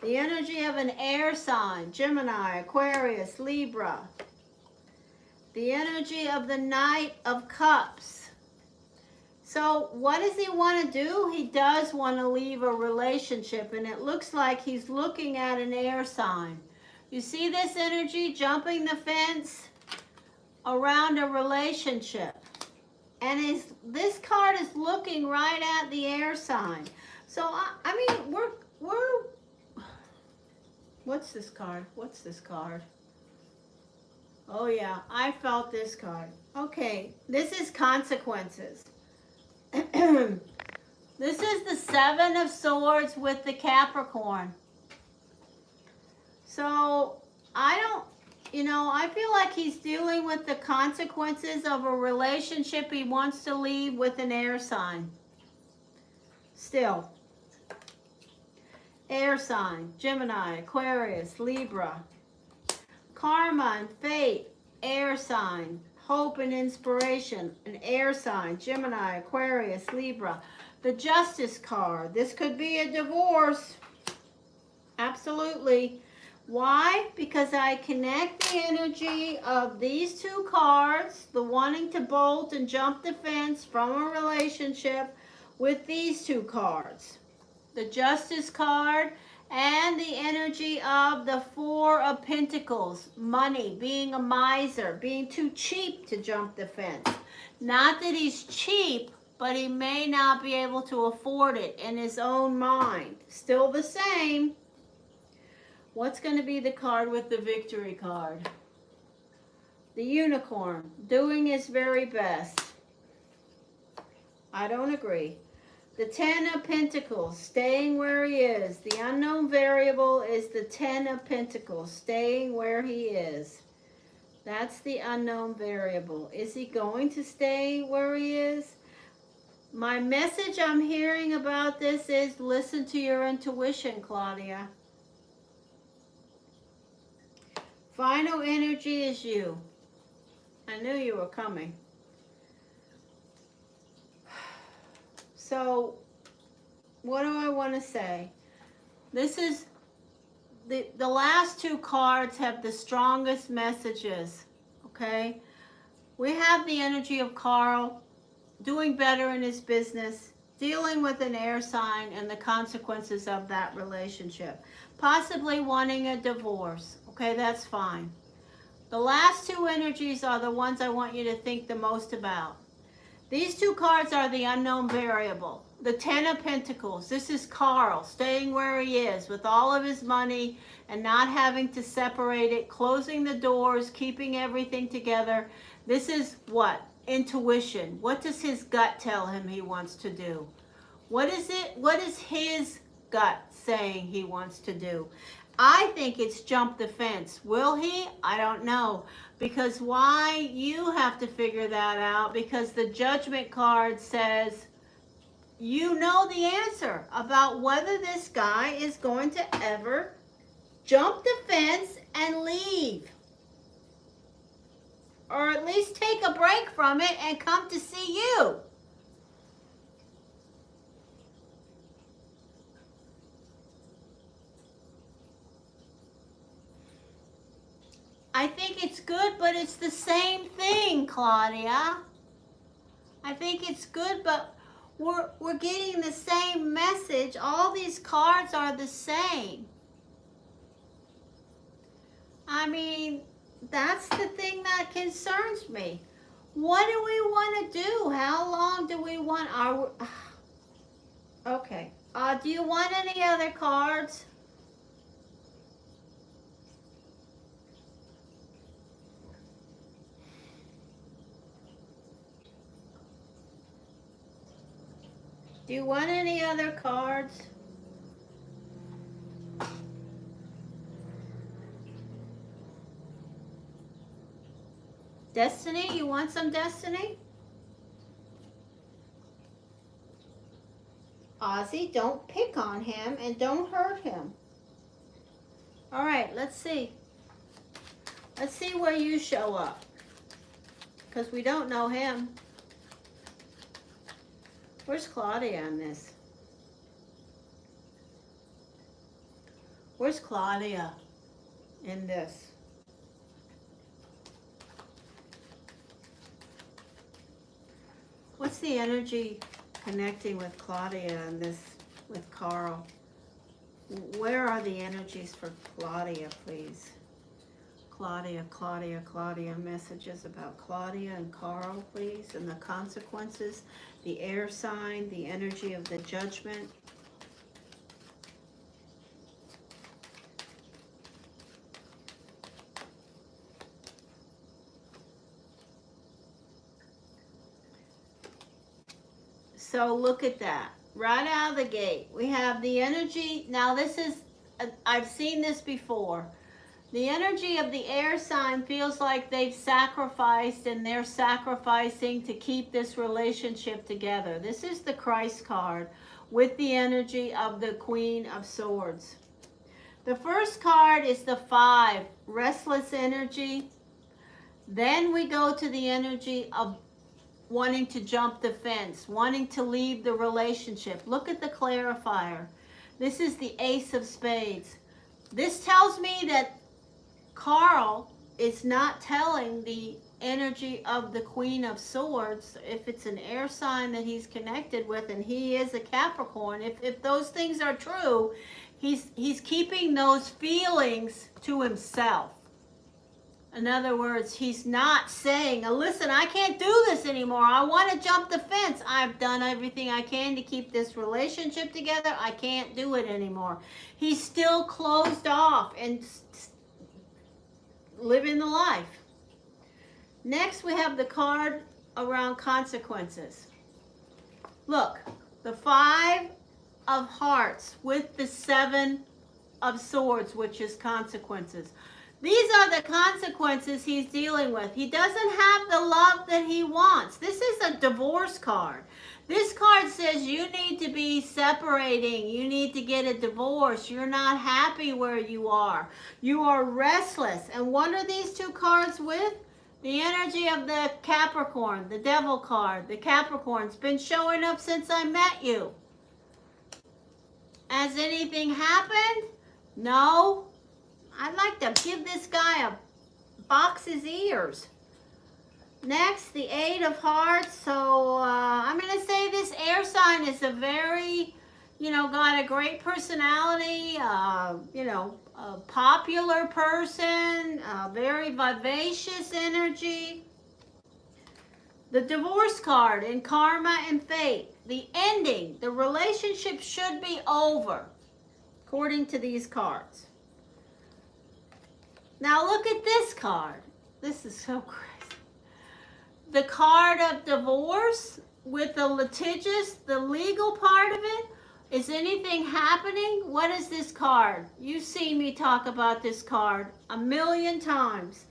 The energy of an air sign, Gemini, Aquarius, Libra. The energy of the Knight of Cups. So what does he want to do? He does want to leave a relationship, and it looks like he's looking at an air sign. You see this energy jumping the fence around a relationship. And this card is looking right at the air sign. So, I mean, we're what's this card? What's this card? Oh, yeah, I felt this card. Okay, this is consequences. This is the Seven of Swords with the Capricorn. So, I feel like he's dealing with the consequences of a relationship he wants to leave with an air sign. Still. Air sign, Gemini, Aquarius, Libra. Karma and fate, air sign. Hope and inspiration, an air sign, Gemini, Aquarius, Libra. The Justice card, this could be a divorce. Absolutely. Why? Because I connect the energy of these two cards, the wanting to bolt and jump the fence from a relationship, with these two cards. The Justice card and the energy energy of the Four of Pentacles, money, being a miser, being too cheap to jump the fence. Not that he's cheap, but he may not be able to afford it in his own mind. Still the same. What's going to be the card with the victory card? The unicorn, doing his very best. I don't agree. The Ten of Pentacles, staying where he is. The unknown variable is the Ten of Pentacles, staying where he is. That's the unknown variable. Is he going to stay where he is? My message I'm hearing about this is listen to your intuition, Claudia. Final energy is you. I knew you were coming. So, what do I want to say? This is, the last two cards have the strongest messages, okay? We have the energy of Carl doing better in his business, dealing with an air sign and the consequences of that relationship. Possibly wanting a divorce, okay, that's fine. The last two energies are the ones I want you to think the most about. These two cards are the unknown variable. The Ten of Pentacles. This is Carl staying where he is with all of his money and not having to separate it, closing the doors, keeping everything together. This is what? Intuition. What does his gut tell him he wants to do? What is it? What is his gut saying he wants to do? I think it's jump the fence. Will he? I don't know. Because why? You have to figure that out, because the Judgment card says you know the answer about whether this guy is going to ever jump the fence and leave. Or at least take a break from it and come to see you. I think it's good, but it's the same thing, Claudia. I think it's good, but we're getting the same message. All these cards are the same. I mean, that's the thing that concerns me. What do we want to do? How long do we want our... Okay. Do you want any other cards? Do you want any other cards? Destiny? You want some Destiny? Ozzy, don't pick on him and don't hurt him. All right, let's see. Let's see where you show up. Because we don't know him. Where's Claudia on this? Where's Claudia in this? What's the energy connecting with Claudia and this with Carl? Where are the energies for Claudia, please? Claudia, Claudia, Claudia. Messages about Claudia and Carl, please, and the consequences. The air sign, the energy of the Judgment. So look at that. Right out of the gate, we have the energy. Now this is, I've seen this before. The energy of the air sign feels like they've sacrificed and they're sacrificing to keep this relationship together. This is the Christ card with the energy of the Queen of Swords. The first card is the 5, restless energy. Then we go to the energy of wanting to jump the fence, wanting to leave the relationship. Look at the clarifier. This is the Ace of Spades. This tells me that Carl is not telling the energy of the Queen of Swords, if it's an air sign that he's connected with, and he is a Capricorn, if those things are true, He's keeping those feelings to himself. In other words, he's not saying, listen, I can't do this anymore. I want to jump the fence. I've done everything I can to keep this relationship together. I can't do it anymore. He's still closed off and living the life. Next, we have the card around consequences. Look, the 5 of Hearts with the 7 of Swords, which is consequences. These are the consequences he's dealing with. He doesn't have the love that he wants. This is a divorce card. This card says you need to be separating. You need to get a divorce. You're not happy where you are. You are restless. And what are these 2 cards with? The energy of the Capricorn, the Devil card. The Capricorn's been showing up since I met you. Has anything happened? No. I'd like to give this guy a box his ears. Next, the 8 of Hearts. So I'm going to say this air sign is a very, got a great personality, a popular person, very vivacious energy. The divorce card in Karma and Fate. The ending, the relationship should be over, according to these cards. Now look at this card. This is so crazy. The card of divorce with the litigious, the legal part of it. Is anything happening? What is this card? You've seen me talk about this card a million times.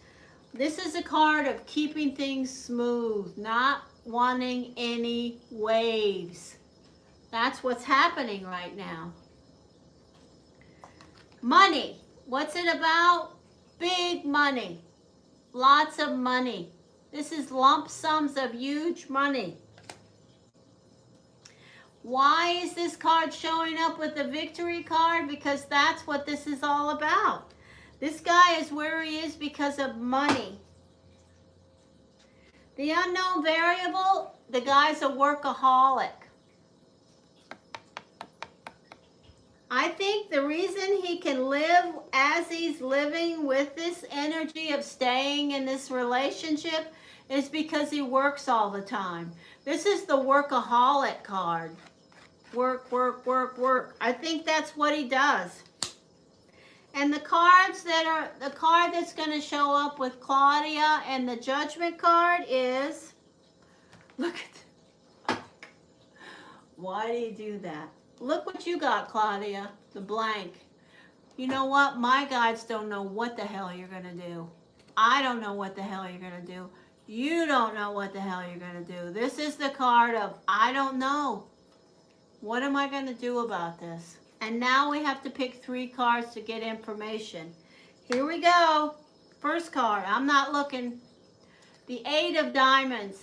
This is a card of keeping things smooth, not wanting any waves. That's what's happening right now. Money. What's it about? Big money. Lots of money. This is lump sums of huge money. Why is this card showing up with the victory card? Because that's what this is all about. This guy is where he is because of money. The unknown variable, the guy's a workaholic. I think the reason he can live as he's living with this energy of staying in this relationship is because he works all the time. This is the workaholic card. Work, work, work, work. I think that's what he does. And the cards that are, the card that's going to show up with Claudia and the Judgment card is, look at, why do you do that? Look what you got, Claudia, the blank. You know what? My guides don't know what the hell you're going to do. I don't know what the hell you're going to do. You don't know what the hell you're going to do. This is the card of, I don't know. What am I going to do about this? And now we have to pick 3 cards to get information. Here we go. First card. I'm not looking. The 8 of Diamonds.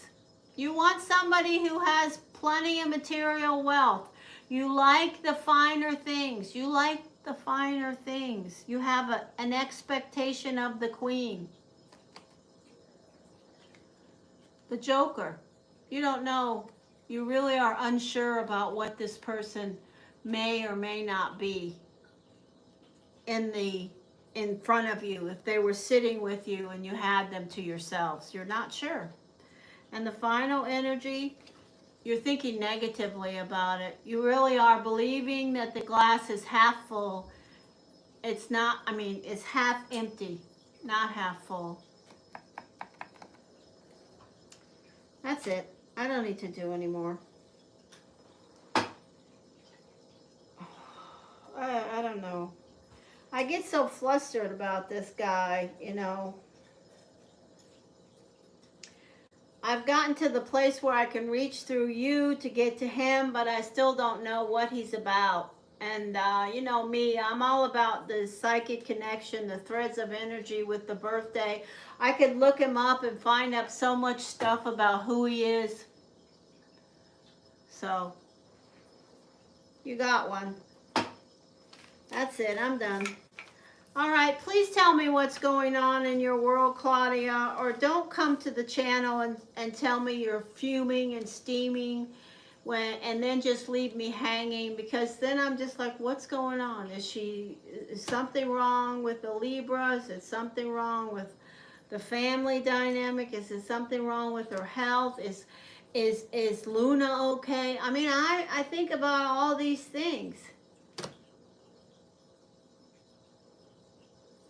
You want somebody who has plenty of material wealth. You like the finer things. You like the finer things. You have an expectation of the Queen. The Joker. You don't know. You really are unsure about what this person may or may not be in front of you. If they were sitting with you and you had them to yourselves, you're not sure. And the final energy, you're thinking negatively about it. You really are believing that the glass is half full. It's not, it's half empty, not half full. That's it. I don't need to do anymore. I don't know. I get so flustered about this guy, I've gotten to the place where I can reach through you to get to him, but I still don't know what he's about. And you know me, I'm all about the psychic connection, the threads of energy with the birthday. I could look him up and find out so much stuff about who he is. So, you got one. That's it, I'm done. All right, please tell me what's going on in your world, Claudia, or don't come to the channel and tell me you're fuming and steaming and then just leave me hanging, because then I'm just like, what's going on? Is something wrong with the Libras? Is something wrong with the family dynamic? Is there something wrong with her health? Is Luna okay? I mean, I think about all these things.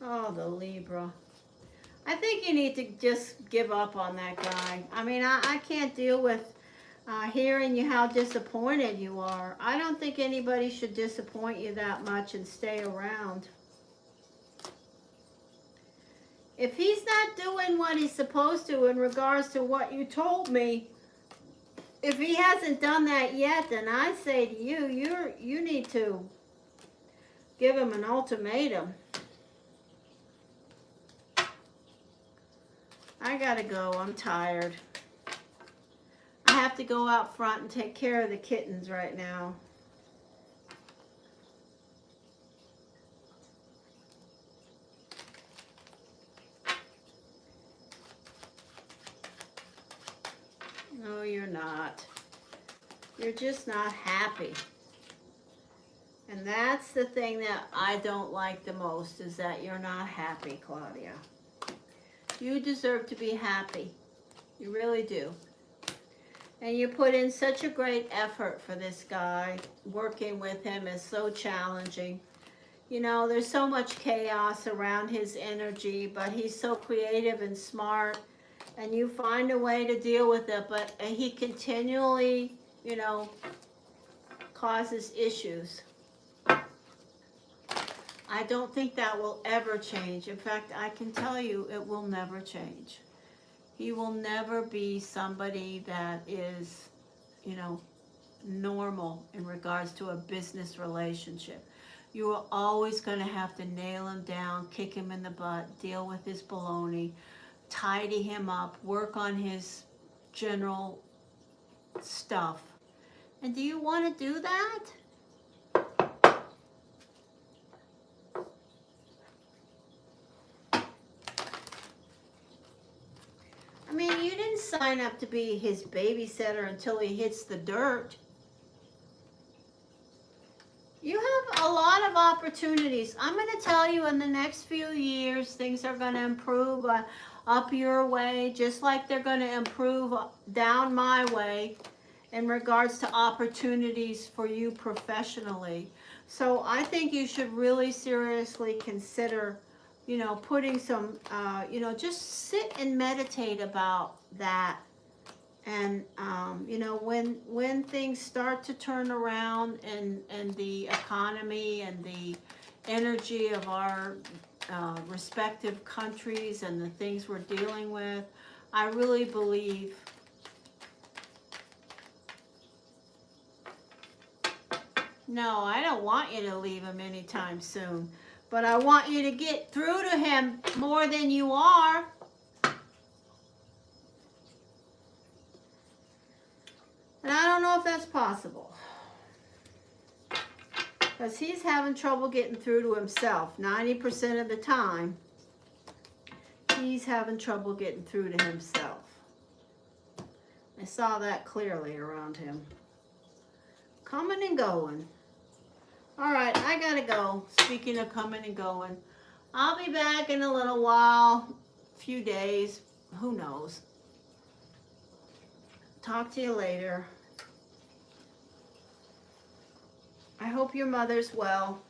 Oh, the Libra. I think you need to just give up on that guy. I mean, I can't deal with hearing you how disappointed you are. I don't think anybody should disappoint you that much and stay around. If he's not doing what he's supposed to in regards to what you told me, if he hasn't done that yet, then I say to you, you need to give him an ultimatum. I gotta go. I'm tired. I have to go out front and take care of the kittens right now. No, you're not. You're just not happy. And that's the thing that I don't like the most, is that you're not happy, Claudia. You deserve to be happy. You really do. And you put in such a great effort for this guy. Working with him is so challenging. You know, there's so much chaos around his energy, but he's so creative and smart. And you find a way to deal with it, but he continually, you know, causes issues. I don't think that will ever change. In fact, I can tell you it will never change. He will never be somebody that is, you know, normal in regards to a business relationship. You are always going to have to nail him down, kick him in the butt, deal with his baloney, tidy him up, work on his general stuff. And do you want to do that? I mean, you didn't sign up to be his babysitter until he hits the dirt. You have a lot of opportunities. I'm going to tell you, in the next few years, things are going to improve up your way, just like they're going to improve down my way in regards to opportunities for you professionally. So I think you should really seriously consider, you know, putting some, you know, just sit and meditate about that. And, you know, when things start to turn around and the economy and the energy of our respective countries and the things we're dealing with, I really believe no, I don't want you to leave him anytime soon. But I want you to get through to him more than you are. And I don't know if that's possible. Because he's having trouble getting through to himself. 90% of the time, he's having trouble getting through to himself. I saw that clearly around him. Coming and going. All right, I gotta go. Speaking of coming and going, I'll be back in a little while, a few days, who knows. Talk to you later. I hope your mother's well.